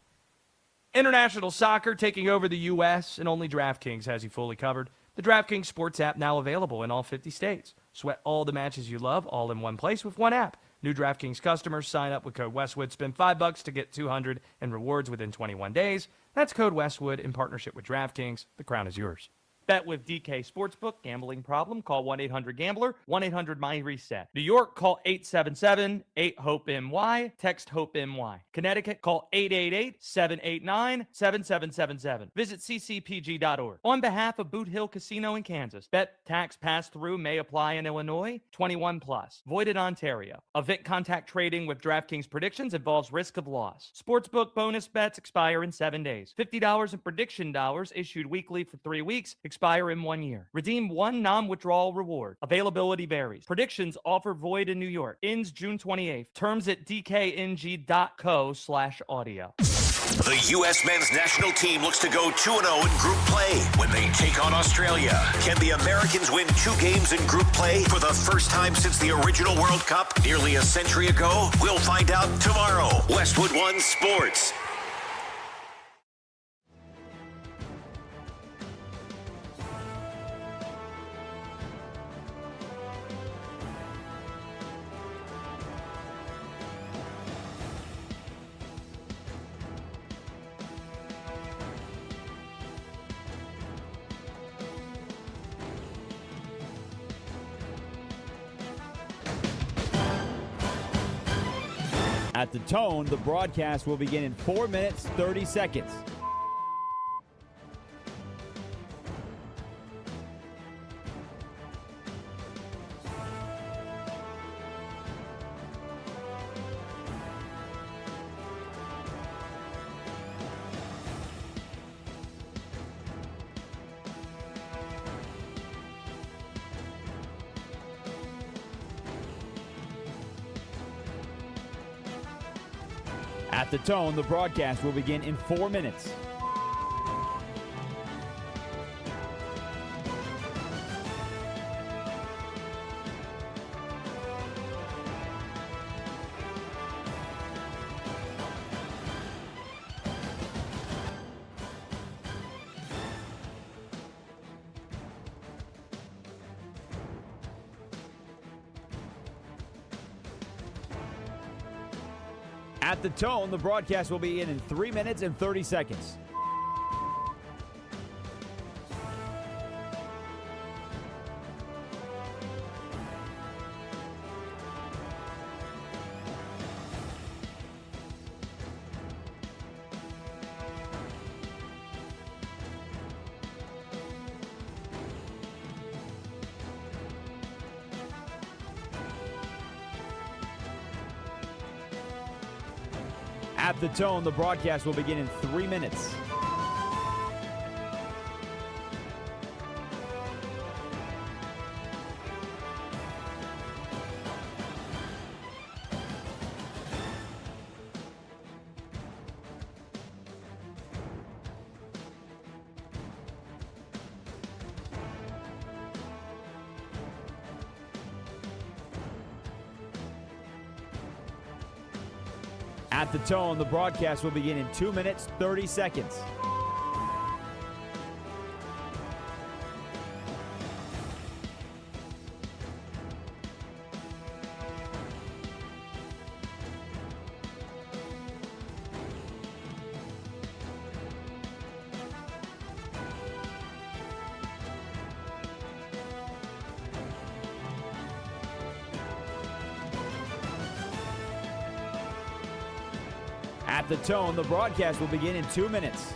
International soccer taking over the U.S., and only DraftKings has you fully covered. The DraftKings Sports app now available in all 50 states. Sweat all the matches you love all in one place with one app. New DraftKings customers sign up with code Westwood. Spend $5 to get $200 in rewards within 21 days. That's code Westwood in partnership with DraftKings. The crown is yours. Bet with DK Sportsbook. Gambling problem? Call 1-800-GAMBLER. 1-800-MY-RESET. New York, call 877-8-HOPE-NY. Text HOPE-NY. Connecticut, call 888-789-7777. Visit ccpg.org. On behalf of Boot Hill Casino in Kansas, bet tax pass-through may apply in Illinois. 21 plus. Void in Ontario. Event contact trading with DraftKings predictions involves risk of loss. Sportsbook bonus bets expire in 7 days. $50 in prediction dollars issued weekly for 3 weeks. Expire in 1 year. Redeem one non-withdrawal reward. Availability varies. Predictions offer void in New York. Ends June 28th. Terms at dkng.co/audio. The U.S. men's national team looks to go 2-0 in group play when they take on Australia. Can the Americans win 2 games in group play for the first time since the original World Cup nearly a century ago? We'll find out tomorrow. Westwood One Sports. At the tone, the broadcast will begin in 4 minutes, 30 seconds. At the tone, the broadcast will begin in 4 minutes. At the tone, the broadcast will begin in 3 minutes and 30 seconds. At the tone, the broadcast will begin in 3 minutes. At the tone, the broadcast will begin in 2 minutes, 30 seconds. At the tone, the broadcast will begin in 2 minutes.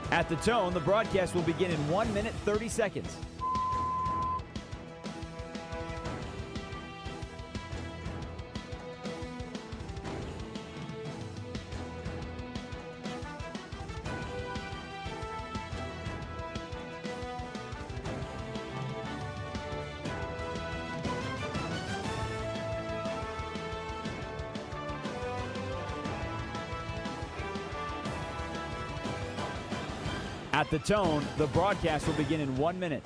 At the tone, the broadcast will begin in 1 minute, 30 seconds. At the tone, the broadcast will begin in 1 minute.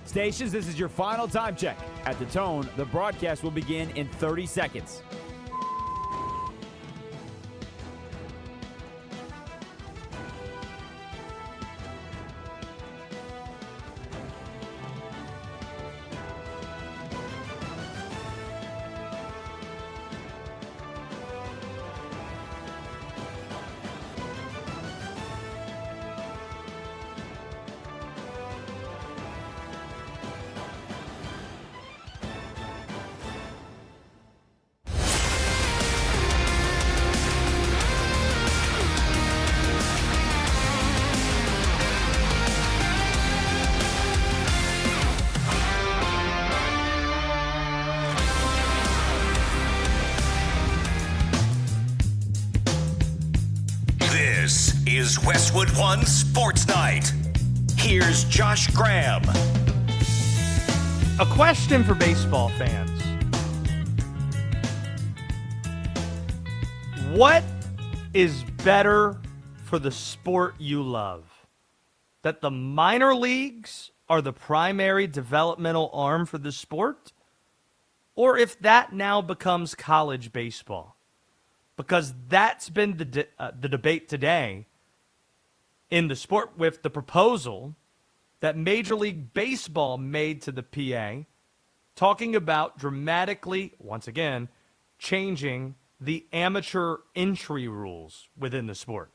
Stations, this is your final time check. At the tone, the broadcast will begin in 30 seconds. This is Westwood One Sports Night. Here's Josh Graham. A question for baseball fans. What is better for the sport you love? That the minor leagues are the primary developmental arm for the sport? Or if that now becomes college baseball? Because that's been the debate today in the sport with the proposal that Major League Baseball made to the PA, talking about dramatically, once again, changing the amateur entry rules within the sport.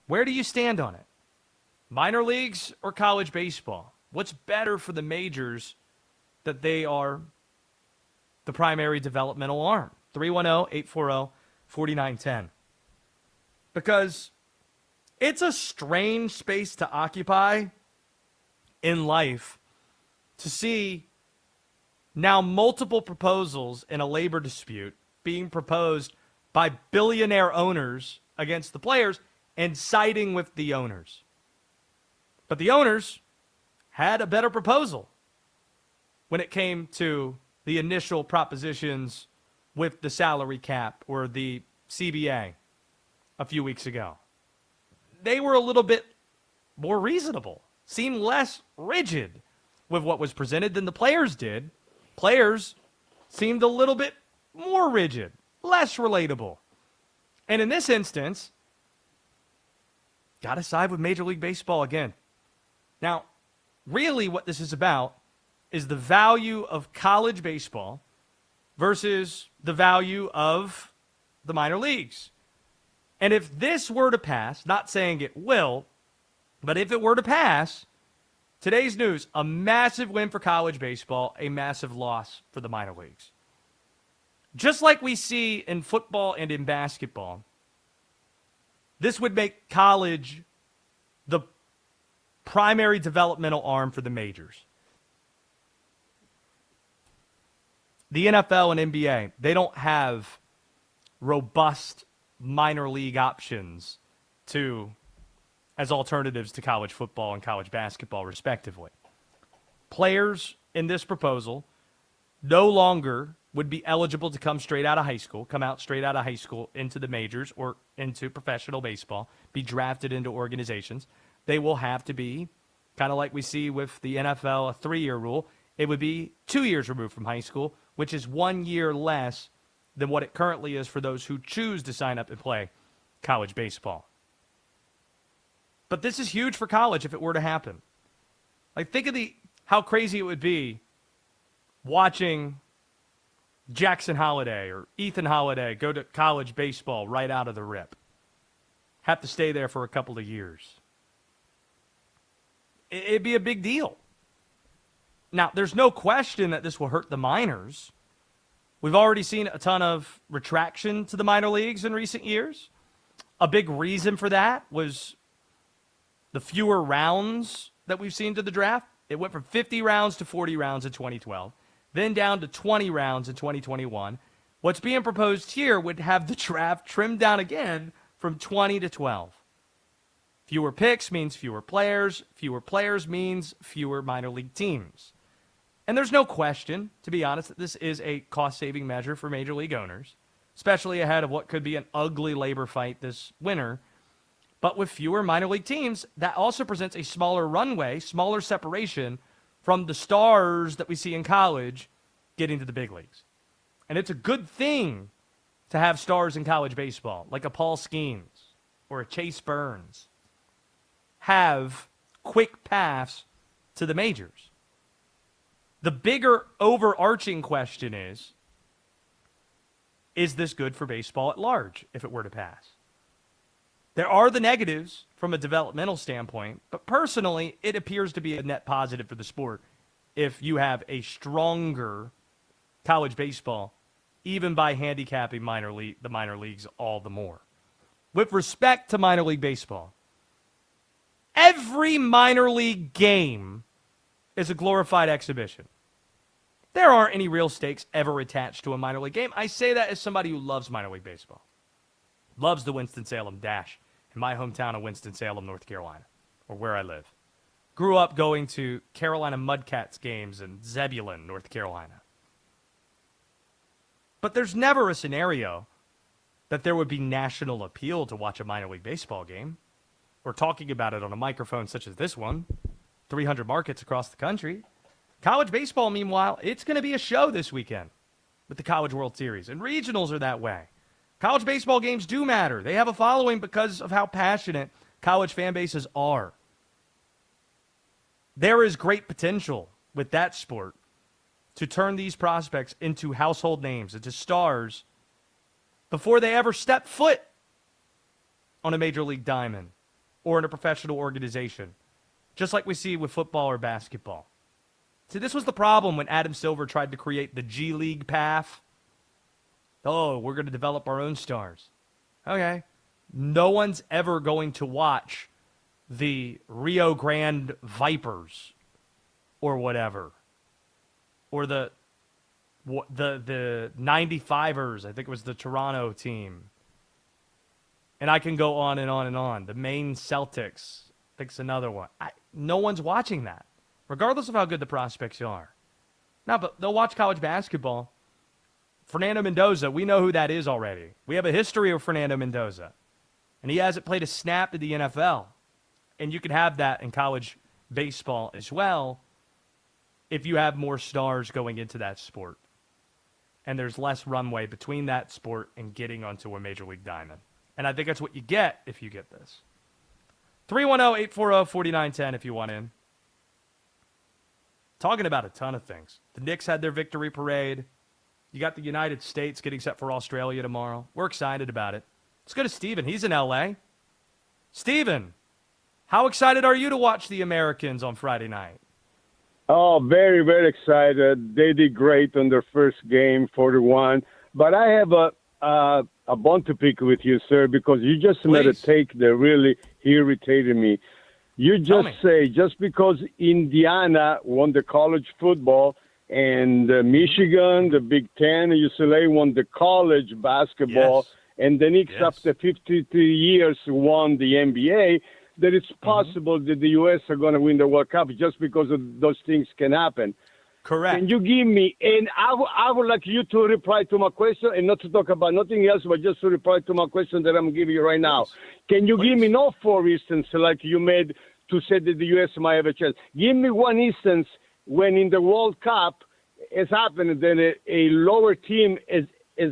Where do you stand on it? Minor leagues or college baseball? What's better for the majors that they are the primary developmental arm? 310-840-4910. Because it's a strange space to occupy in life to see Now multiple proposals in a labor dispute being proposed by billionaire owners against the players and siding with the owners. But the owners had a better proposal when it came to the initial propositions with the salary cap or the CBA a few weeks ago. They were a little bit more reasonable, seemed less rigid with what was presented than the players did. Players seemed a little bit more rigid, less relatable. And in this instance, got to side with Major League Baseball again. Now, really what this is about is the value of college baseball versus the value of the minor leagues. And if this were to pass, not saying it will, but if it were to pass, today's news, a massive win for college baseball, a massive loss for the minor leagues. Just like we see in football and in basketball, this would make college the primary developmental arm for the majors. The NFL and NBA, they don't have robust minor league options as alternatives to college football and college basketball, respectively. Players in this proposal no longer would be eligible to come out straight out of high school into the majors or into professional baseball, be drafted into organizations. They will have to be, kind of like we see with the NFL, a 3-year rule. It would be 2 years removed from high school, which is 1 year less than what it currently is for those who choose to sign up and play college baseball. But this is huge for college if it were to happen. Like, think of how crazy it would be watching Jackson Holliday or Ethan Holliday go to college baseball right out of the rip. Have to stay there for a couple of years. It'd be a big deal. Now, there's no question that this will hurt the minors. We've already seen a ton of retraction to the minor leagues in recent years. A big reason for that was the fewer rounds that we've seen to the draft. It went from 50 rounds to 40 rounds in 2012, then down to 20 rounds in 2021. What's being proposed here would have the draft trimmed down again from 20 to 12. Fewer picks means fewer players. Fewer players means fewer minor league teams. And there's no question, to be honest, that this is a cost-saving measure for major league owners, especially ahead of what could be an ugly labor fight this winter. But with fewer minor league teams, that also presents a smaller runway, smaller separation from the stars that we see in college getting to the big leagues. And it's a good thing to have stars in college baseball, like a Paul Skeens or a Chase Burns, have quick paths to the majors. The bigger overarching question is this good for baseball at large if it were to pass? There are the negatives from a developmental standpoint, but personally, it appears to be a net positive for the sport if you have a stronger college baseball, even by handicapping the minor leagues all the more. With respect to minor league baseball, every minor league game is a glorified exhibition. There aren't any real stakes ever attached to a minor league game. I say that as somebody who loves minor league baseball. Loves the Winston-Salem Dash in my hometown of Winston-Salem, North Carolina, or where I live. Grew up going to Carolina Mudcats games in Zebulon, North Carolina. But there's never a scenario that there would be national appeal to watch a minor league baseball game. We're talking about it on a microphone such as this one, 300 markets across the country. College baseball, meanwhile, it's going to be a show this weekend with the College World Series, and regionals are that way. College baseball games do matter. They have a following because of how passionate college fan bases are. There is great potential with that sport to turn these prospects into household names, into stars, before they ever step foot on a major league diamond or in a professional organization, just like we see with football or basketball. See, this was the problem when Adam Silver tried to create the G League path. Oh, we're going to develop our own stars. Okay. No one's ever going to watch the Rio Grande Vipers or whatever, or the the 95ers, I think it was the Toronto team. And I can go on and on and on. The Maine Celtics, I think it's another one. No one's watching that, regardless of how good the prospects are. No, but they'll watch college basketball. Fernando Mendoza, we know who that is already. We have a history of Fernando Mendoza. And he hasn't played a snap in the NFL. And you can have that in college baseball as well if you have more stars going into that sport. And there's less runway between that sport and getting onto a Major League diamond. And I think that's what you get if you get this. 310-840-4910 if you want in. Talking about a ton of things. The Knicks had their victory parade. You got the United States getting set for Australia tomorrow. We're excited about it. Let's go to Steven. He's in L.A. Steven, how excited are you to watch the Americans on Friday night? Oh, very, very excited. They did great on their first game, 41. But I have a bone to pick with you, sir, because you just made a take that really irritated me. You just say, just because Indiana won the college football and Michigan, the Big Ten, UCLA won the college basketball, and the Knicks after 53 years won the NBA, that it's possible that the U.S. are going to win the World Cup just because of those things can happen. Correct. Can you give me, and I would like you to reply to my question and not to talk about nothing else, but just to reply to my question that I'm giving you right now. Can you give me no for instance like you made to say that the U.S. might have a chance? Give me one instance when in the World Cup has happened that a lower team has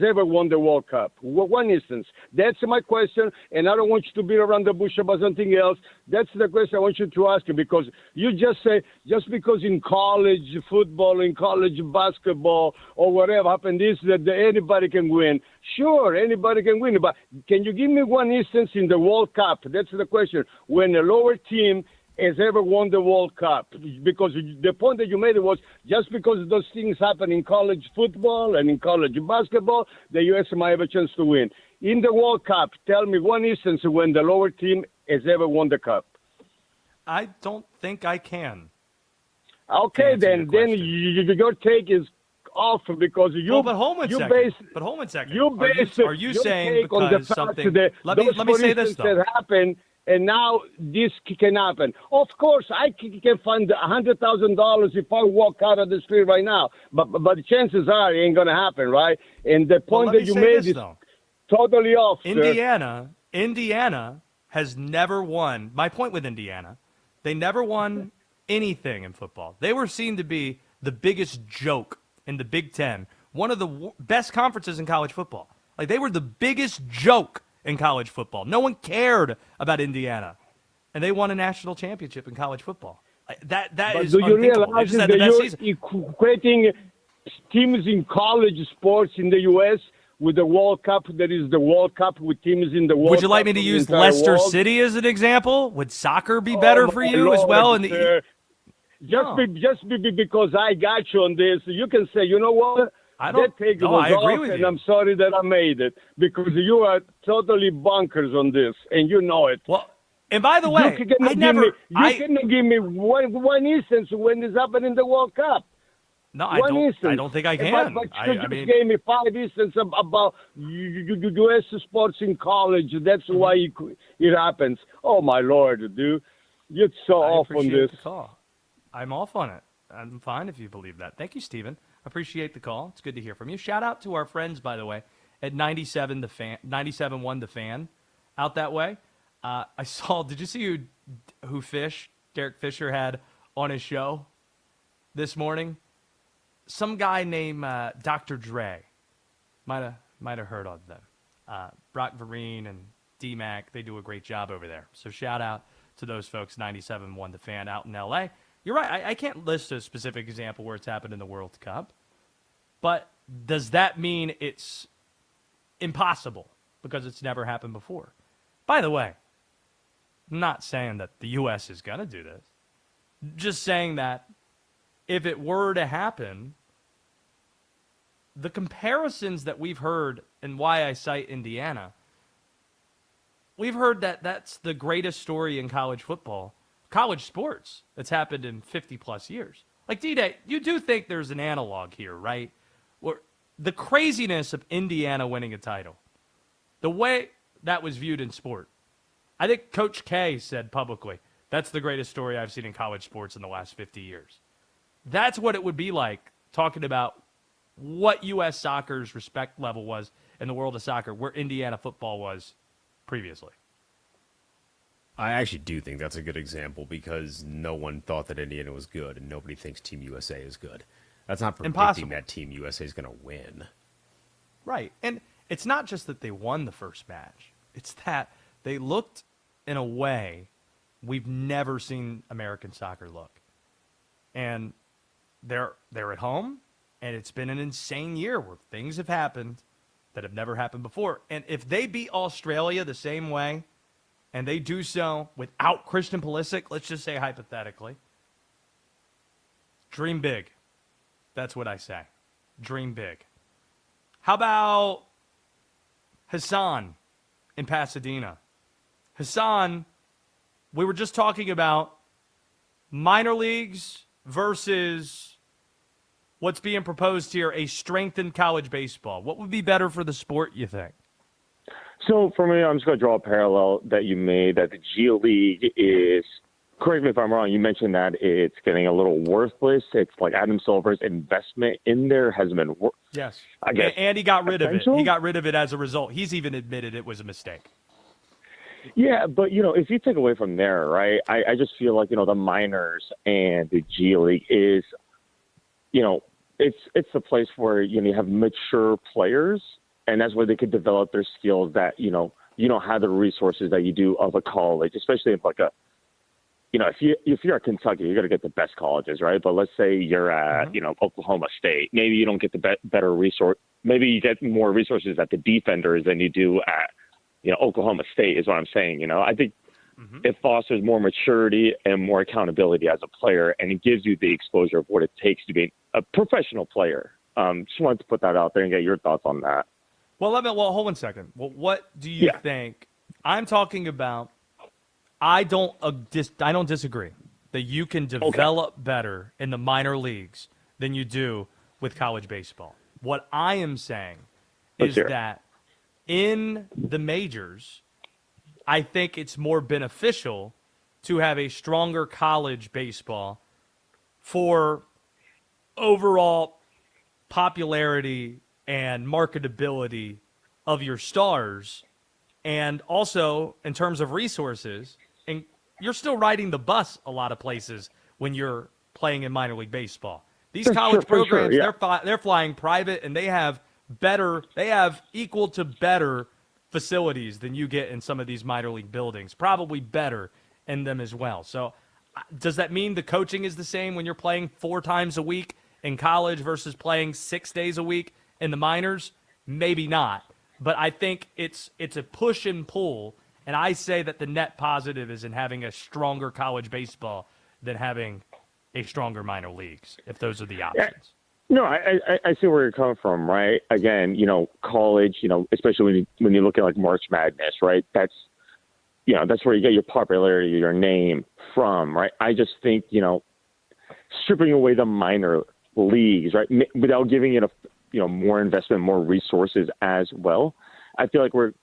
ever won the World Cup. One instance. That's my question, and I don't want you to beat around the bush about something else. That's the question I want you to ask you, because you just say, just because in college football, in college basketball, or whatever happened is that anybody can win. Sure, anybody can win, but can you give me one instance in the World Cup? That's the question. When a lower team has ever won the World Cup, because the point that you made was just because those things happen in college football and in college basketball, the U.S. might have a chance to win. In the World Cup, tell me one instance when the lower team has ever won the Cup. I don't think I can. Okay, then your take is off because you. But hold on a second. Are you saying because something? Let me say this though. That happened, and now this can happen. Of course, I can find $100,000 if I walk out of the street right now. But the chances are it ain't going to happen, right? And the point that you made is totally off, Indiana has never won. My point with Indiana, they never won anything in football. They were seen to be the biggest joke in the Big Ten, one of the best conferences in college football. Like, they were the biggest joke in college football. No one cared about Indiana, and they won a national championship in college football. That is do you unthinkable. realize that you're equating teams in college sports in the U.S. with the World Cup? That is the World Cup with teams in the World Cup. Would you like me to use Leicester City as an example? Would soccer be better for you as well? Just because I got you on this, you can say, you know what? I agree with you. And I'm sorry that I made it, because you are totally bonkers on this, and you know it. Well, and by the way, you cannot give me one instance when this happened in the World Cup. No, I don't think I can. But you just gave me 5 instances about U.S. sports in college. That's why it happens. Oh, my Lord, dude. You're so off on this. The call. I'm off on it. I'm fine if you believe that. Thank you, Stephen. Appreciate the call. It's good to hear from you. Shout out to our friends, by the way, at 97.1 The Fan out that way. I saw, did you see who Derek Fisher had on his show this morning? Some guy named Dr. Dre. Might have heard of them. Brock Vereen and D-Mac, they do a great job over there. So shout out to those folks, 97.1 The Fan out in L.A. You're right. I can't list a specific example where it's happened in the World Cup. But does that mean it's impossible because it's never happened before? By the way, I'm not saying that the U.S. is going to do this. Just saying that if it were to happen, the comparisons that we've heard and why I cite Indiana, we've heard that that's the greatest story in college football, college sports, that's happened in 50-plus years. Like, D-Day, you do think there's an analog here, right? The craziness of Indiana winning a title, the way that was viewed in sport. I think Coach K said publicly, that's the greatest story I've seen in college sports in the last 50 years. That's what it would be like talking about what U.S. soccer's respect level was in the world of soccer, where Indiana football was previously. I actually do think that's a good example because no one thought that Indiana was good, and nobody thinks Team USA is good. That's not predicting Impossible. that Team USA is going to win. Right. And it's not just that they won the first match. It's that they looked in a way we've never seen American soccer look. And they're at home, and it's been an insane year where things have happened that have never happened before. And if they beat Australia the same way, and they do so without Christian Pulisic, let's just say hypothetically, dream big. That's what I say. Dream big. How about Hassan in Pasadena? Hassan, we were just talking about minor leagues versus what's being proposed here, a strengthened college baseball. What would be better for the sport, you think? So for me, I'm just going to draw a parallel that you made, that the G League is, correct me if I'm wrong, you mentioned that it's getting a little worthless. It's like Adam Silver's investment in there has been, yes, I guess. And he got rid of it. Essential? He got rid of it as a result. He's even admitted it was a mistake. Yeah, but, if you take away from there, right, I just feel like, the minors and the G League is, it's the place where, you have mature players, and that's where they could develop their skills that, you don't have the resources that you do of a college, especially if like if you're at Kentucky, you're going to get the best colleges, right? But let's say you're at, Oklahoma State. Maybe you don't get the better resource. Maybe you get more resources at the defenders than you do at, Oklahoma State is what I'm saying. I think it fosters more maturity and more accountability as a player, and it gives you the exposure of what it takes to be a professional player. Just wanted to put that out there and get your thoughts on that. Well, hold 1 second. Well, what do you think? I'm talking about. I don't disagree that you can develop better in the minor leagues than you do with college baseball. What I am saying is that in the majors, I think it's more beneficial to have a stronger college baseball for overall popularity and marketability of your stars, and also in terms of resources. And you're still riding the bus a lot of places when you're playing in minor league baseball. These college programs, they're flying private, and they have equal to better facilities than you get in some of these minor league buildings, probably better in them as well. So does that mean the coaching is the same when you're playing 4 times a week in college versus playing 6 days a week in the minors? Maybe not. But I think it's a push and pull, and I say that the net positive is in having a stronger college baseball than having a stronger minor leagues, if those are the options. No, I see where you're coming from, right? Again, college, especially when you look at like March Madness, right? That's where you get your popularity, your name from, right? I just think, stripping away the minor leagues, right, without giving it more investment, more resources as well, I feel like we're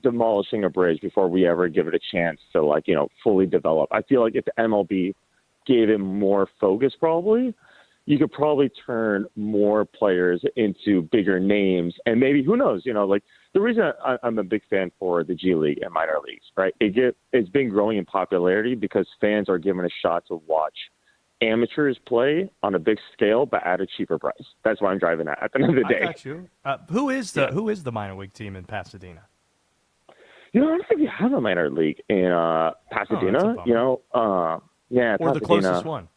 demolishing a bridge before we ever give it a chance to fully develop. I feel like if the MLB gave it more focus, probably you could probably turn more players into bigger names, and maybe, who knows, the reason I'm a big fan for the G League and minor leagues, right? It's been growing in popularity because fans are given a shot to watch amateurs play on a big scale, but at a cheaper price. That's why I'm driving at the end of the day. I got you. Who is the minor league team in Pasadena? I don't think we have a minor league in Pasadena. Or Pasadena. the closest one.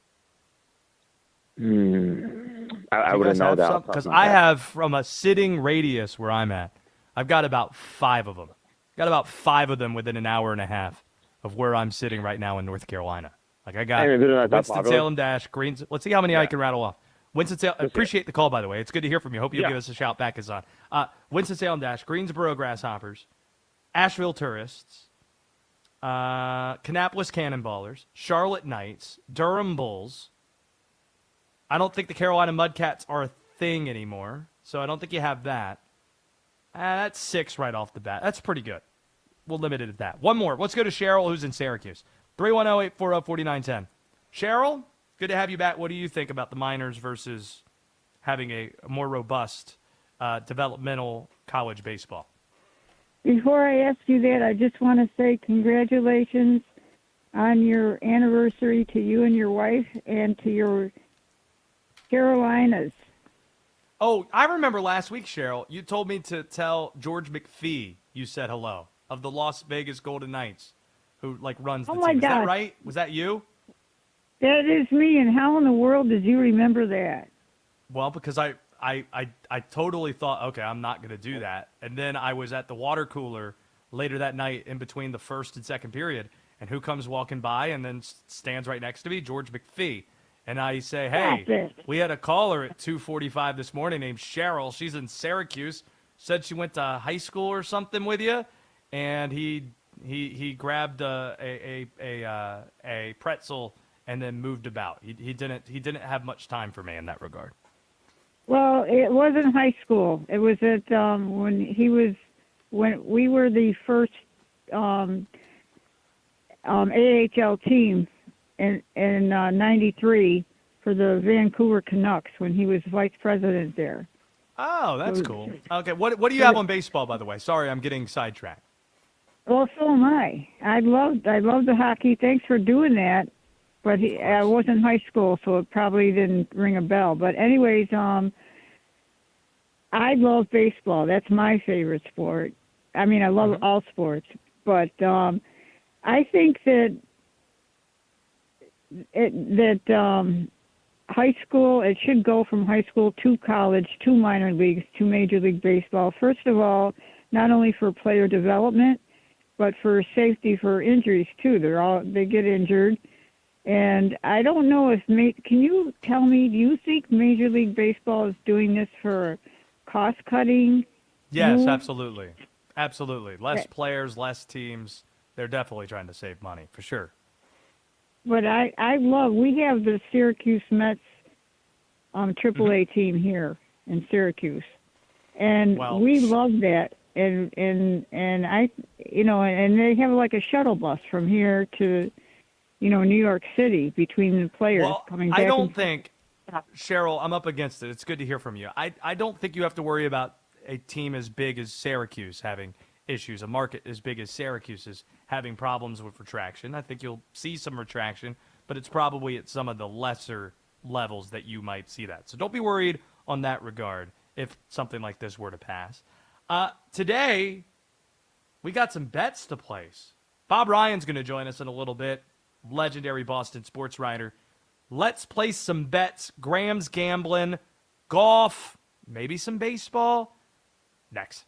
I wouldn't know that. Because I have, from a sitting radius where I'm at, I've got about 5 of them. Got about 5 of them within an hour and a half of where I'm sitting right now in North Carolina. Like I got Winston-Salem Dash, Greens. Let's see how many I can rattle off. Winston-Salem. Appreciate the call, by the way. It's good to hear from you. Hope you'll give us a shout back, Hassan. Winston-Salem Dash, Greensboro Grasshoppers, Asheville Tourists, Kannapolis Cannonballers, Charlotte Knights, Durham Bulls. I don't think the Carolina Mudcats are a thing anymore, so I don't think you have that. That's 6 right off the bat. That's pretty good. We'll limit it at that. One more. Let's go to Cheryl, who's in Syracuse. 310-840-4910. Cheryl, good to have you back. What do you think about the minors versus having a more robust developmental college baseball? Before I ask you that, I just want to say congratulations on your anniversary to you and your wife and to your Carolinas. Oh, I remember last week, Cheryl, you told me to tell George McPhee you said hello, of the Las Vegas Golden Knights, who runs the Oh, my team. Is that God. right? Was that you? That is me, and how in the world did you remember that? Well, because I totally thought, okay, I'm not going to do that. And then I was at the water cooler later that night in between the first and second period, and who comes walking by and then stands right next to me? George McPhee. And I say, hey, we had a caller at 2:45 this morning named Cheryl. She's in Syracuse. Said she went to high school or something with you. And he grabbed a pretzel and then moved about. He didn't have much time for me in that regard. Well, it wasn't high school. It was at when we were the first AHL team in '93 for the Vancouver Canucks when he was vice president there. Oh, that's cool. Okay, what do you have on baseball, by the way? Sorry, I'm getting sidetracked. Well, so am I. I love the hockey. Thanks for doing that. But I was in high school, so it probably didn't ring a bell. But anyways, I love baseball. That's my favorite sport. I mean, I love all sports, but I think that high school, it should go from high school to college, to minor leagues, to Major League Baseball. First of all, not only for player development, but for safety for injuries too. They get injured. And I don't know if, can you tell me, do you think Major League Baseball is doing this for cost cutting? Yes, move? absolutely. Absolutely. Less players, less teams. They're definitely trying to save money, for sure. But we have the Syracuse Mets AAA team here in Syracuse. And we love that. And I, and they have like a shuttle bus from here to, New York City between the players coming back. I don't think, Cheryl, I'm up against it. It's good to hear from you. I don't think you have to worry about a team as big as Syracuse having issues, a market as big as Syracuse's having problems with retraction. I think you'll see some retraction, but it's probably at some of the lesser levels that you might see that. So don't be worried on that regard if something like this were to pass. Today, we got some bets to place. Bob Ryan's going to join us in a little bit. Legendary Boston sports writer. Let's place some bets. Graham's gambling, golf, maybe some baseball. Next.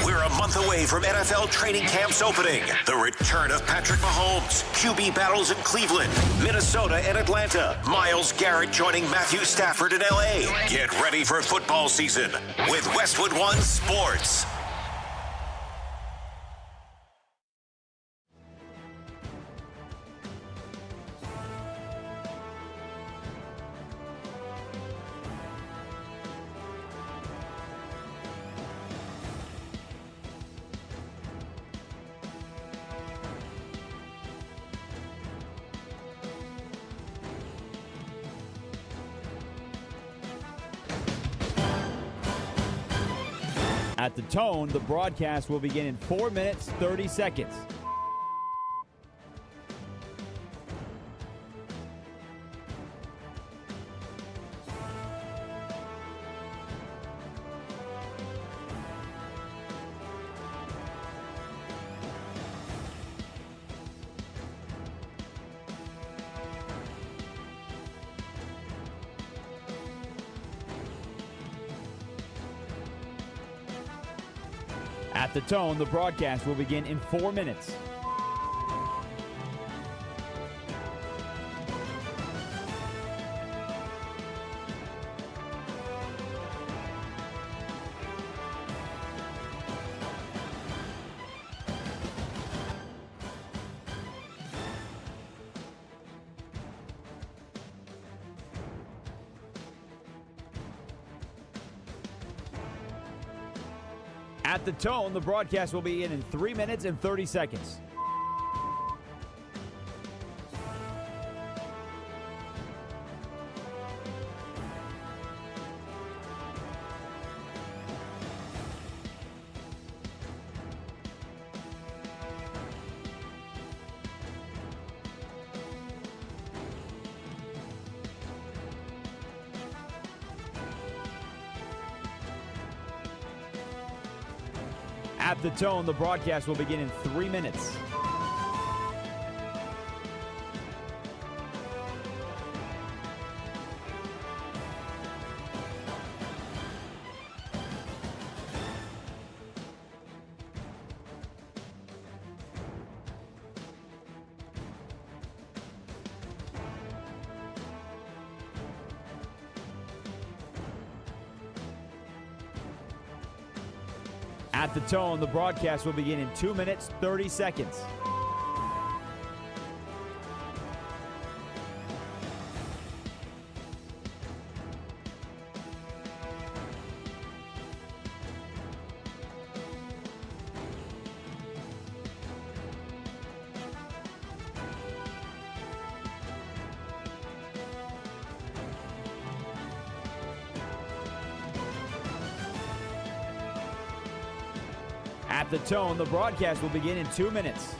We're a month away from NFL training camps opening. The return of Patrick Mahomes, QB battles in Cleveland, Minnesota and Atlanta. Myles Garrett joining Matthew Stafford in LA. Get ready for football season with Westwood One Sports. At the tone, the broadcast will begin in 4 minutes, 30 seconds. At the tone, the broadcast will begin in 4 minutes. At the tone, the broadcast will begin in 3 minutes and 30 seconds. At the tone, the broadcast will begin in 3 minutes. At the tone, the broadcast will begin in 2 minutes, 30 seconds. At the tone, the broadcast will begin in 2 minutes.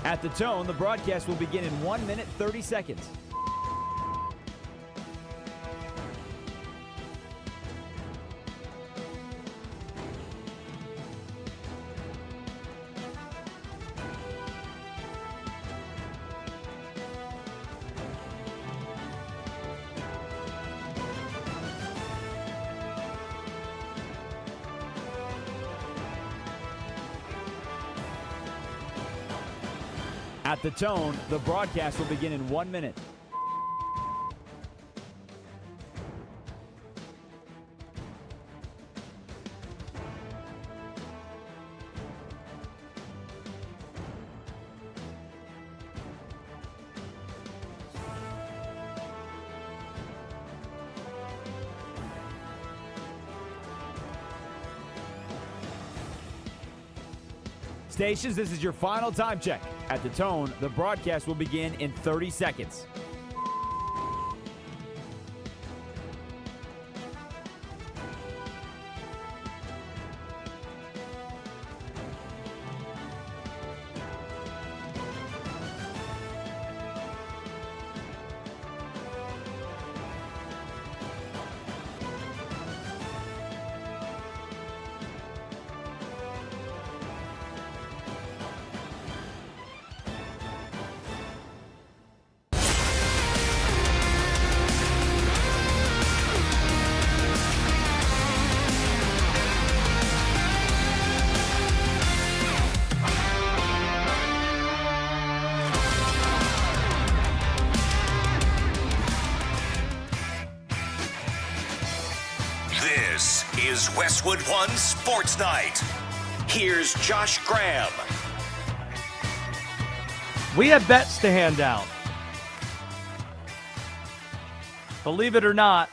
At the tone, the broadcast will begin in 1 minute, 30 seconds. At the tone, the broadcast will begin in 1 minute. Stations, this is your final time check. At the tone, the broadcast will begin in 30 seconds. This is Westwood One Sports Night. Here's Josh Graham. We have bets to hand out. Believe it or not,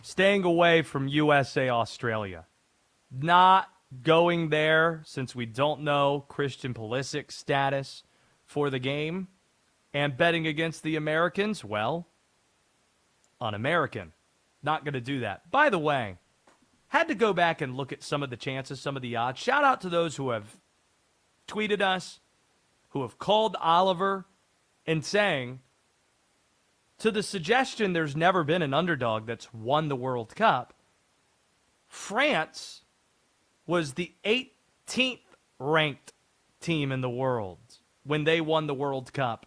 staying away from USA Australia. Not going there since we don't know Christian Pulisic's status for the game. And betting against the Americans, well, un-American. Not going to do that. By the way, had to go back and look at some of the chances, some of the odds. Shout out to those who have tweeted us, who have called Oliver and saying, to the suggestion there's never been an underdog that's won the World Cup, France was the 18th ranked team in the world when they won the World Cup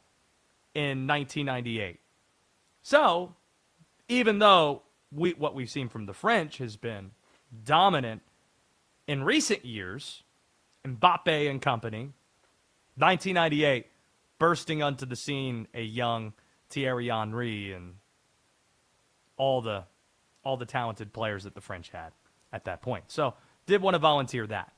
in 1998. So, even though what we've seen from the French has been dominant in recent years, Mbappe and company, 1998, bursting onto the scene, a young Thierry Henry and all the talented players that the French had at that point. So did want to volunteer that.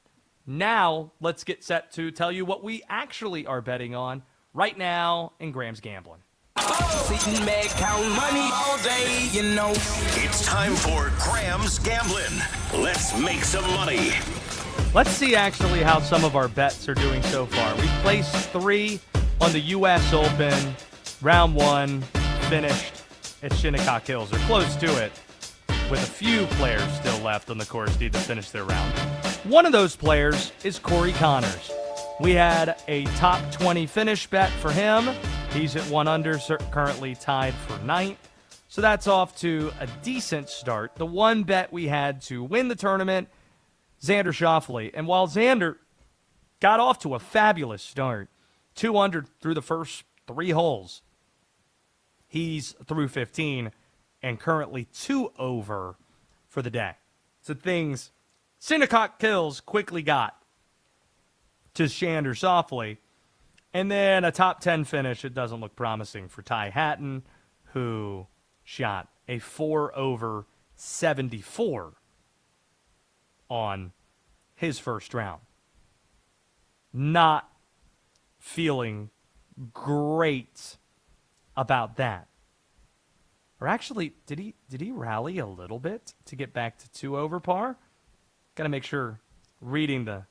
Now let's get set to tell you what we actually are betting on right now in Graham's Gambling. Sitting back, count money all day, you know. It's time for Graham's Gambling. Let's make some money. Let's see actually how some of our bets are doing so far. We placed 3 on the U.S. Open. Round 1 finished at Shinnecock Hills, or close to it, with a few players still left on the course need to finish their round. One of those players is Corey Connors. We had a top 20 finish bet for him. He's at 1 under, currently tied for 9th. So that's off to a decent start. The one bet we had to win the tournament, Xander Schauffele. And while Xander got off to a fabulous start, 2 under through the first 3 holes, he's through 15 and currently 2 over for the day. So things Shinnecock Hills quickly got to Xander Schauffele. And then a top 10 finish, it doesn't look promising for Ty Hatton, who shot a 4 over 74 on his first round. Not feeling great about that. Or actually, did he rally a little bit to get back to 2 over par? Got to make sure reading the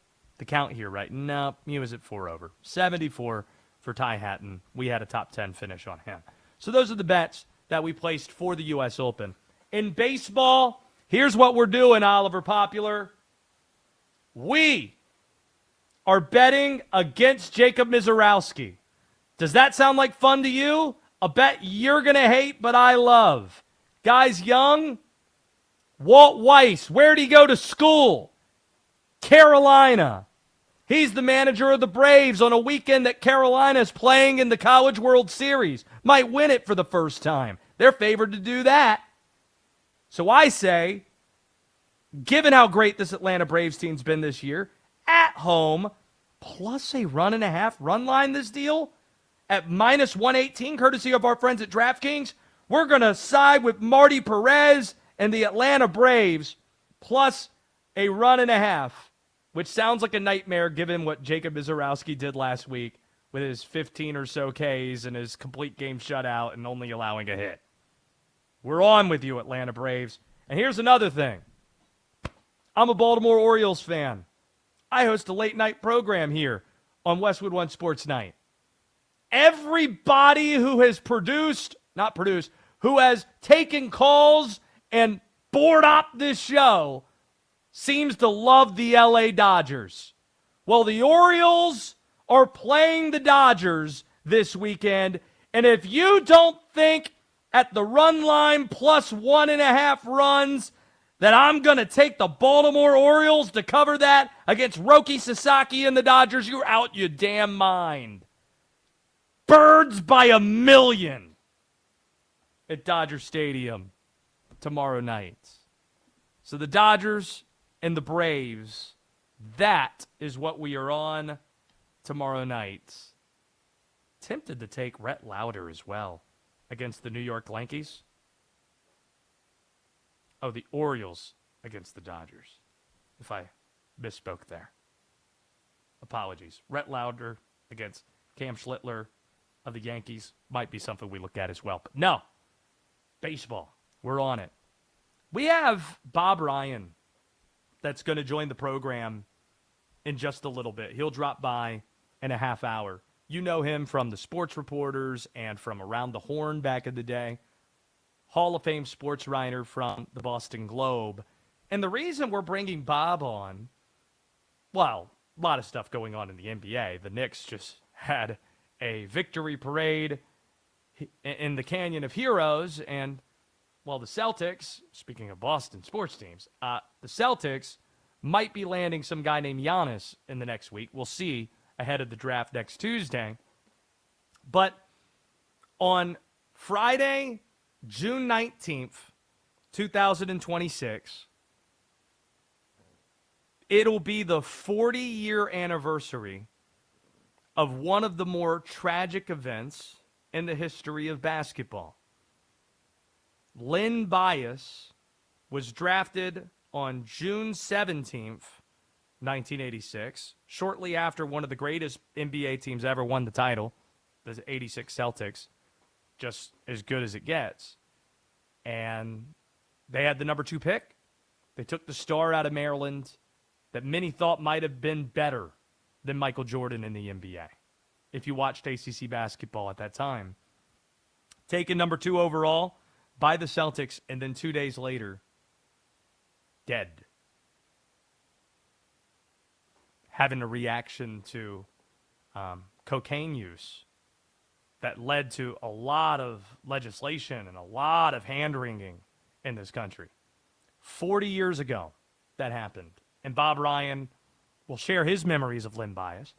count here right. Nope, he was at 4 over. 74 for Ty Hatton. We had a top 10 finish on him. So those are the bets that we placed for the U.S. Open. In baseball, here's what we're doing, Oliver Popular. We are betting against Jacob Mizorowski. Does that sound like fun to you? A bet you're going to hate, but I love. Guy's young. Walt Weiss. Where'd he go to school? Carolina. He's the manager of the Braves on a weekend that Carolina is playing in the College World Series. Might win it for the first time. They're favored to do that. So I say, given how great this Atlanta Braves team's been this year, at home, plus a 1.5 run line this deal, at minus 118, courtesy of our friends at DraftKings, we're going to side with Marty Perez and the Atlanta Braves, plus a 1.5. Which sounds like a nightmare given what Jacob Mizorowski did last week with his 15 or so Ks and his complete game shutout and only allowing a hit. We're on with you, Atlanta Braves. And here's another thing. I'm a Baltimore Orioles fan. I host a late-night program here on Westwood One Sports Night. Everybody who has who has taken calls and board up this show seems to love the LA Dodgers. Well, the Orioles are playing the Dodgers this weekend, and if you don't think at the run line plus 1.5 runs that I'm going to take the Baltimore Orioles to cover that against Roki Sasaki and the Dodgers, you're out your damn mind. Birds by a million at Dodger Stadium tomorrow night. So the Dodgers and the Braves, that is what we are on tomorrow night. Tempted to take Rhett Lauder as well against the New York Yankees. Oh, the Orioles against the Dodgers, if I misspoke there. Apologies. Rhett Lauder against Cam Schlittler of the Yankees might be something we look at as well. But no, baseball, we're on it. We have Bob Ryan that's going to join the program in just a little bit. He'll drop by in a half hour. You know him from the Sports Reporters and from Around the Horn back in the day. Hall of Fame sports writer from the Boston Globe. And the reason we're bringing Bob on, well, a lot of stuff going on in the NBA. The Knicks just had a victory parade in the Canyon of Heroes, and well, the Celtics, speaking of Boston sports teams, the Celtics might be landing some guy named Giannis in the next week. We'll see ahead of the draft next Tuesday. But on Friday, June 19th, 2026, it'll be the 40-year anniversary of one of the more tragic events in the history of basketball. Len Bias was drafted on June 17th, 1986, shortly after one of the greatest NBA teams ever won the title, the 86 Celtics, just as good as it gets. And they had the number 2 pick. They took the star out of Maryland that many thought might have been better than Michael Jordan in the NBA, if you watched ACC basketball at that time. Taken number 2 overall by the Celtics, and then 2 days later, dead. Having a reaction to cocaine use that led to a lot of legislation and a lot of hand-wringing in this country. 40 years ago, that happened. And Bob Ryan will share his memories of Len Bias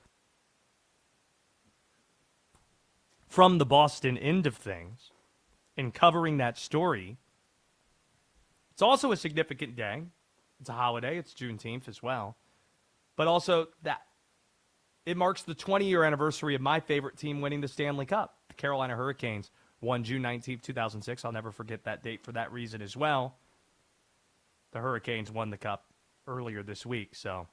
from the Boston end of things in covering that story. It's also a significant day. It's a holiday. It's Juneteenth as well. But also that it marks the 20-year anniversary of my favorite team winning the Stanley Cup. The Carolina Hurricanes won June 19th, 2006. I'll never forget that date for that reason as well. The Hurricanes won the Cup earlier this week, so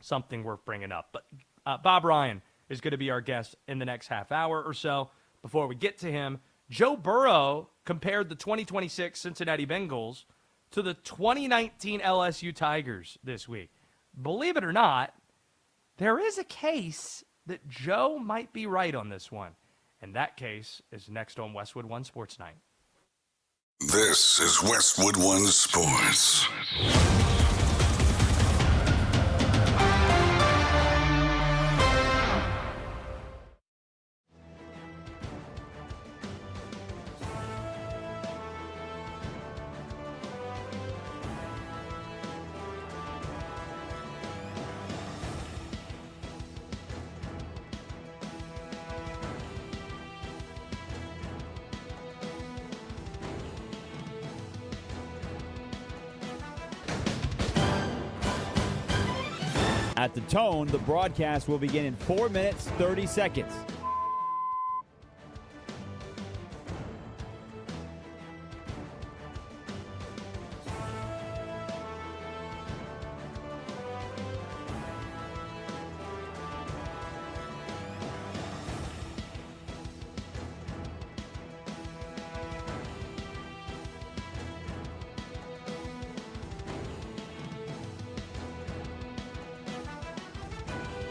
something worth bringing up. But Bob Ryan is going to be our guest in the next half hour or so. Before we get to him, Joe Burrow compared the 2026 Cincinnati Bengals to the 2019 LSU Tigers this week. Believe it or not, there is a case that Joe might be right on this one. And that case is next on Westwood One Sports Night. This is Westwood One Sports. At the tone, the broadcast will begin in 4 minutes, 30 seconds.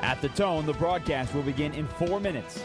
At the tone, the broadcast will begin in 4 minutes.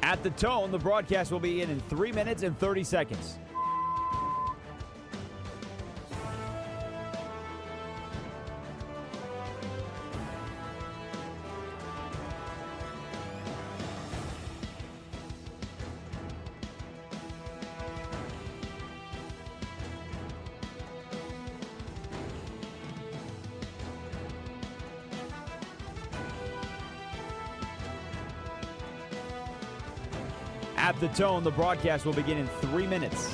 At the tone, the broadcast will begin in 3 minutes and 30 seconds. At the tone, the broadcast will begin in 3 minutes.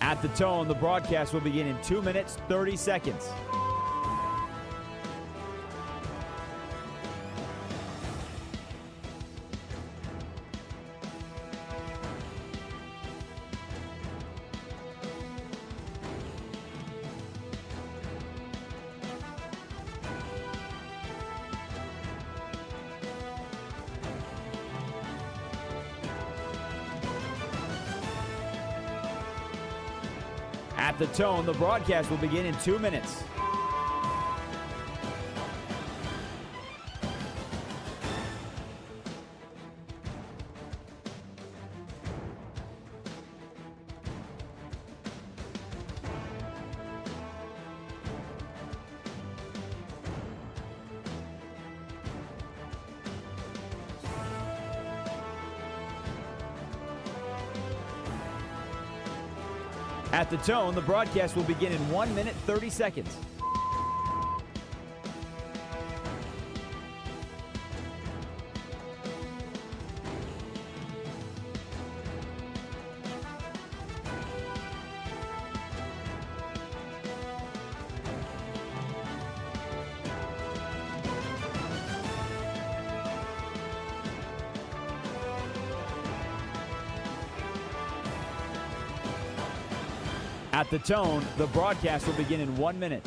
At the tone, the broadcast will begin in 2 minutes, 30 seconds. At the tone, the broadcast will begin in 2 minutes. At the tone, the broadcast will begin in 1 minute, 30 seconds. At the tone, the broadcast will begin in 1 minute.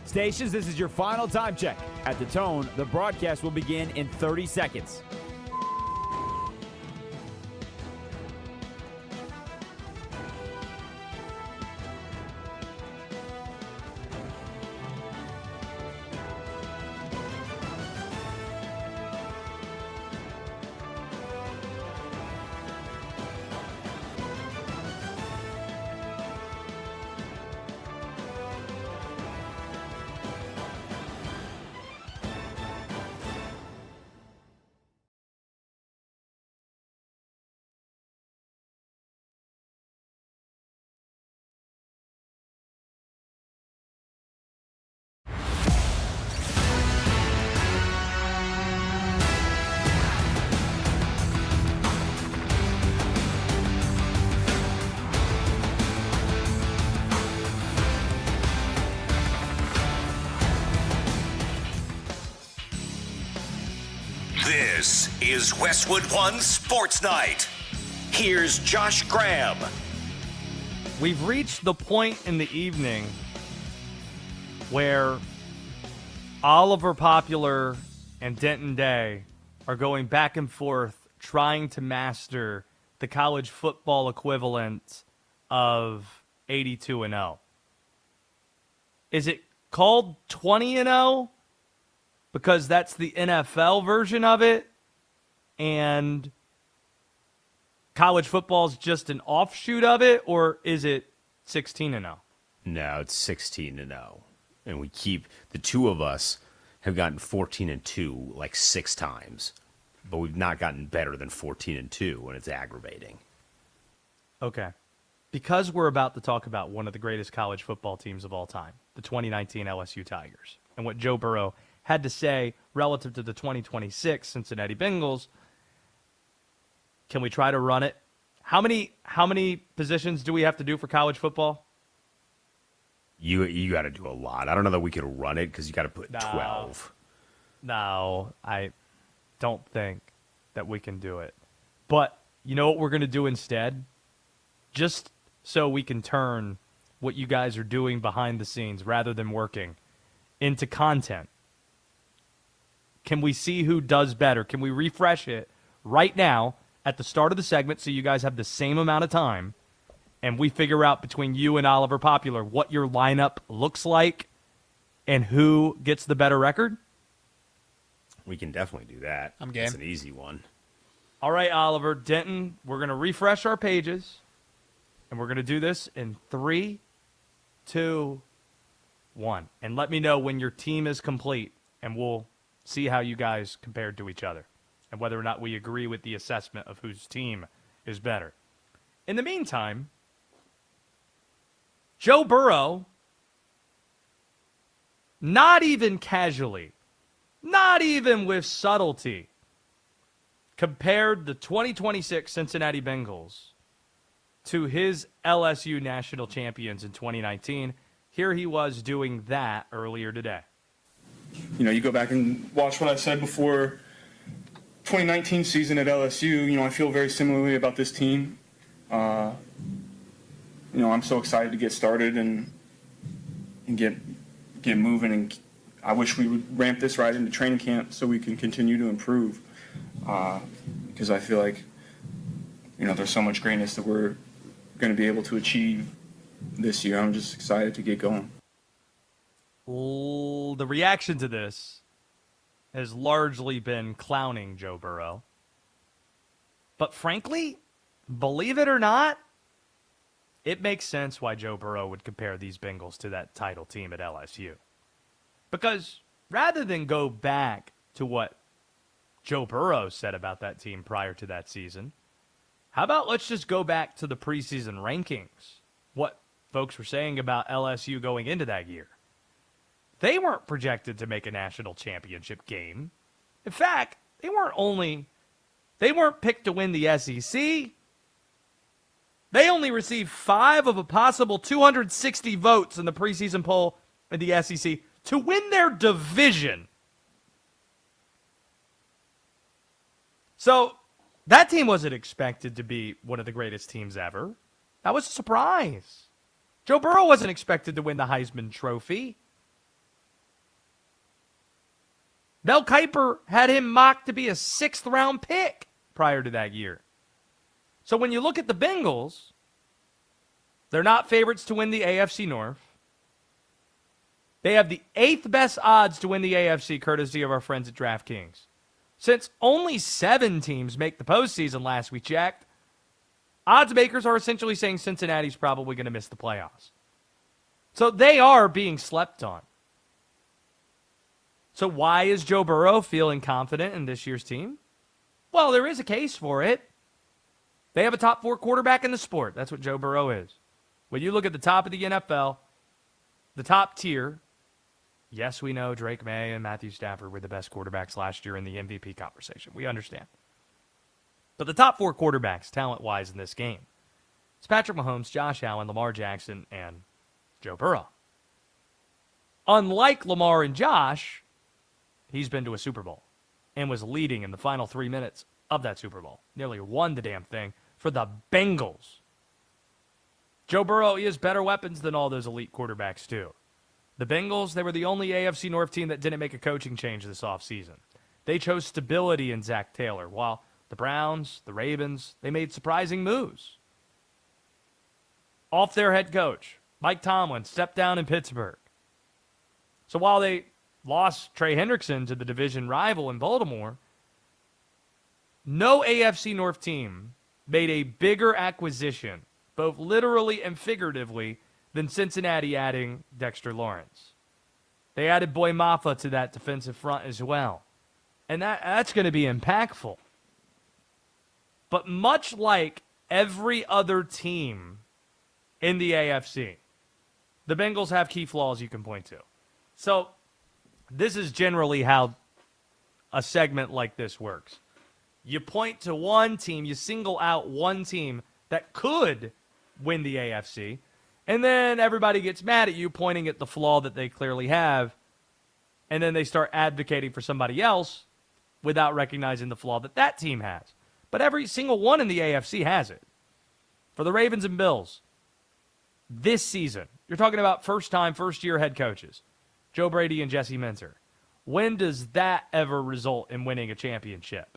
Stations, this is your final time check. At the tone, the broadcast will begin in 30 seconds. This is Westwood One Sports Night. Here's Josh Graham. We've reached the point in the evening where Oliver Popular and Denton Day are going back and forth trying to master the college football equivalent of 82-0. Is it called 20-0? Because that's the NFL version of it, and college football's just an offshoot of it, or is it 16-0? No, it's 16-0. And we keep, the two of us have gotten 14-2 like 6 times, but we've not gotten better than 14-2, and it's aggravating. Okay. Because we're about to talk about one of the greatest college football teams of all time, the 2019 LSU Tigers, and what Joe Burrow had to say relative to the 2026 Cincinnati Bengals, can we try to run it? How many positions do we have to do for college football? You got to do a lot. I don't know that we could run it because you got to put 12. No, I don't think that we can do it. But you know what we're going to do instead? Just so we can turn what you guys are doing behind the scenes rather than working into content. Can we see who does better? Can we refresh it right now at the start of the segment so you guys have the same amount of time, and we figure out between you and Oliver Popular what your lineup looks like and who gets the better record? We can definitely do that. I'm game. It's an easy one. All right, Oliver, Denton, we're going to refresh our pages, and we're going to do this in 3, 2, 1. And let me know when your team is complete, and we'll see how you guys compared to each other and whether or not we agree with the assessment of whose team is better. In the meantime, Joe Burrow, not even casually, not even with subtlety, compared the 2026 Cincinnati Bengals to his LSU national champions in 2019. Here he was doing that earlier today. You go back and watch what I said before 2019 season at LSU. I feel very similarly about this team. I'm so excited to get started and get moving, and I wish we would ramp this right into training camp so we can continue to improve. Because I feel like, there's so much greatness that we're going to be able to achieve this year. I'm just excited to get going. The reaction to this has largely been clowning Joe Burrow. But frankly, believe it or not, it makes sense why Joe Burrow would compare these Bengals to that title team at LSU. Because rather than go back to what Joe Burrow said about that team prior to that season, how about let's just go back to the preseason rankings, what folks were saying about LSU going into that year. They weren't projected to make a national championship game. In fact, they weren't picked to win the SEC. They only received 5 of a possible 260 votes in the preseason poll in the SEC to win their division. So that team wasn't expected to be one of the greatest teams ever. That was a surprise. Joe Burrow wasn't expected to win the Heisman Trophy. Mel Kiper had him mocked to be a 6th-round pick prior to that year. So when you look at the Bengals, they're not favorites to win the AFC North. They have the 8th best odds to win the AFC, courtesy of our friends at DraftKings. Since only 7 teams make the postseason last we checked, odds makers are essentially saying Cincinnati's probably going to miss the playoffs. So they are being slept on. So why is Joe Burrow feeling confident in this year's team? Well, there is a case for it. They have a top 4 quarterback in the sport. That's what Joe Burrow is. When you look at the top of the NFL, the top tier, yes, we know Drake May and Matthew Stafford were the best quarterbacks last year in the MVP conversation. We understand. But the top 4 quarterbacks, talent-wise, in this game, it's Patrick Mahomes, Josh Allen, Lamar Jackson, and Joe Burrow. Unlike Lamar and Josh, he's been to a Super Bowl and was leading in the final 3 minutes of that Super Bowl. Nearly won the damn thing for the Bengals. Joe Burrow, he has better weapons than all those elite quarterbacks, too. The Bengals, they were the only AFC North team that didn't make a coaching change this offseason. They chose stability in Zach Taylor, while the Browns, the Ravens, they made surprising moves. Off their head coach, Mike Tomlin, stepped down in Pittsburgh. So while they lost Trey Hendrickson to the division rival in Baltimore, no AFC North team made a bigger acquisition, both literally and figuratively, than Cincinnati adding Dexter Lawrence. They added Boy Maffa to that defensive front as well. And that's going to be impactful. But much like every other team in the AFC, the Bengals have key flaws you can point to. So this is generally how a segment like this works. You point to one team, you single out one team that could win the AFC, and then everybody gets mad at you pointing at the flaw that they clearly have, and then they start advocating for somebody else without recognizing the flaw that that team has. But every single one in the AFC has it. For the Ravens and Bills, this season, you're talking about first-time, first-year head coaches, Joe Brady and Jesse Minter. When does that ever result in winning a championship?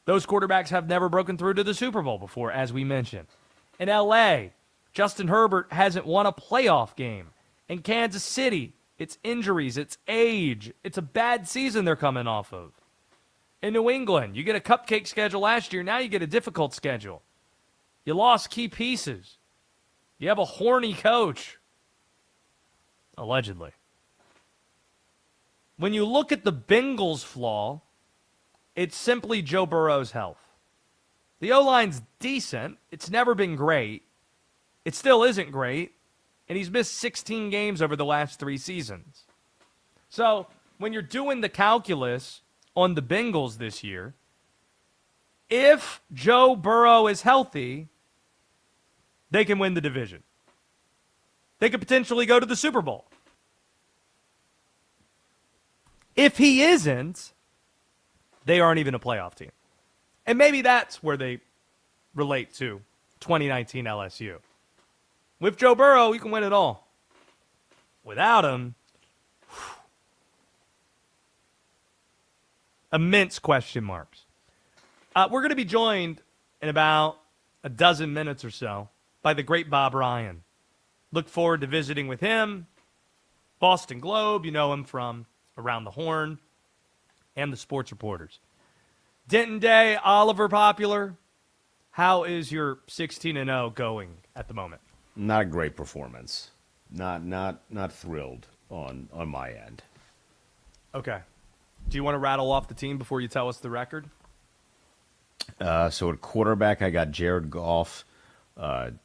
Those quarterbacks have never broken through to the Super Bowl before, as we mentioned. In L.A., Justin Herbert hasn't won a playoff game. In Kansas City, it's injuries, it's age. It's a bad season they're coming off of. In New England, you get a cupcake schedule last year. Now you get a difficult schedule. You lost key pieces. You have a horny coach. Allegedly. When you look at the Bengals' flaw, it's simply Joe Burrow's health. The O-line's decent. It's never been great. It still isn't great. And he's missed 16 games over the last 3 seasons. So when you're doing the calculus on the Bengals this year, if Joe Burrow is healthy, they can win the division. They could potentially go to the Super Bowl. If he isn't, they aren't even a playoff team. And maybe that's where they relate to 2019 LSU. With Joe Burrow, you can win it all. Without him, immense question marks. We're going to be joined in about a dozen minutes or so by the great Bob Ryan. Look forward to visiting with him. Boston Globe, you know him from Around the Horn and the Sports Reporters. Denton Day, Oliver Popular. How is your 16-0 going at the moment? Not a great performance. Not thrilled on my end. Okay. Do you want to rattle off the team before you tell us the record? So at quarterback, I got Jared Goff.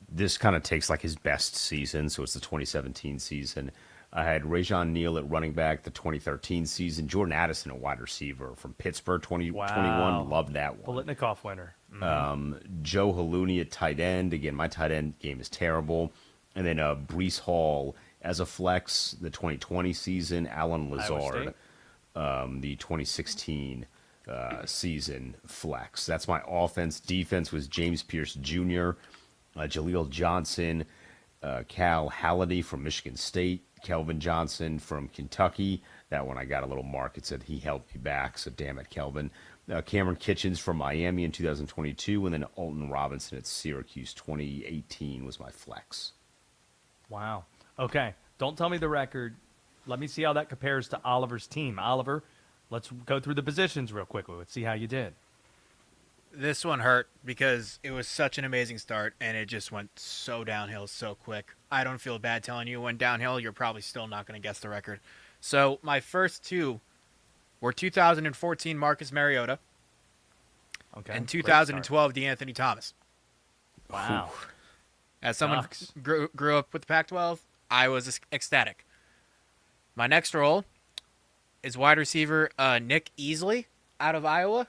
This kind of takes like his best season, so it's the 2017 season. I had Rajon Neal at running back, the 2013 season. Jordan Addison, a wide receiver from Pittsburgh, 2021. Loved that one. Bolitnikoff winner. Joe Halloumi at tight end. Again, my tight end game is terrible. And then Breece Hall as a flex, the 2020 season. Alan Lazard, the 2016 season flex. That's my offense. Defense was James Pierce Jr., Jaleel Johnson, Cal Halliday from Michigan State, Kelvin Johnson from Kentucky. That one I got a little mark. It said he held me back, so damn it, Kelvin. Cameron Kitchens from Miami in 2022, and then Alton Robinson at Syracuse 2018 was my flex. Wow. Okay. Don't tell me the record. Let me see how that compares to Oliver's team. Oliver, let's go through the positions real quickly. Let's see how you did. This one hurt because it was such an amazing start, and it just went so downhill so quick. I don't feel bad telling you it went downhill. You're probably still not going to guess the record. So my first two were 2014 Marcus Mariota and 2012 DeAnthony Thomas. Wow. As someone grew up with the Pac-12, I was ecstatic. My next role is wide receiver Nick Easley out of Iowa.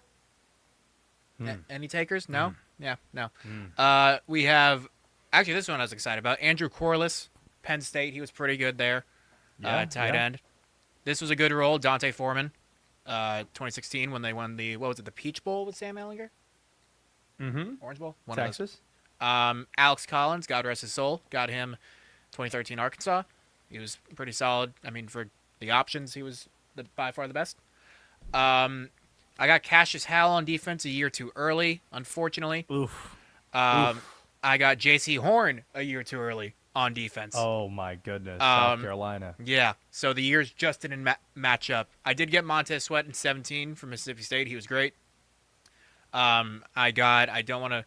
Any takers? No? Yeah, no. We have, actually, this one I was excited about. Andrew Corliss, Penn State. He was pretty good there. Tight end. This was a good role. Dante Foreman, 2016 when they won the, the Peach Bowl with Sam Ehlinger? Orange Bowl? Texas. Alex Collins, God rest his soul. Got him 2013 Arkansas. He was pretty solid. I mean, for the options, he was by far the best. I got Cassius Howell on defense a year too early, unfortunately. I got J.C. Horn a year too early on defense. Oh, my goodness. South Carolina. Yeah, so the years just didn't match up. I did get Montez Sweat in 17 from Mississippi State. He was great. I don't want to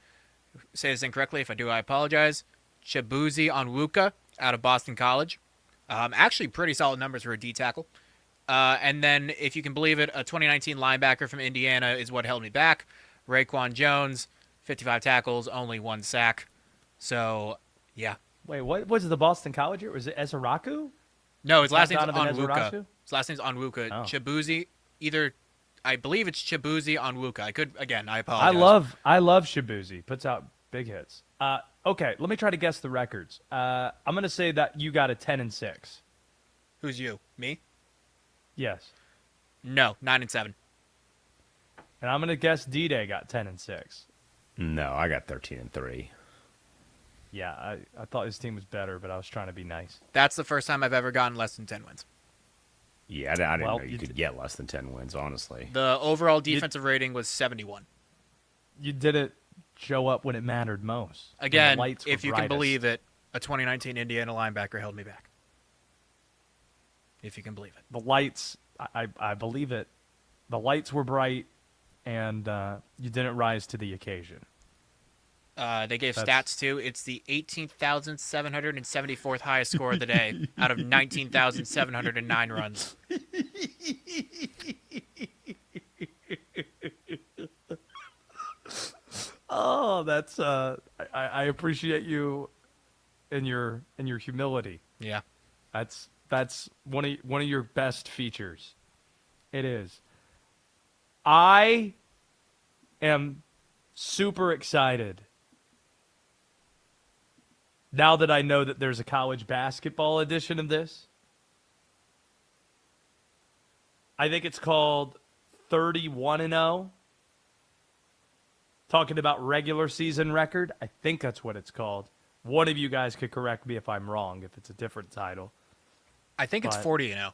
say this incorrectly. If I do, I apologize. Chibuzi Onwuka out of Boston College. Actually, pretty solid numbers for a D tackle. And then, if you can believe it, a 2019 linebacker from Indiana is what held me back. Raekwon Jones, 55 tackles, only 1 sack. So, yeah. Wait, what was it, the Boston College year? Was it Ezeraku? No, his last name's Onwuka. Ezeraku? His last name's Onwuka. Oh. Chibuzi, I believe it's Chibuzi Onwuka. I apologize. I love Chibuzi. Puts out big hits. Okay, let me try to guess the records. I'm going to say that you got a 10-6. Who's you? Me? Yes. No, 9-7. And I'm going to guess D-Day got 10-6. No, I got 13-3. Yeah, I thought his team was better, but I was trying to be nice. That's the first time I've ever gotten less than 10 wins. Yeah, I didn't know you could get less than 10 wins, honestly. The overall defensive rating was 71. You didn't show up when it mattered most. Again, if you can believe it, a 2019 Indiana linebacker held me back. If you can believe it. The lights, I believe it. The lights were bright, and you didn't rise to the occasion. They gave stats, too. It's the 18,774th highest score of the day out of 19,709 runs. Oh, that's I appreciate you in your humility. Yeah. That's one of your best features. It is. I am super excited now that I know that there's a college basketball edition of this. I think it's called 31-0. Talking about regular season record. I think that's what it's called. One of you guys could correct me if I'm wrong, if it's a different title. I think it's 40-0.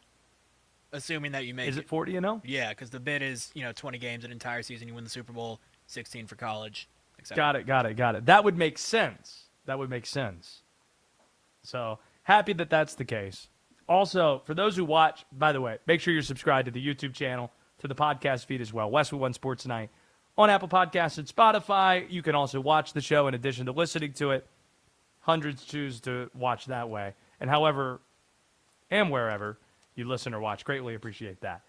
Assuming that you make Is it 40-0? Yeah, because the bid is 20 games an entire season. You win the Super Bowl, 16 for college, etc. Got it. That would make sense. So happy that that's the case. Also, for those who watch, by the way, make sure you're subscribed to the YouTube channel, to the podcast feed as well. Westwood One Sports Tonight on Apple Podcasts and Spotify. You can also watch the show in addition to listening to it. Hundreds choose to watch that way. And however and wherever you listen or watch, greatly appreciate that.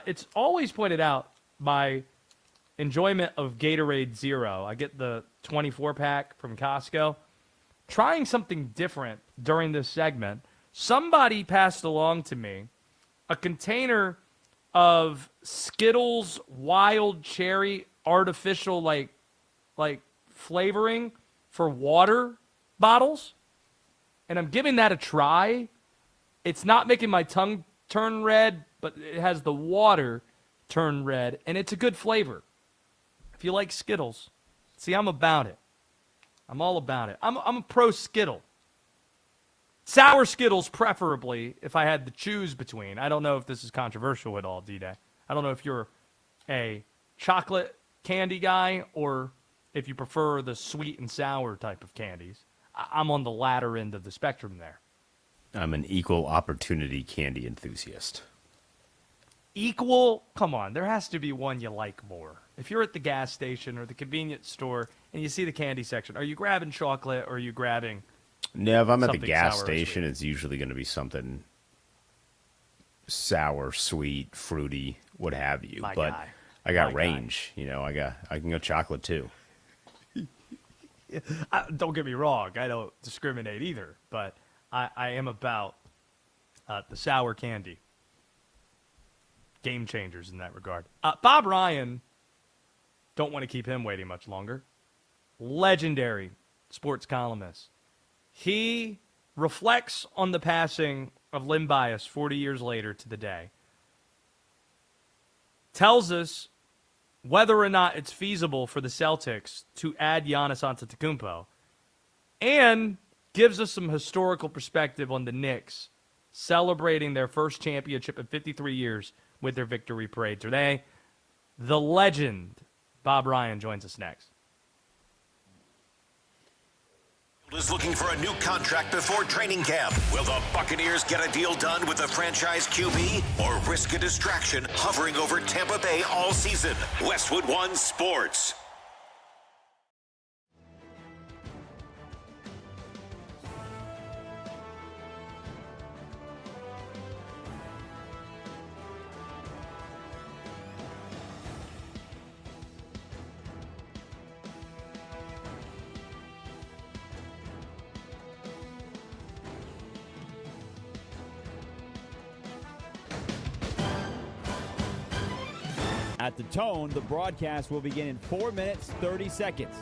It's always pointed out my enjoyment of Gatorade Zero. I get the 24-pack from Costco. Trying something different during this segment, somebody passed along to me a container of Skittles wild cherry artificial like flavoring for water bottles, and I'm giving that a try. It's not making my tongue turn red, but it has the water turn red, and it's a good flavor. If you like Skittles, see, I'm about it. I'm all about it. I'm a pro Skittle. Sour Skittles, preferably, if I had to choose between. I don't know if this is controversial at all, D-Day. I don't know if you're a chocolate candy guy or if you prefer the sweet and sour type of candies. I'm on the latter end of the spectrum there. I'm an equal opportunity candy enthusiast. Equal? Come on, there has to be one you like more. If you're at the gas station or the convenience store and you see the candy section, are you grabbing chocolate or are you grabbing No, if I'm at the something gas sour or station, it's usually going to be something sour, sweet, fruity, what have you. My but guy. I got My range. I can go chocolate too. Don't get me wrong, I don't discriminate either, but I am about the sour candy. Game changers in that regard. Bob Ryan, don't want to keep him waiting much longer. Legendary sports columnist. He reflects on the passing of Len Bias 40 years later to the day. Tells us whether or not it's feasible for the Celtics to add Giannis Antetokounmpo, and gives us some historical perspective on the Knicks celebrating their first championship in 53 years with their victory parade today. The legend, Bob Ryan, joins us next. Is looking for a new contract before training camp. Will the Buccaneers get a deal done with the franchise QB or risk a distraction hovering over Tampa Bay all season? Westwood One Sports. At the tone, the broadcast will begin in 4 minutes, 30 seconds.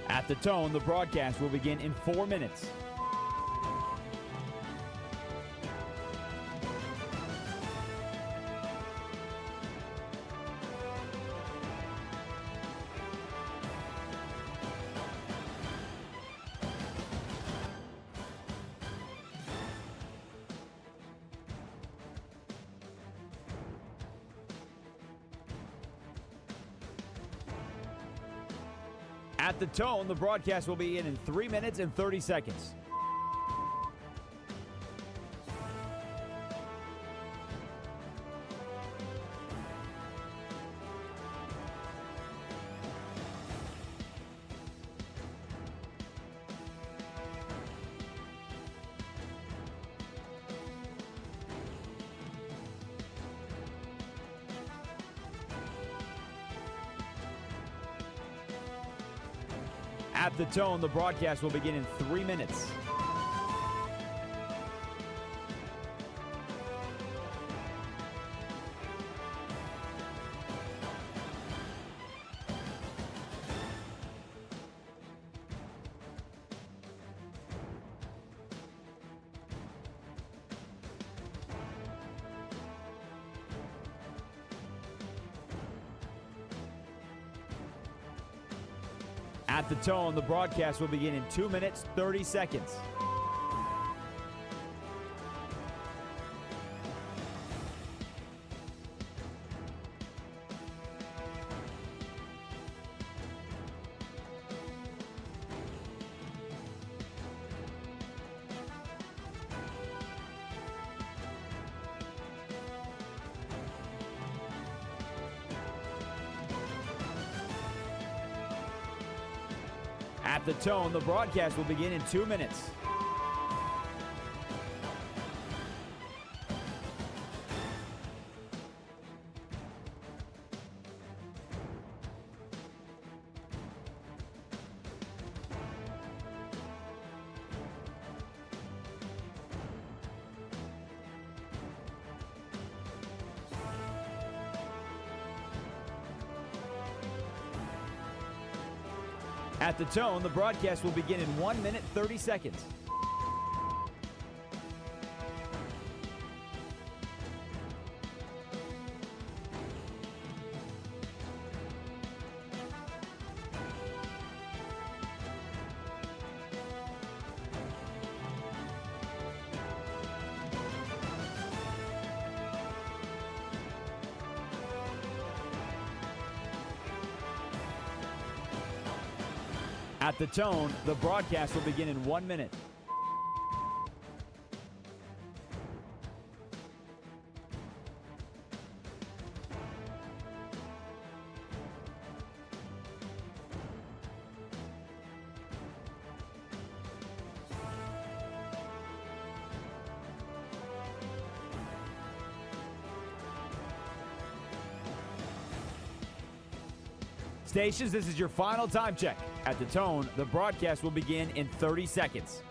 At the tone, the broadcast will begin in 4 minutes. At the tone, the broadcast will begin in 3 minutes and 30 seconds. At the tone, the broadcast will begin in 3 minutes. At the tone, the broadcast will begin in 2 minutes, 30 seconds. At the tone, the broadcast will begin in 2 minutes. At the tone, the broadcast will begin in 1 minute, 30 seconds. At the tone, the broadcast will begin in 1 minute. Stations, this is your final time check. At the tone, the broadcast will begin in 30 seconds.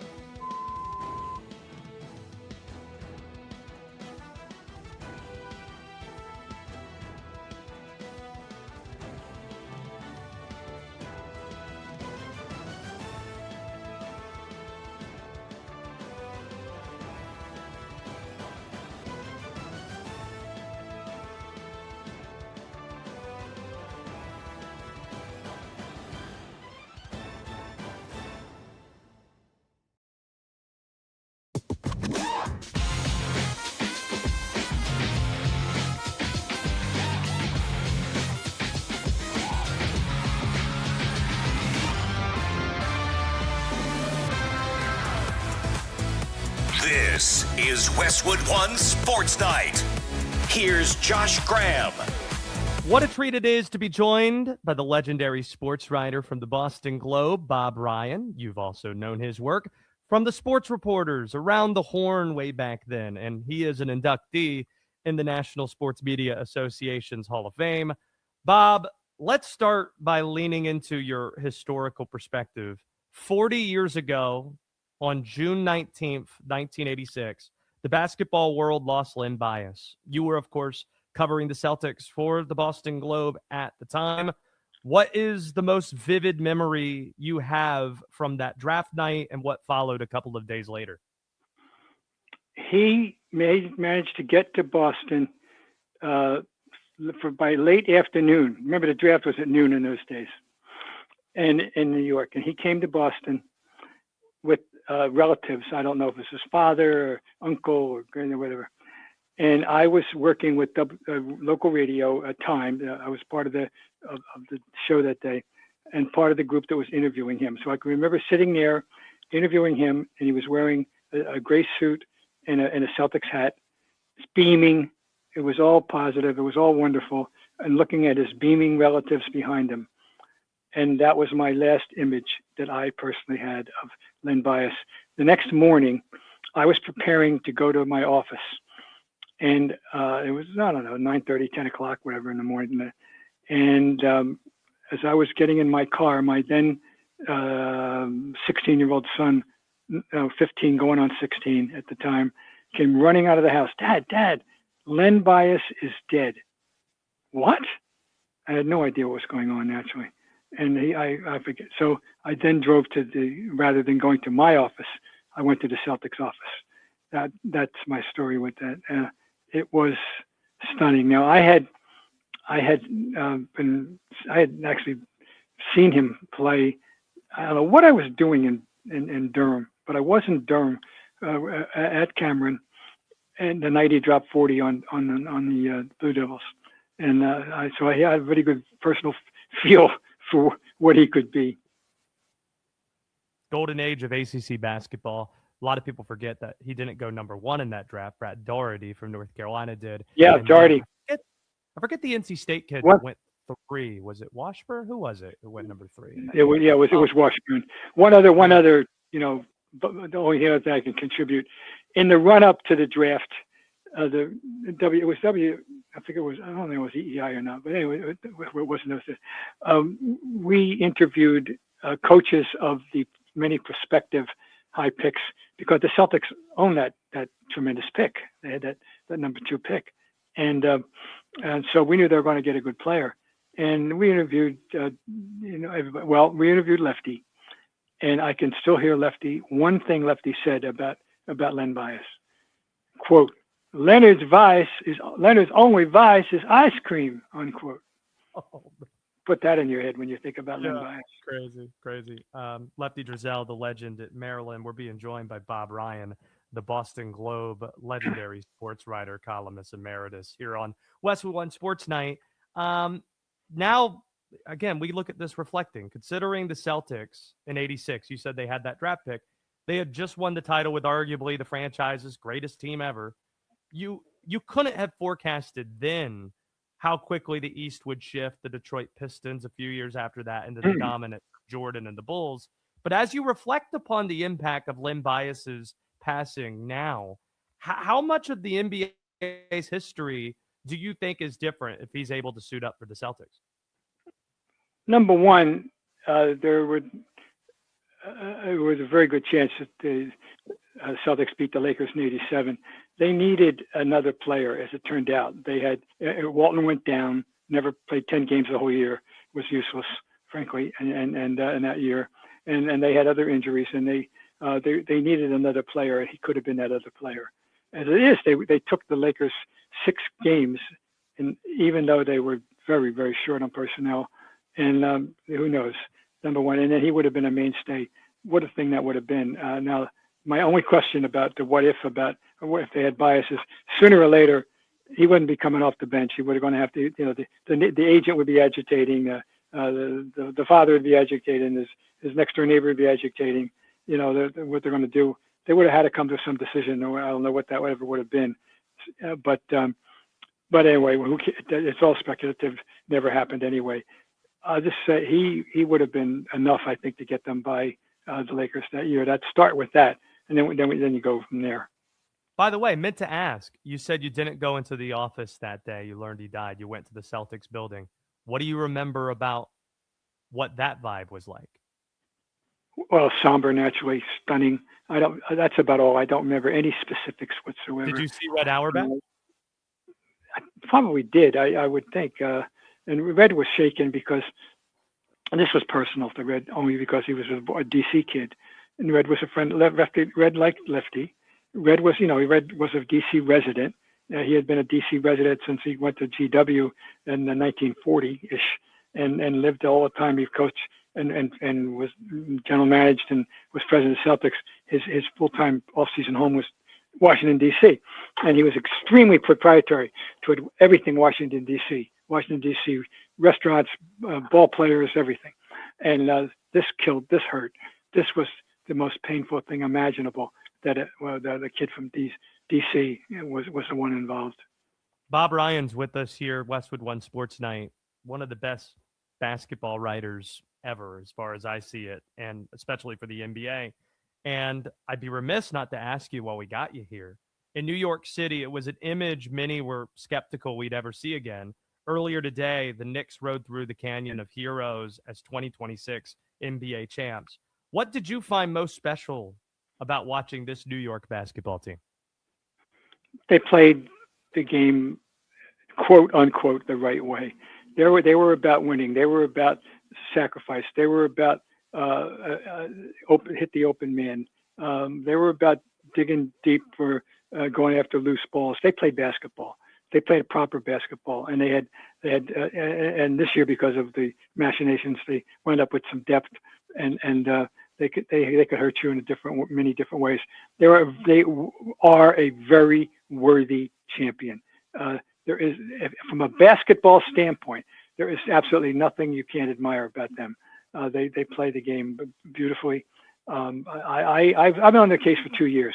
This is Westwood One Sports Night. Here's Josh Graham. What a treat it is to be joined by the legendary sports writer from the Boston Globe, Bob Ryan. You've also known his work from the sports reporters around the Horn way back then, and he is an inductee in the National Sports Media Association's Hall of Fame. Bob, let's start by leaning into your historical perspective. 40 years ago, on June 19th, 1986, the basketball world lost Len Bias. You were, of course, covering the Celtics for the Boston Globe at the time. What is the most vivid memory you have from that draft night and what followed a couple of days later? He managed to get to Boston by late afternoon. Remember, the draft was at noon in those days, and in New York. And he came to Boston with relatives. I don't know if it was his father or uncle or grand or whatever. And I was working with the local radio at time. I was part of the show that day and part of the group that was interviewing him. So I can remember sitting there interviewing him, and he was wearing a gray suit and a Celtics hat, beaming. It was all positive. It was all wonderful. And looking at his beaming relatives behind him. And that was my last image that I personally had of Len Bias. The next morning, I was preparing to go to my office. And it was, I don't know, 9:30, 10 o'clock, whatever in the morning. And as I was getting in my car, my then 16-year-old son, 15 going on 16 at the time, came running out of the house. Dad, Len Bias is dead. What? I had no idea what was going on naturally. And I forget. So I then drove rather than going to my office, I went to the Celtics office. That's my story with that. It was stunning. Now I had actually seen him play. I don't know what I was doing in Durham, but I was in Durham at Cameron, and the night he dropped 40 on the Blue Devils, and so I had a very good personal feel for what he could be. Golden age of ACC basketball. A lot of people forget that he didn't go number 1 in that draft. Brad Daugherty from North Carolina did. Yeah, and Daugherty. I forget the NC State kid that went 3. Was it Washburn? Who was it who went number 3? It was Washburn. One other, the only thing that I can contribute in the run up to the draft, I think it was I don't know if it was EEI or not, but anyway, it wasn't those. We interviewed coaches of the many prospective high picks because the Celtics own that tremendous pick. They had that number 2 pick, and so we knew they were going to get a good player. And we interviewed, everybody. Well, we interviewed Lefty, and I can still hear Lefty. One thing Lefty said about Len Bias, quote, Leonard's only vice is ice cream, unquote. Oh. Put that in your head when you think about Len Bias. Crazy. Lefty Drizel, the legend at Maryland. We're being joined by Bob Ryan, the Boston Globe legendary sports writer, columnist emeritus, here on Westwood One Sports Night. Now, again, we look at this reflecting, considering the Celtics in '86. You said they had that draft pick. They had just won the title with arguably the franchise's greatest team ever. You couldn't have forecasted then how quickly the East would shift the Detroit Pistons a few years after that into the dominant Jordan and the Bulls. But as you reflect upon the impact of Len Bias's passing now, how much of the NBA's history do you think is different if he's able to suit up for the Celtics? Number one, there was a very good chance that the Celtics beat the Lakers in '87. They needed another player, as it turned out. They had Walton went down, never played 10 games the whole year, was useless, frankly, and in that year. And they had other injuries, and they needed another player, and he could have been that other player. As it is, they took the Lakers 6 games, and even though they were very, very short on personnel, and who knows, number one, and then he would have been a mainstay. What a thing that would have been. Now, my only question about the what if they had biases, sooner or later, he wouldn't be coming off the bench. He would have going to have to, the agent would be agitating, the father would be agitating, his next door neighbor would be agitating, what they're going to do. They would have had to come to some decision. I don't know what that whatever would have been. But anyway, it's all speculative. Never happened anyway. I'll just say he would have been enough, I think, to get them by the Lakers that year. Let's start with that, and then you go from there. By the way, meant to ask, you said you didn't go into the office that day. You learned he died. You went to the Celtics building. What do you remember about what that vibe was like? Well, somber, naturally, stunning. That's about all. I don't remember any specifics whatsoever. Did you see Red Auerbach? I probably did. I would think. And Red was shaken because, and this was personal to Red, only because he was a DC kid. And Red was a friend. Red liked Lefty. Red was a DC resident. He had been a DC resident since he went to GW in 1940-ish, and lived all the time. He coached and was general managed and was president of Celtics. His full-time off-season home was Washington, D.C., and he was extremely proprietary toward everything Washington, D.C. Restaurants, ball players, everything. And this hurt. This was the most painful thing imaginable, that the kid from D.C. was the one involved. Bob Ryan's with us here, Westwood One Sports Night, one of the best basketball writers ever, as far as I see it, and especially for the NBA. And I'd be remiss not to ask you while we got you here. In New York City, it was an image many were skeptical we'd ever see again. earlier today, the Knicks rode through the Canyon of Heroes as 2026 NBA champs. What did you find most special about watching this New York basketball team? They played the game, quote unquote, the right way. They were about winning. They were about sacrifice. They were about hit the open man. They were about digging deep for going after loose balls. They played basketball. They played a proper basketball, and they had and this year, because of the machinations, they wound up with some depth, and they could hurt you in many different ways. They are a very worthy champion. There is, from a basketball standpoint, there is absolutely nothing you can't admire about them. They play the game beautifully. I've been on their case for 2 years.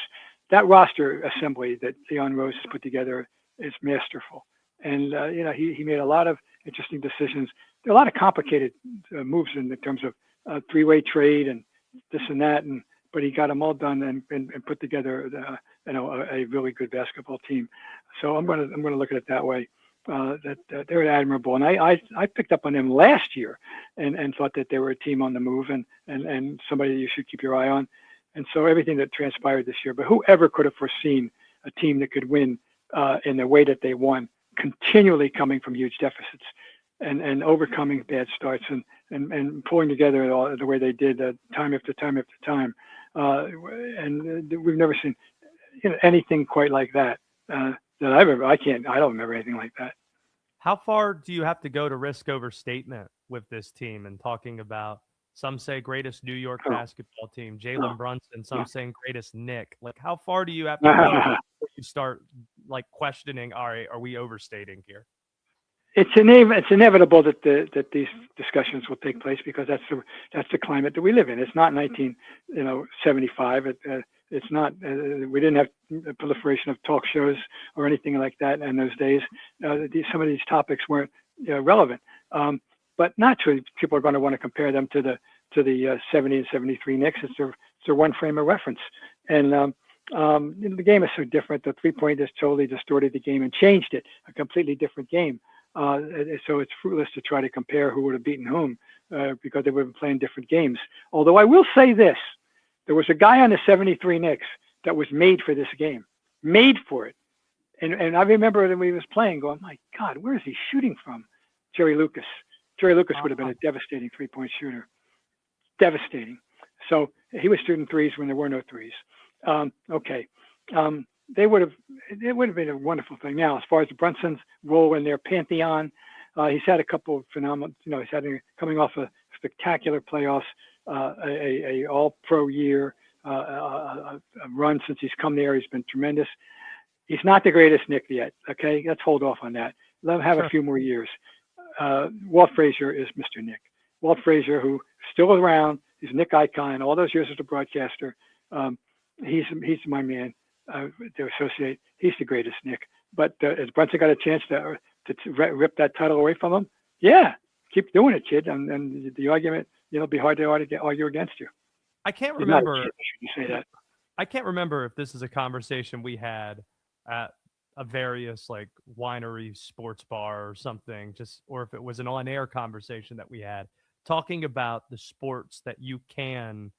That roster assembly that Leon Rose has put together is masterful, and he made a lot of interesting decisions. There are a lot of complicated moves in terms of three-way trade and this and that, but he got them all done and put together a really good basketball team. So I'm going to look at it that way. That they're admirable, and I picked up on them last year and thought that they were a team on the move and somebody that you should keep your eye on. And so everything that transpired this year, but whoever could have foreseen a team that could win in the way that they won, continually coming from huge deficits and overcoming bad starts and pulling together it all the way they did time after time after time. And we've never seen anything quite like that. I don't remember anything like that. How far do you have to go to risk overstatement with this team and talking about, some say greatest New York basketball team, Jalen Brunson, some saying greatest Nick? Like, how far do you have to go before you start questioning, all right, are we overstating here? It's inevitable that these discussions will take place, because that's the climate that we live in. It's not 1975. It's not. We didn't have a proliferation of talk shows or anything like that in those days. Some of these topics weren't relevant. But naturally, people are going to want to compare them to the 70 and 73 Knicks. It's their one frame of reference, and the game is so different. The 3-point has totally distorted the game and changed it. A completely different game. So it's fruitless to try to compare who would have beaten whom because they would have been playing different games. Although I will say this. There was a guy on the 73 Knicks that was made for this game, made for it. And I remember when he was playing going, my God, where is he shooting from? Jerry Lucas. Jerry Lucas would have been a devastating 3-point shooter. Devastating. So he was shooting threes when there were no threes. It would have been a wonderful thing. Now, as far as Brunson's role in their pantheon, he's had a couple of phenomenal, coming off a spectacular playoffs, a all-pro year, a run since he's come there. He's been tremendous. He's not the greatest Nick yet. Okay, let's hold off on that. Let him have a few more years. Walt Frazier is Mr. Nick. Walt Frazier, who's still around, he's a Nick icon. All those years as a broadcaster, he's my man to associate. He's the greatest Nick. But has Brunson got a chance to rip that title away from him? Yeah, keep doing it, kid. And the argument, it'll be hard to argue against you. I can't remember. You say that. I can't remember if this is a conversation we had at a various winery sports bar or something, or if it was an on-air conversation that we had talking about the sports that you can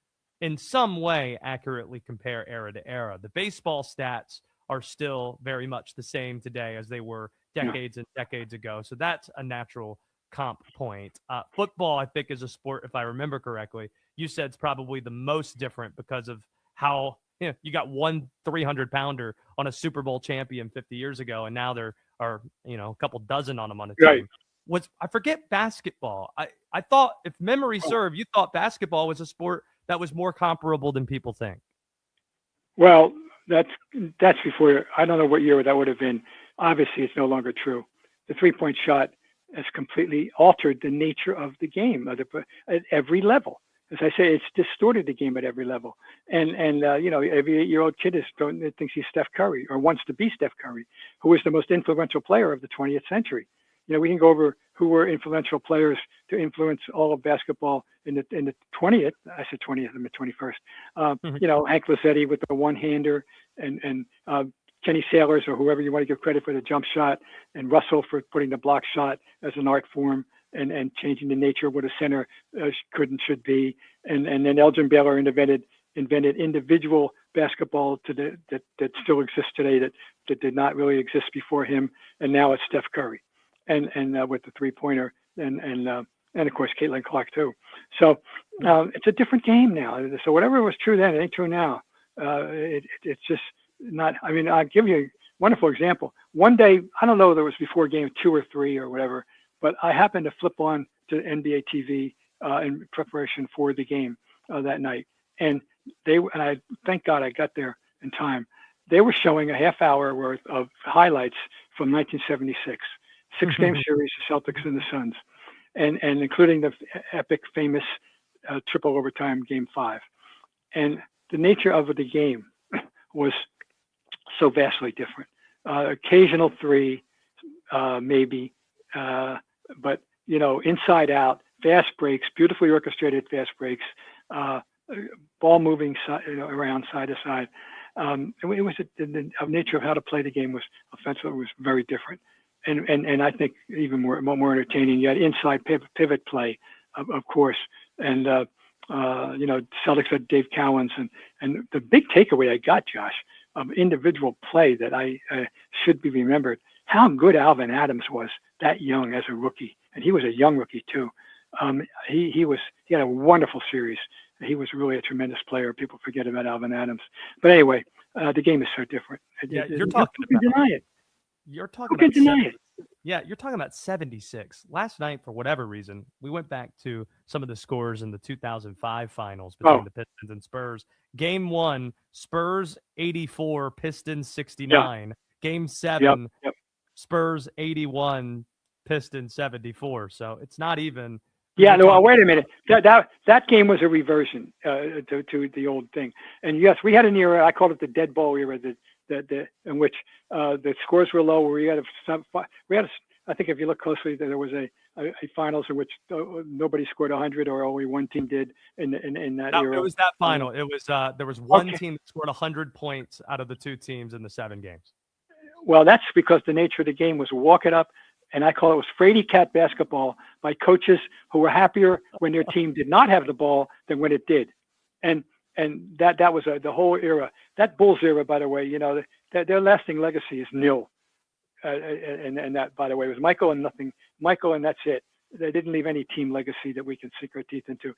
in some way accurately compare era to era. The baseball stats are still very much the same today as they were decades and decades ago. So that's a natural comp point. Football, I think, is a sport, if I remember correctly, you said it's probably the most different because of how you got one 300-pounder on a Super Bowl champion 50 years ago, and now there are a couple dozen on them on a team. Right. I forget basketball. I thought, if memory served, you thought basketball was a sport that was more comparable than people think. Well, that's before. I don't know what year that would have been. Obviously, it's no longer true. The 3-point shot has completely altered the nature of the game at every level. As I say, it's distorted the game at every level. And every 8-year-old kid thinks he's Steph Curry or wants to be Steph Curry, who is the most influential player of the 20th century. We can go over who were influential players to influence all of basketball in the 20th. I said 20th, I'm the 21st. Hank Lazzetti with the one-hander and Kenny Sailors or whoever you want to give credit for the jump shot, and Russell for putting the block shot as an art form and changing the nature of what a center could and should be. And then Elgin Baylor invented individual basketball that still exists today that did not really exist before him. And now it's Steph Curry and with the 3-pointer and of course Caitlin Clark too. So it's a different game now. So whatever was true then, it ain't true now. It's just not. I mean, I'll give you a wonderful example. One day, I don't know whether it was before game 2 or 3 or whatever, but I happened to flip on to NBA TV in preparation for the game that night, and I thank God I got there in time. They were showing a half hour worth of highlights from 1976, 6-game series, the Celtics and the Suns, and including the epic, famous triple overtime game 5. And the nature of the game was so vastly different. Occasional 3, maybe, but inside out, fast breaks, beautifully orchestrated fast breaks, ball moving around side to side. It was the nature of how to play the game was offensive. It was very different, and I think even more entertaining. You had inside pivot play, of course, and Celtics had Dave Cowens, and the big takeaway I got, Josh, of individual play that I should be remembered, how good Alvin Adams was that young as a rookie, and he was a young rookie too. He had a wonderful series. He was really a tremendous player. People forget about Alvin Adams, but anyway, the game is so different. Yeah, you're talking about. Deny it. You're talking about. Deny it. Yeah, you're talking about 76. Last night, for whatever reason, we went back to some of the scores in the 2005 finals between the Pistons and Spurs. Game 1, Spurs 84, Pistons 69. Yeah. Game 7, Spurs 81, Pistons 74. So it's not even. Yeah, no, wait a minute. That game was a reversion to the old thing. And yes, we had an era, I called it the dead ball era, in which the scores were low. Where I think if you look closely, there was a finals in which nobody scored 100 or only one team did in that era. It was that final. It was there was one team that scored 100 points out of the 2 teams in the 7 games. Well, that's because the nature of the game was walk it up. And I call it was Frady Cat basketball by coaches who were happier when their team did not have the ball than when it did. And that was the whole era. That Bulls era, by the way, their lasting legacy is nil. And that, by the way, was Michael and nothing. Michael and that's it. They didn't leave any team legacy that we can sink our teeth into.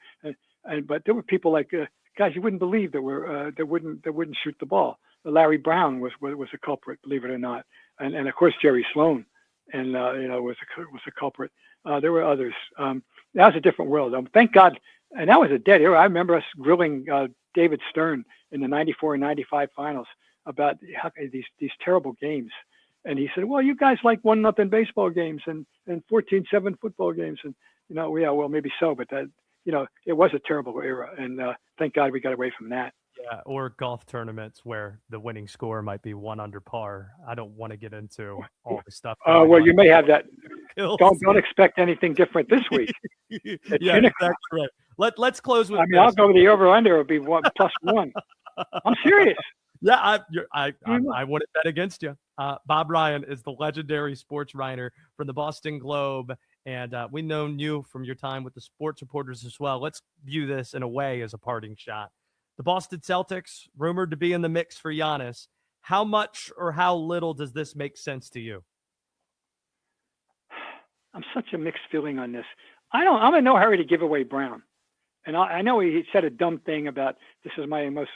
But there were people like guys you wouldn't believe that wouldn't shoot the ball. Larry Brown was a culprit, believe it or not, and of course Jerry Sloan. And was a culprit. There were others. That was a different world. Thank God. And that was a dead era. I remember us grilling David Stern in the 94 and 95 finals about these terrible games. And he said, well, you guys like 1-0 baseball games and 14-7 football games. And, yeah, well, maybe so. But that, it was a terrible era. And thank God we got away from that. Yeah, or golf tournaments where the winning score might be 1 under par. I don't want to get into all the stuff. Well, you may have that. Don't expect anything different this week. Yeah, exactly right. Let's close with. I'll go with the over/under. It'll be +1. I'm serious. Yeah, I wouldn't bet against you. Bob Ryan is the legendary sports writer from the Boston Globe, and we've known you from your time with the sports reporters as well. Let's view this in a way as a parting shot. The Boston Celtics, rumored to be in the mix for Giannis. How much or how little does this make sense to you? I'm such a mixed feeling on this. I'm in no hurry to give away Brown. And I know he said a dumb thing about this is my most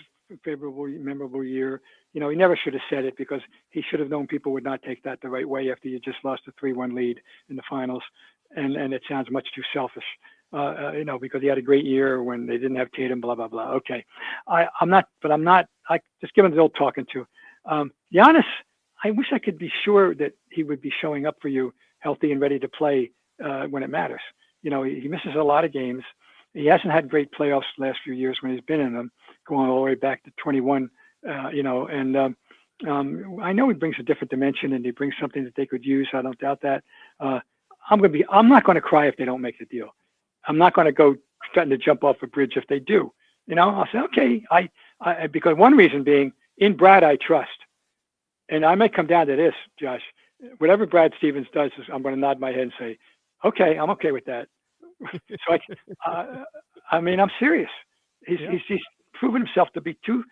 memorable year. He never should have said it because he should have known people would not take that the right way after you just lost a 3-1 lead in the finals. And it sounds much too selfish. Because he had a great year when they didn't have Tatum, blah, blah, blah. Okay. I'm not, I just give him the old talking to. Giannis, I wish I could be sure that he would be showing up for you healthy and ready to play when it matters. He misses a lot of games. He hasn't had great playoffs the last few years when he's been in them, going all the way back to 21, I know he brings a different dimension and he brings something that they could use. I don't doubt that. I'm not going to cry if they don't make the deal. I'm not going to go threaten to jump off a bridge if they do. I'll say, okay, I because one reason being in Brad, I trust. And I may come down to this, Josh. Whatever Brad Stevens does, I'm going to nod my head and say, okay, I'm okay with that. So I mean, I'm serious. He's proven himself to be too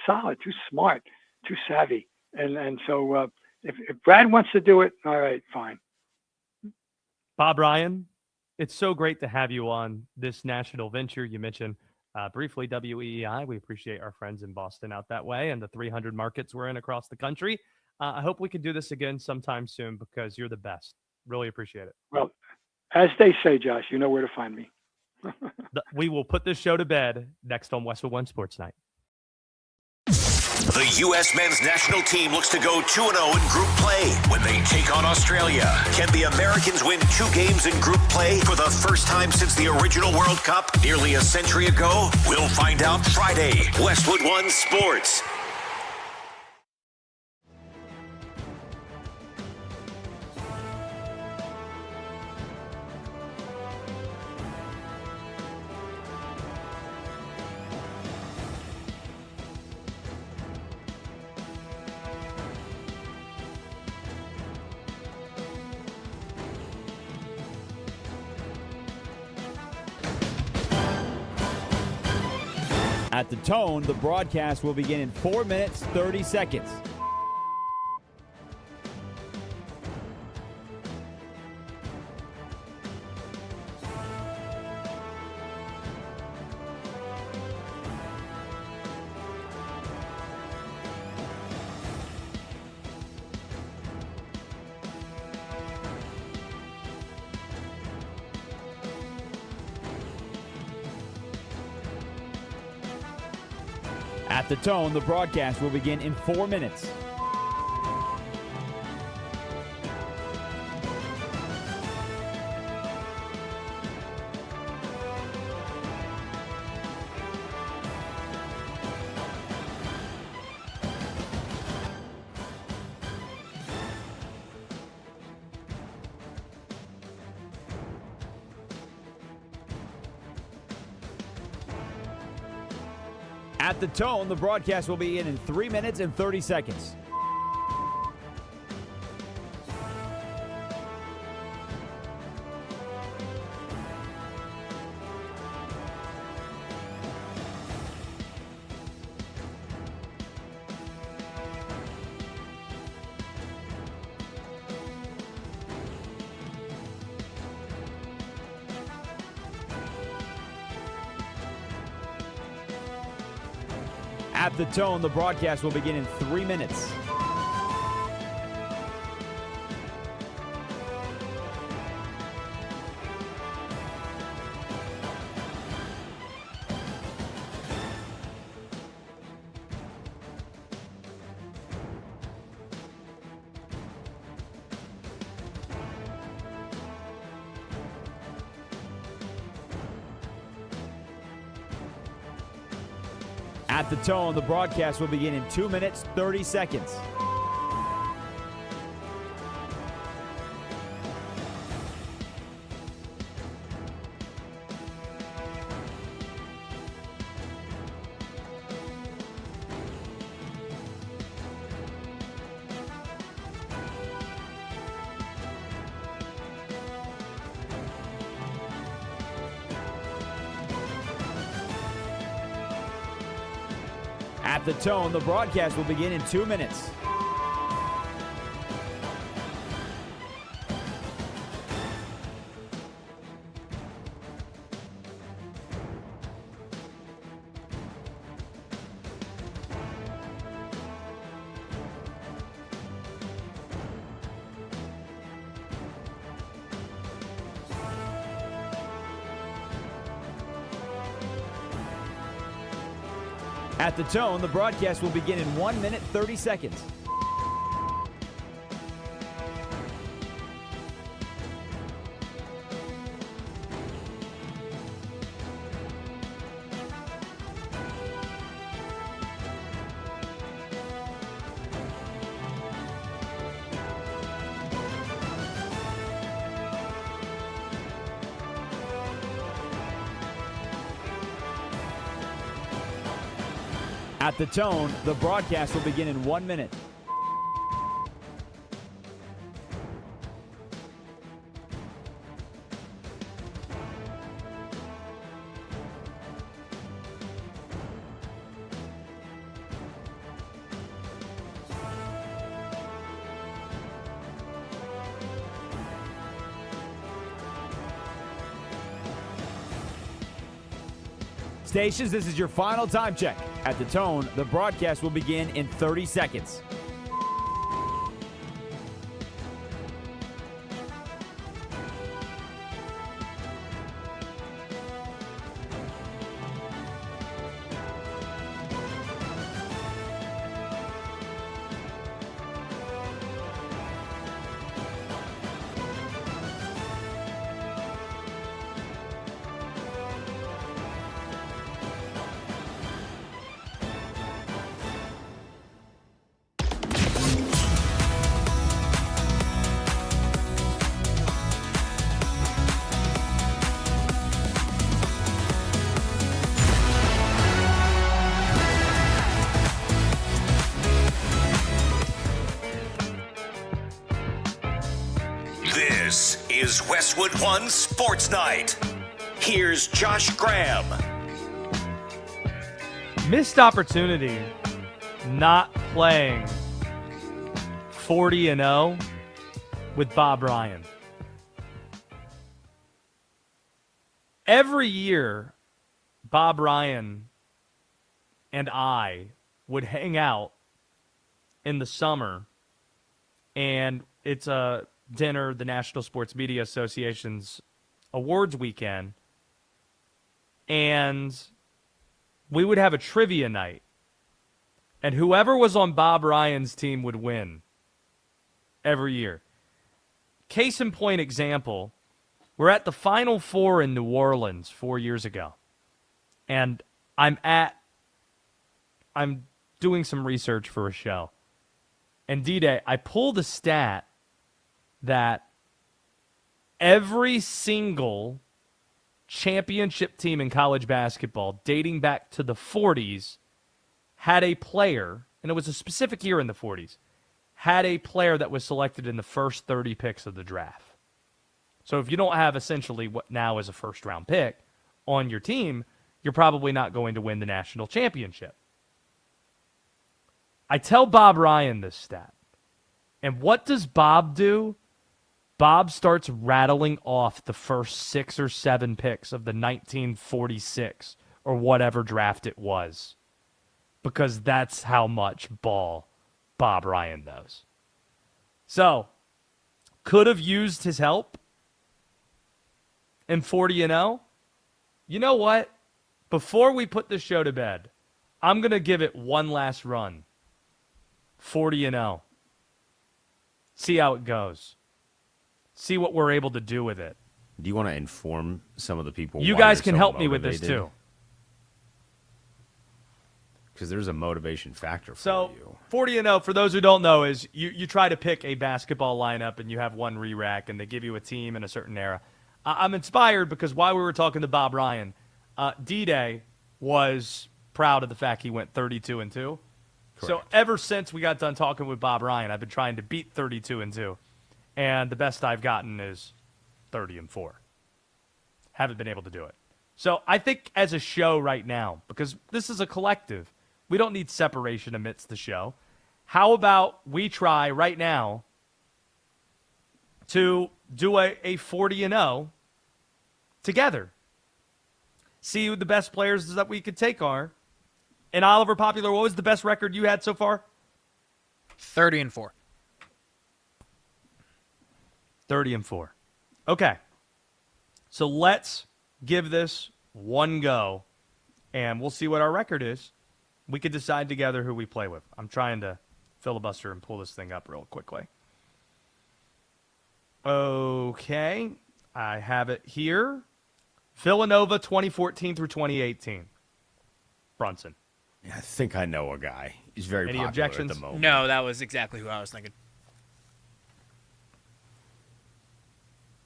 solid, too smart, too savvy. And so if Brad wants to do it, all right, fine. Bob Ryan, it's so great to have you on this national venture. You mentioned briefly WEEI. We appreciate our friends in Boston out that way and the 300 markets we're in across the country. I hope we can do this again sometime soon because you're the best. Really appreciate it. Well, as they say, Josh, you know where to find me. We will put this show to bed next on Westwood One Sports Night. The U.S. men's national team looks to go 2-0 in group play when they take on Australia. Can the Americans win 2 games in group play for the first time since the original World Cup nearly a century ago? We'll find out Friday. Westwood One Sports. At the tone, the broadcast will begin in 4 minutes, 30 seconds. At the tone, the broadcast will begin in 4 minutes. At the tone, the broadcast will begin in 3 minutes and 30 seconds. At the tone, the broadcast will begin in 3 minutes. At the tone, the broadcast will begin in 2 minutes, 30 seconds. At the tone, the broadcast will begin in 2 minutes. At the tone, the broadcast will begin in 1 minute, 30 seconds. At the tone, the broadcast will begin in 1 minute. Stations, this is your final time check. At the tone, the broadcast will begin in 30 seconds. This is Westwood One Sports Night. Here's Josh Graham. Missed opportunity not playing 40-0 with Bob Ryan. Every year, Bob Ryan and I would hang out in the summer, and it's a dinner, the National Sports Media Association's awards weekend, and we would have a trivia night, and whoever was on Bob Ryan's team would win every year. Case in point example, we're at the Final Four in New Orleans 4 years ago, and I'm doing some research for a show, and D-Day, I pulled a stat that every single championship team in college basketball dating back to the 40s had a player, and it was a specific year in the 40s, had a player that was selected in the first 30 picks of the draft. So if you don't have essentially what now is a first-round pick on your team, you're probably not going to win the national championship. I tell Bob Ryan this stat. And what does Bob do? Bob starts rattling off the first 6 or 7 picks of the 1946 or whatever draft it was, because that's how much ball Bob Ryan knows. So, could have used his help in 40-0. You know what? Before we put this show to bed, I'm going to give it one last run. 40-0. See how it goes. See what we're able to do with it. Do you want to inform some of the people? You guys can help me with this too. Because there's a motivation factor for you. 40-0, for those who don't know, is you try to pick a basketball lineup and you have one re-rack and they give you a team in a certain era. I'm inspired because while we were talking to Bob Ryan, D-Day was proud of the fact he went 32-2. Correct. So ever since we got done talking with Bob Ryan, I've been trying to beat 32-2. And the best I've gotten is 30-4. Haven't been able to do it. So I think as a show right now, because this is a collective, we don't need separation amidst the show. How about we try right now to do a 40-0 together? See who the best players that we could take are. And Oliver Popular, what was the best record you had so far? 30-4. 30-4. Okay. So let's give this one go, and we'll see what our record is. We could decide together who we play with. I'm trying to filibuster and pull this thing up real quickly. Okay. I have it here. Villanova 2014 through 2018. Brunson. Yeah, I think I know a guy. He's very Any popular objections? at the moment. No, that was exactly who I was thinking.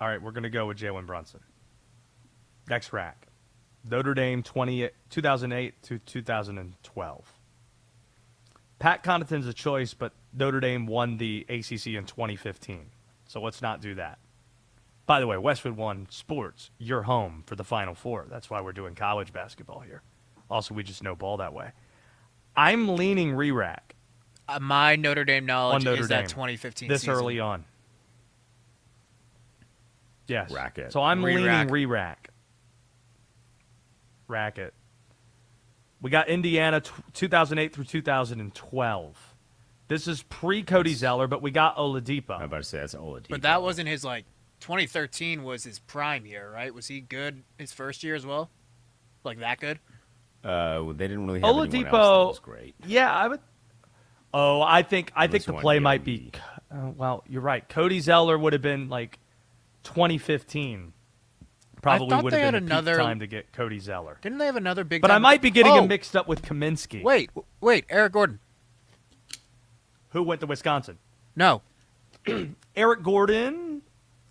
All right, we're going to go with Jalen Brunson. Next rack. Notre Dame 2008 to 2012. Pat Connaughton's a choice, but Notre Dame won the ACC in 2015. So let's not do that. By the way, Westwood One Sports, your home for the Final Four. That's why we're doing college basketball here. Also, we just know ball that way. I'm leaning re-rack. My Notre Dame knowledge Notre is Dame. that 2015 This season. early on. Yes. Racket. So I'm leaning Re-rack. re-rack. Racket. We got Indiana 2008 through 2012. This is pre-Cody Zeller, but we got Oladipo. I'm about to say that's Oladipo. But that wasn't his, 2013 was his prime year, right? Was he good his first year as well? Like that good? They didn't really have anyone Oladipo, else that was great. Yeah, I would. Oh, I think the one play year, might be. Well, you're right. Cody Zeller would have been 2015. Probably thought would they have had been another a peak time to get Cody Zeller. Didn't they have another big? But I time- might be getting him Oh, mixed up with Kaminsky. Wait, Eric Gordon. Who went to Wisconsin? No. Eric Gordon.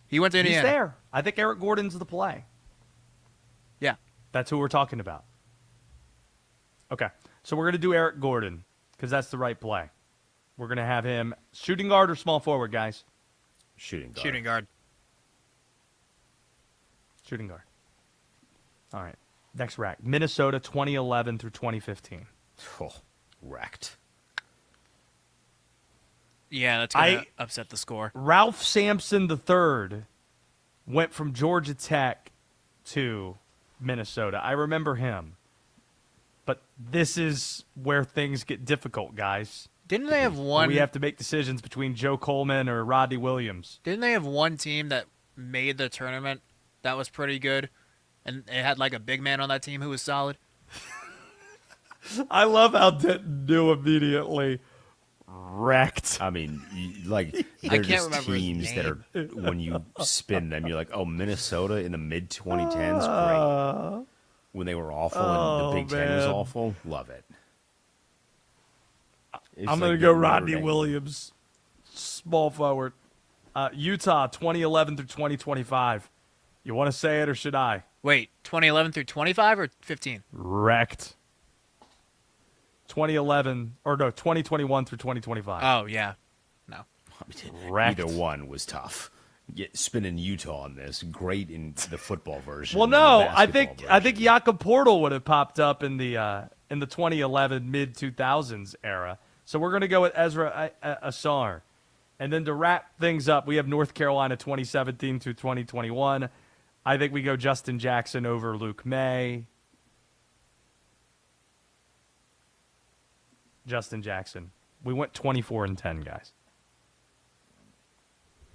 He went to Indiana. He's there. I think Eric Gordon's the play. Yeah. That's who we're talking about. Okay. So we're going to do Eric Gordon because that's the right play. We're going to have him shooting guard or small forward, guys? Shooting guard. Shooting guard. Shooting guard. All right. Next rack. Minnesota 2011 through 2015. Oh, wrecked. Yeah, that's going to upset the score. Ralph Sampson III went from Georgia Tech to Minnesota. I remember him. But this is where things get difficult, guys. Didn't they have one? We have to make decisions between Joe Coleman or Rodney Williams. Didn't they have one team that made the tournament that was pretty good? And it had a big man on that team who was solid? I love how Denton knew immediately. Wrecked. I mean, they're can't just remember his teams that name. are, when you spin them, you're like, oh, Minnesota in the mid-2010s, great. When they were awful and the Big Ten was awful, love it. I'm going to go Rodney Williams, small forward. Utah, 2011 through 2025. You want to say it or should I? Wait, 2011 through 25 or 15? Wrecked. 2021 through 2025. Oh, yeah. No. Wrecked. Either one was tough. Spinning Utah on this, great in the football version. Well, no, I think Jakob Portal would have popped up in the 2011 mid 2000s era. So we're going to go with Ezra Asar, and then to wrap things up, we have North Carolina 2017 through 2021. I think we go Justin Jackson over Luke May. Justin Jackson. We went 24-10, guys.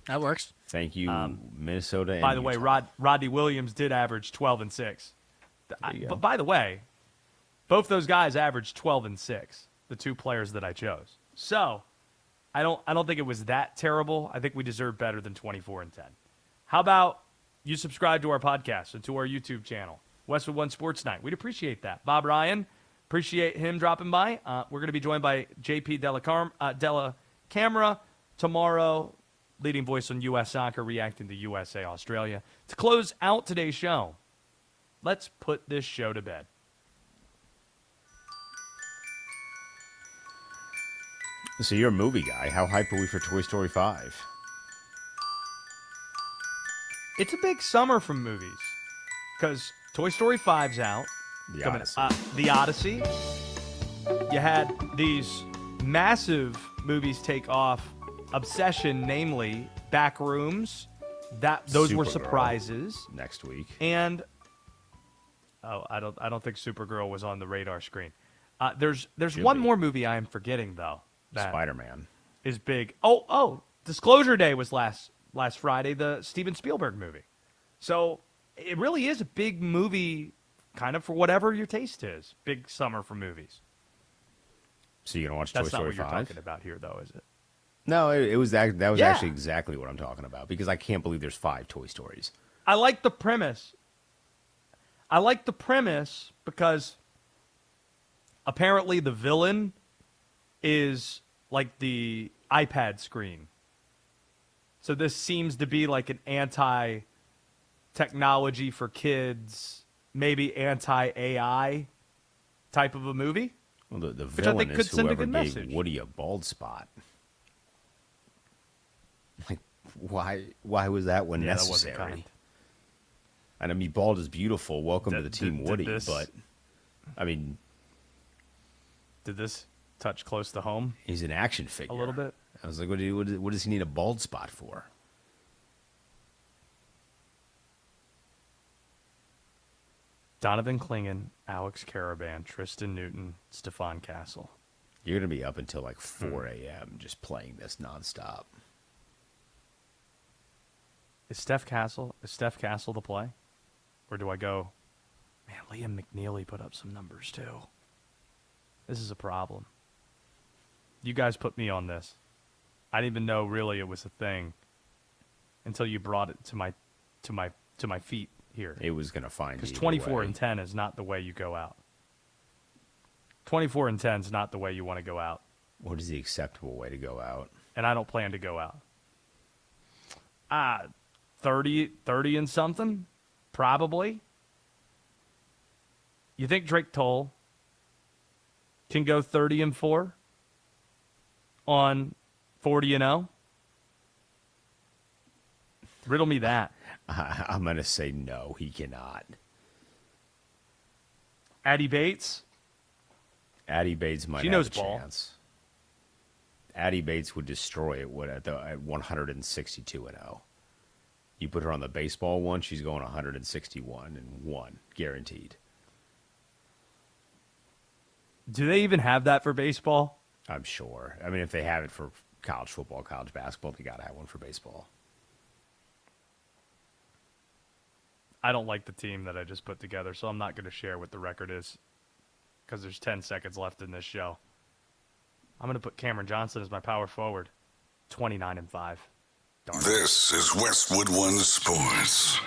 That works. Thank you, Minnesota. And by the way, Utah. Rodney Williams did average 12 and 6. But by the way, both those guys averaged 12 and 6. The two players that I chose. So, I don't think it was that terrible. I think we deserve better than 24-10. How about you subscribe to our podcast and to our YouTube channel, Westwood One Sports Night? We'd appreciate that. Bob Ryan, appreciate him dropping by. We're going to be joined by JP Della Camera tomorrow, leading voice on U.S. Soccer, reacting to USA Australia. To close out today's show, let's put this show to bed. So you're a movie guy. How hype are we for Toy Story 5? It's a big summer for movies because Toy Story 5's out. The Coming- Odyssey. The Odyssey. You had these massive movies take off. Obsession, namely Backrooms. Those were Supergirl surprises. next week. And I don't think Supergirl was on the radar screen. There's Should one be. more movie I am forgetting though. That Spider-Man. is big. Oh, Disclosure Day was last Friday, the Steven Spielberg movie. So it really is a big movie, kind of for whatever your taste is. Big summer for movies. So you're gonna watch That's Toy not Story what you're 5? talking about here, though, is it? No, that was Yeah. actually exactly what I'm talking about because I can't believe there's 5 Toy Stories. I like the premise. Because apparently the villain is like the iPad screen. So this seems to be like an anti-technology for kids, maybe anti-AI type of a movie. Well, the Which I villain think could is send a whoever good gave message. Woody a bald spot. Like, why was that one Yeah, that wasn't necessary? kind. And I mean, bald is beautiful. Welcome to the team, did Woody. this- But I mean, Did this touch close to home? he's an action figure. A little bit. I was like, what does he need a bald spot for? Donovan Clingan, Alex Caravan, Tristan Newton, Stephon Castle. You're going to be up until like 4 a.m. just playing this nonstop. Is Steph Castle the play? Or do I go, man, Liam McNeely put up some numbers too. This is a problem. You guys put me on this. I didn't even know really it was a thing until you brought it to my feet here. It was going to find you. Because 24 and 10 is not the way you go out. 24 and 10 is not the way you want to go out. What is the acceptable way to go out? And I don't plan to go out. 30 and something, probably. You think Drake Toll can go 30 and 4 on 40 and 0? Riddle me that. I'm going to say no, he cannot. Addie Bates? Addie Bates might She have knows a ball. chance. Addie Bates would destroy it at 162 and 0. You put her on the baseball one, she's going 161 and 1, guaranteed. Do they even have that for baseball? I'm sure. I mean, if they have it for college football, college basketball, they got to have one for baseball. I don't like the team that I just put together, so I'm not going to share what the record is because there's 10 seconds left in this show. I'm going to put Cameron Johnson as my power forward. 29 and 5. This is Westwood One Sports.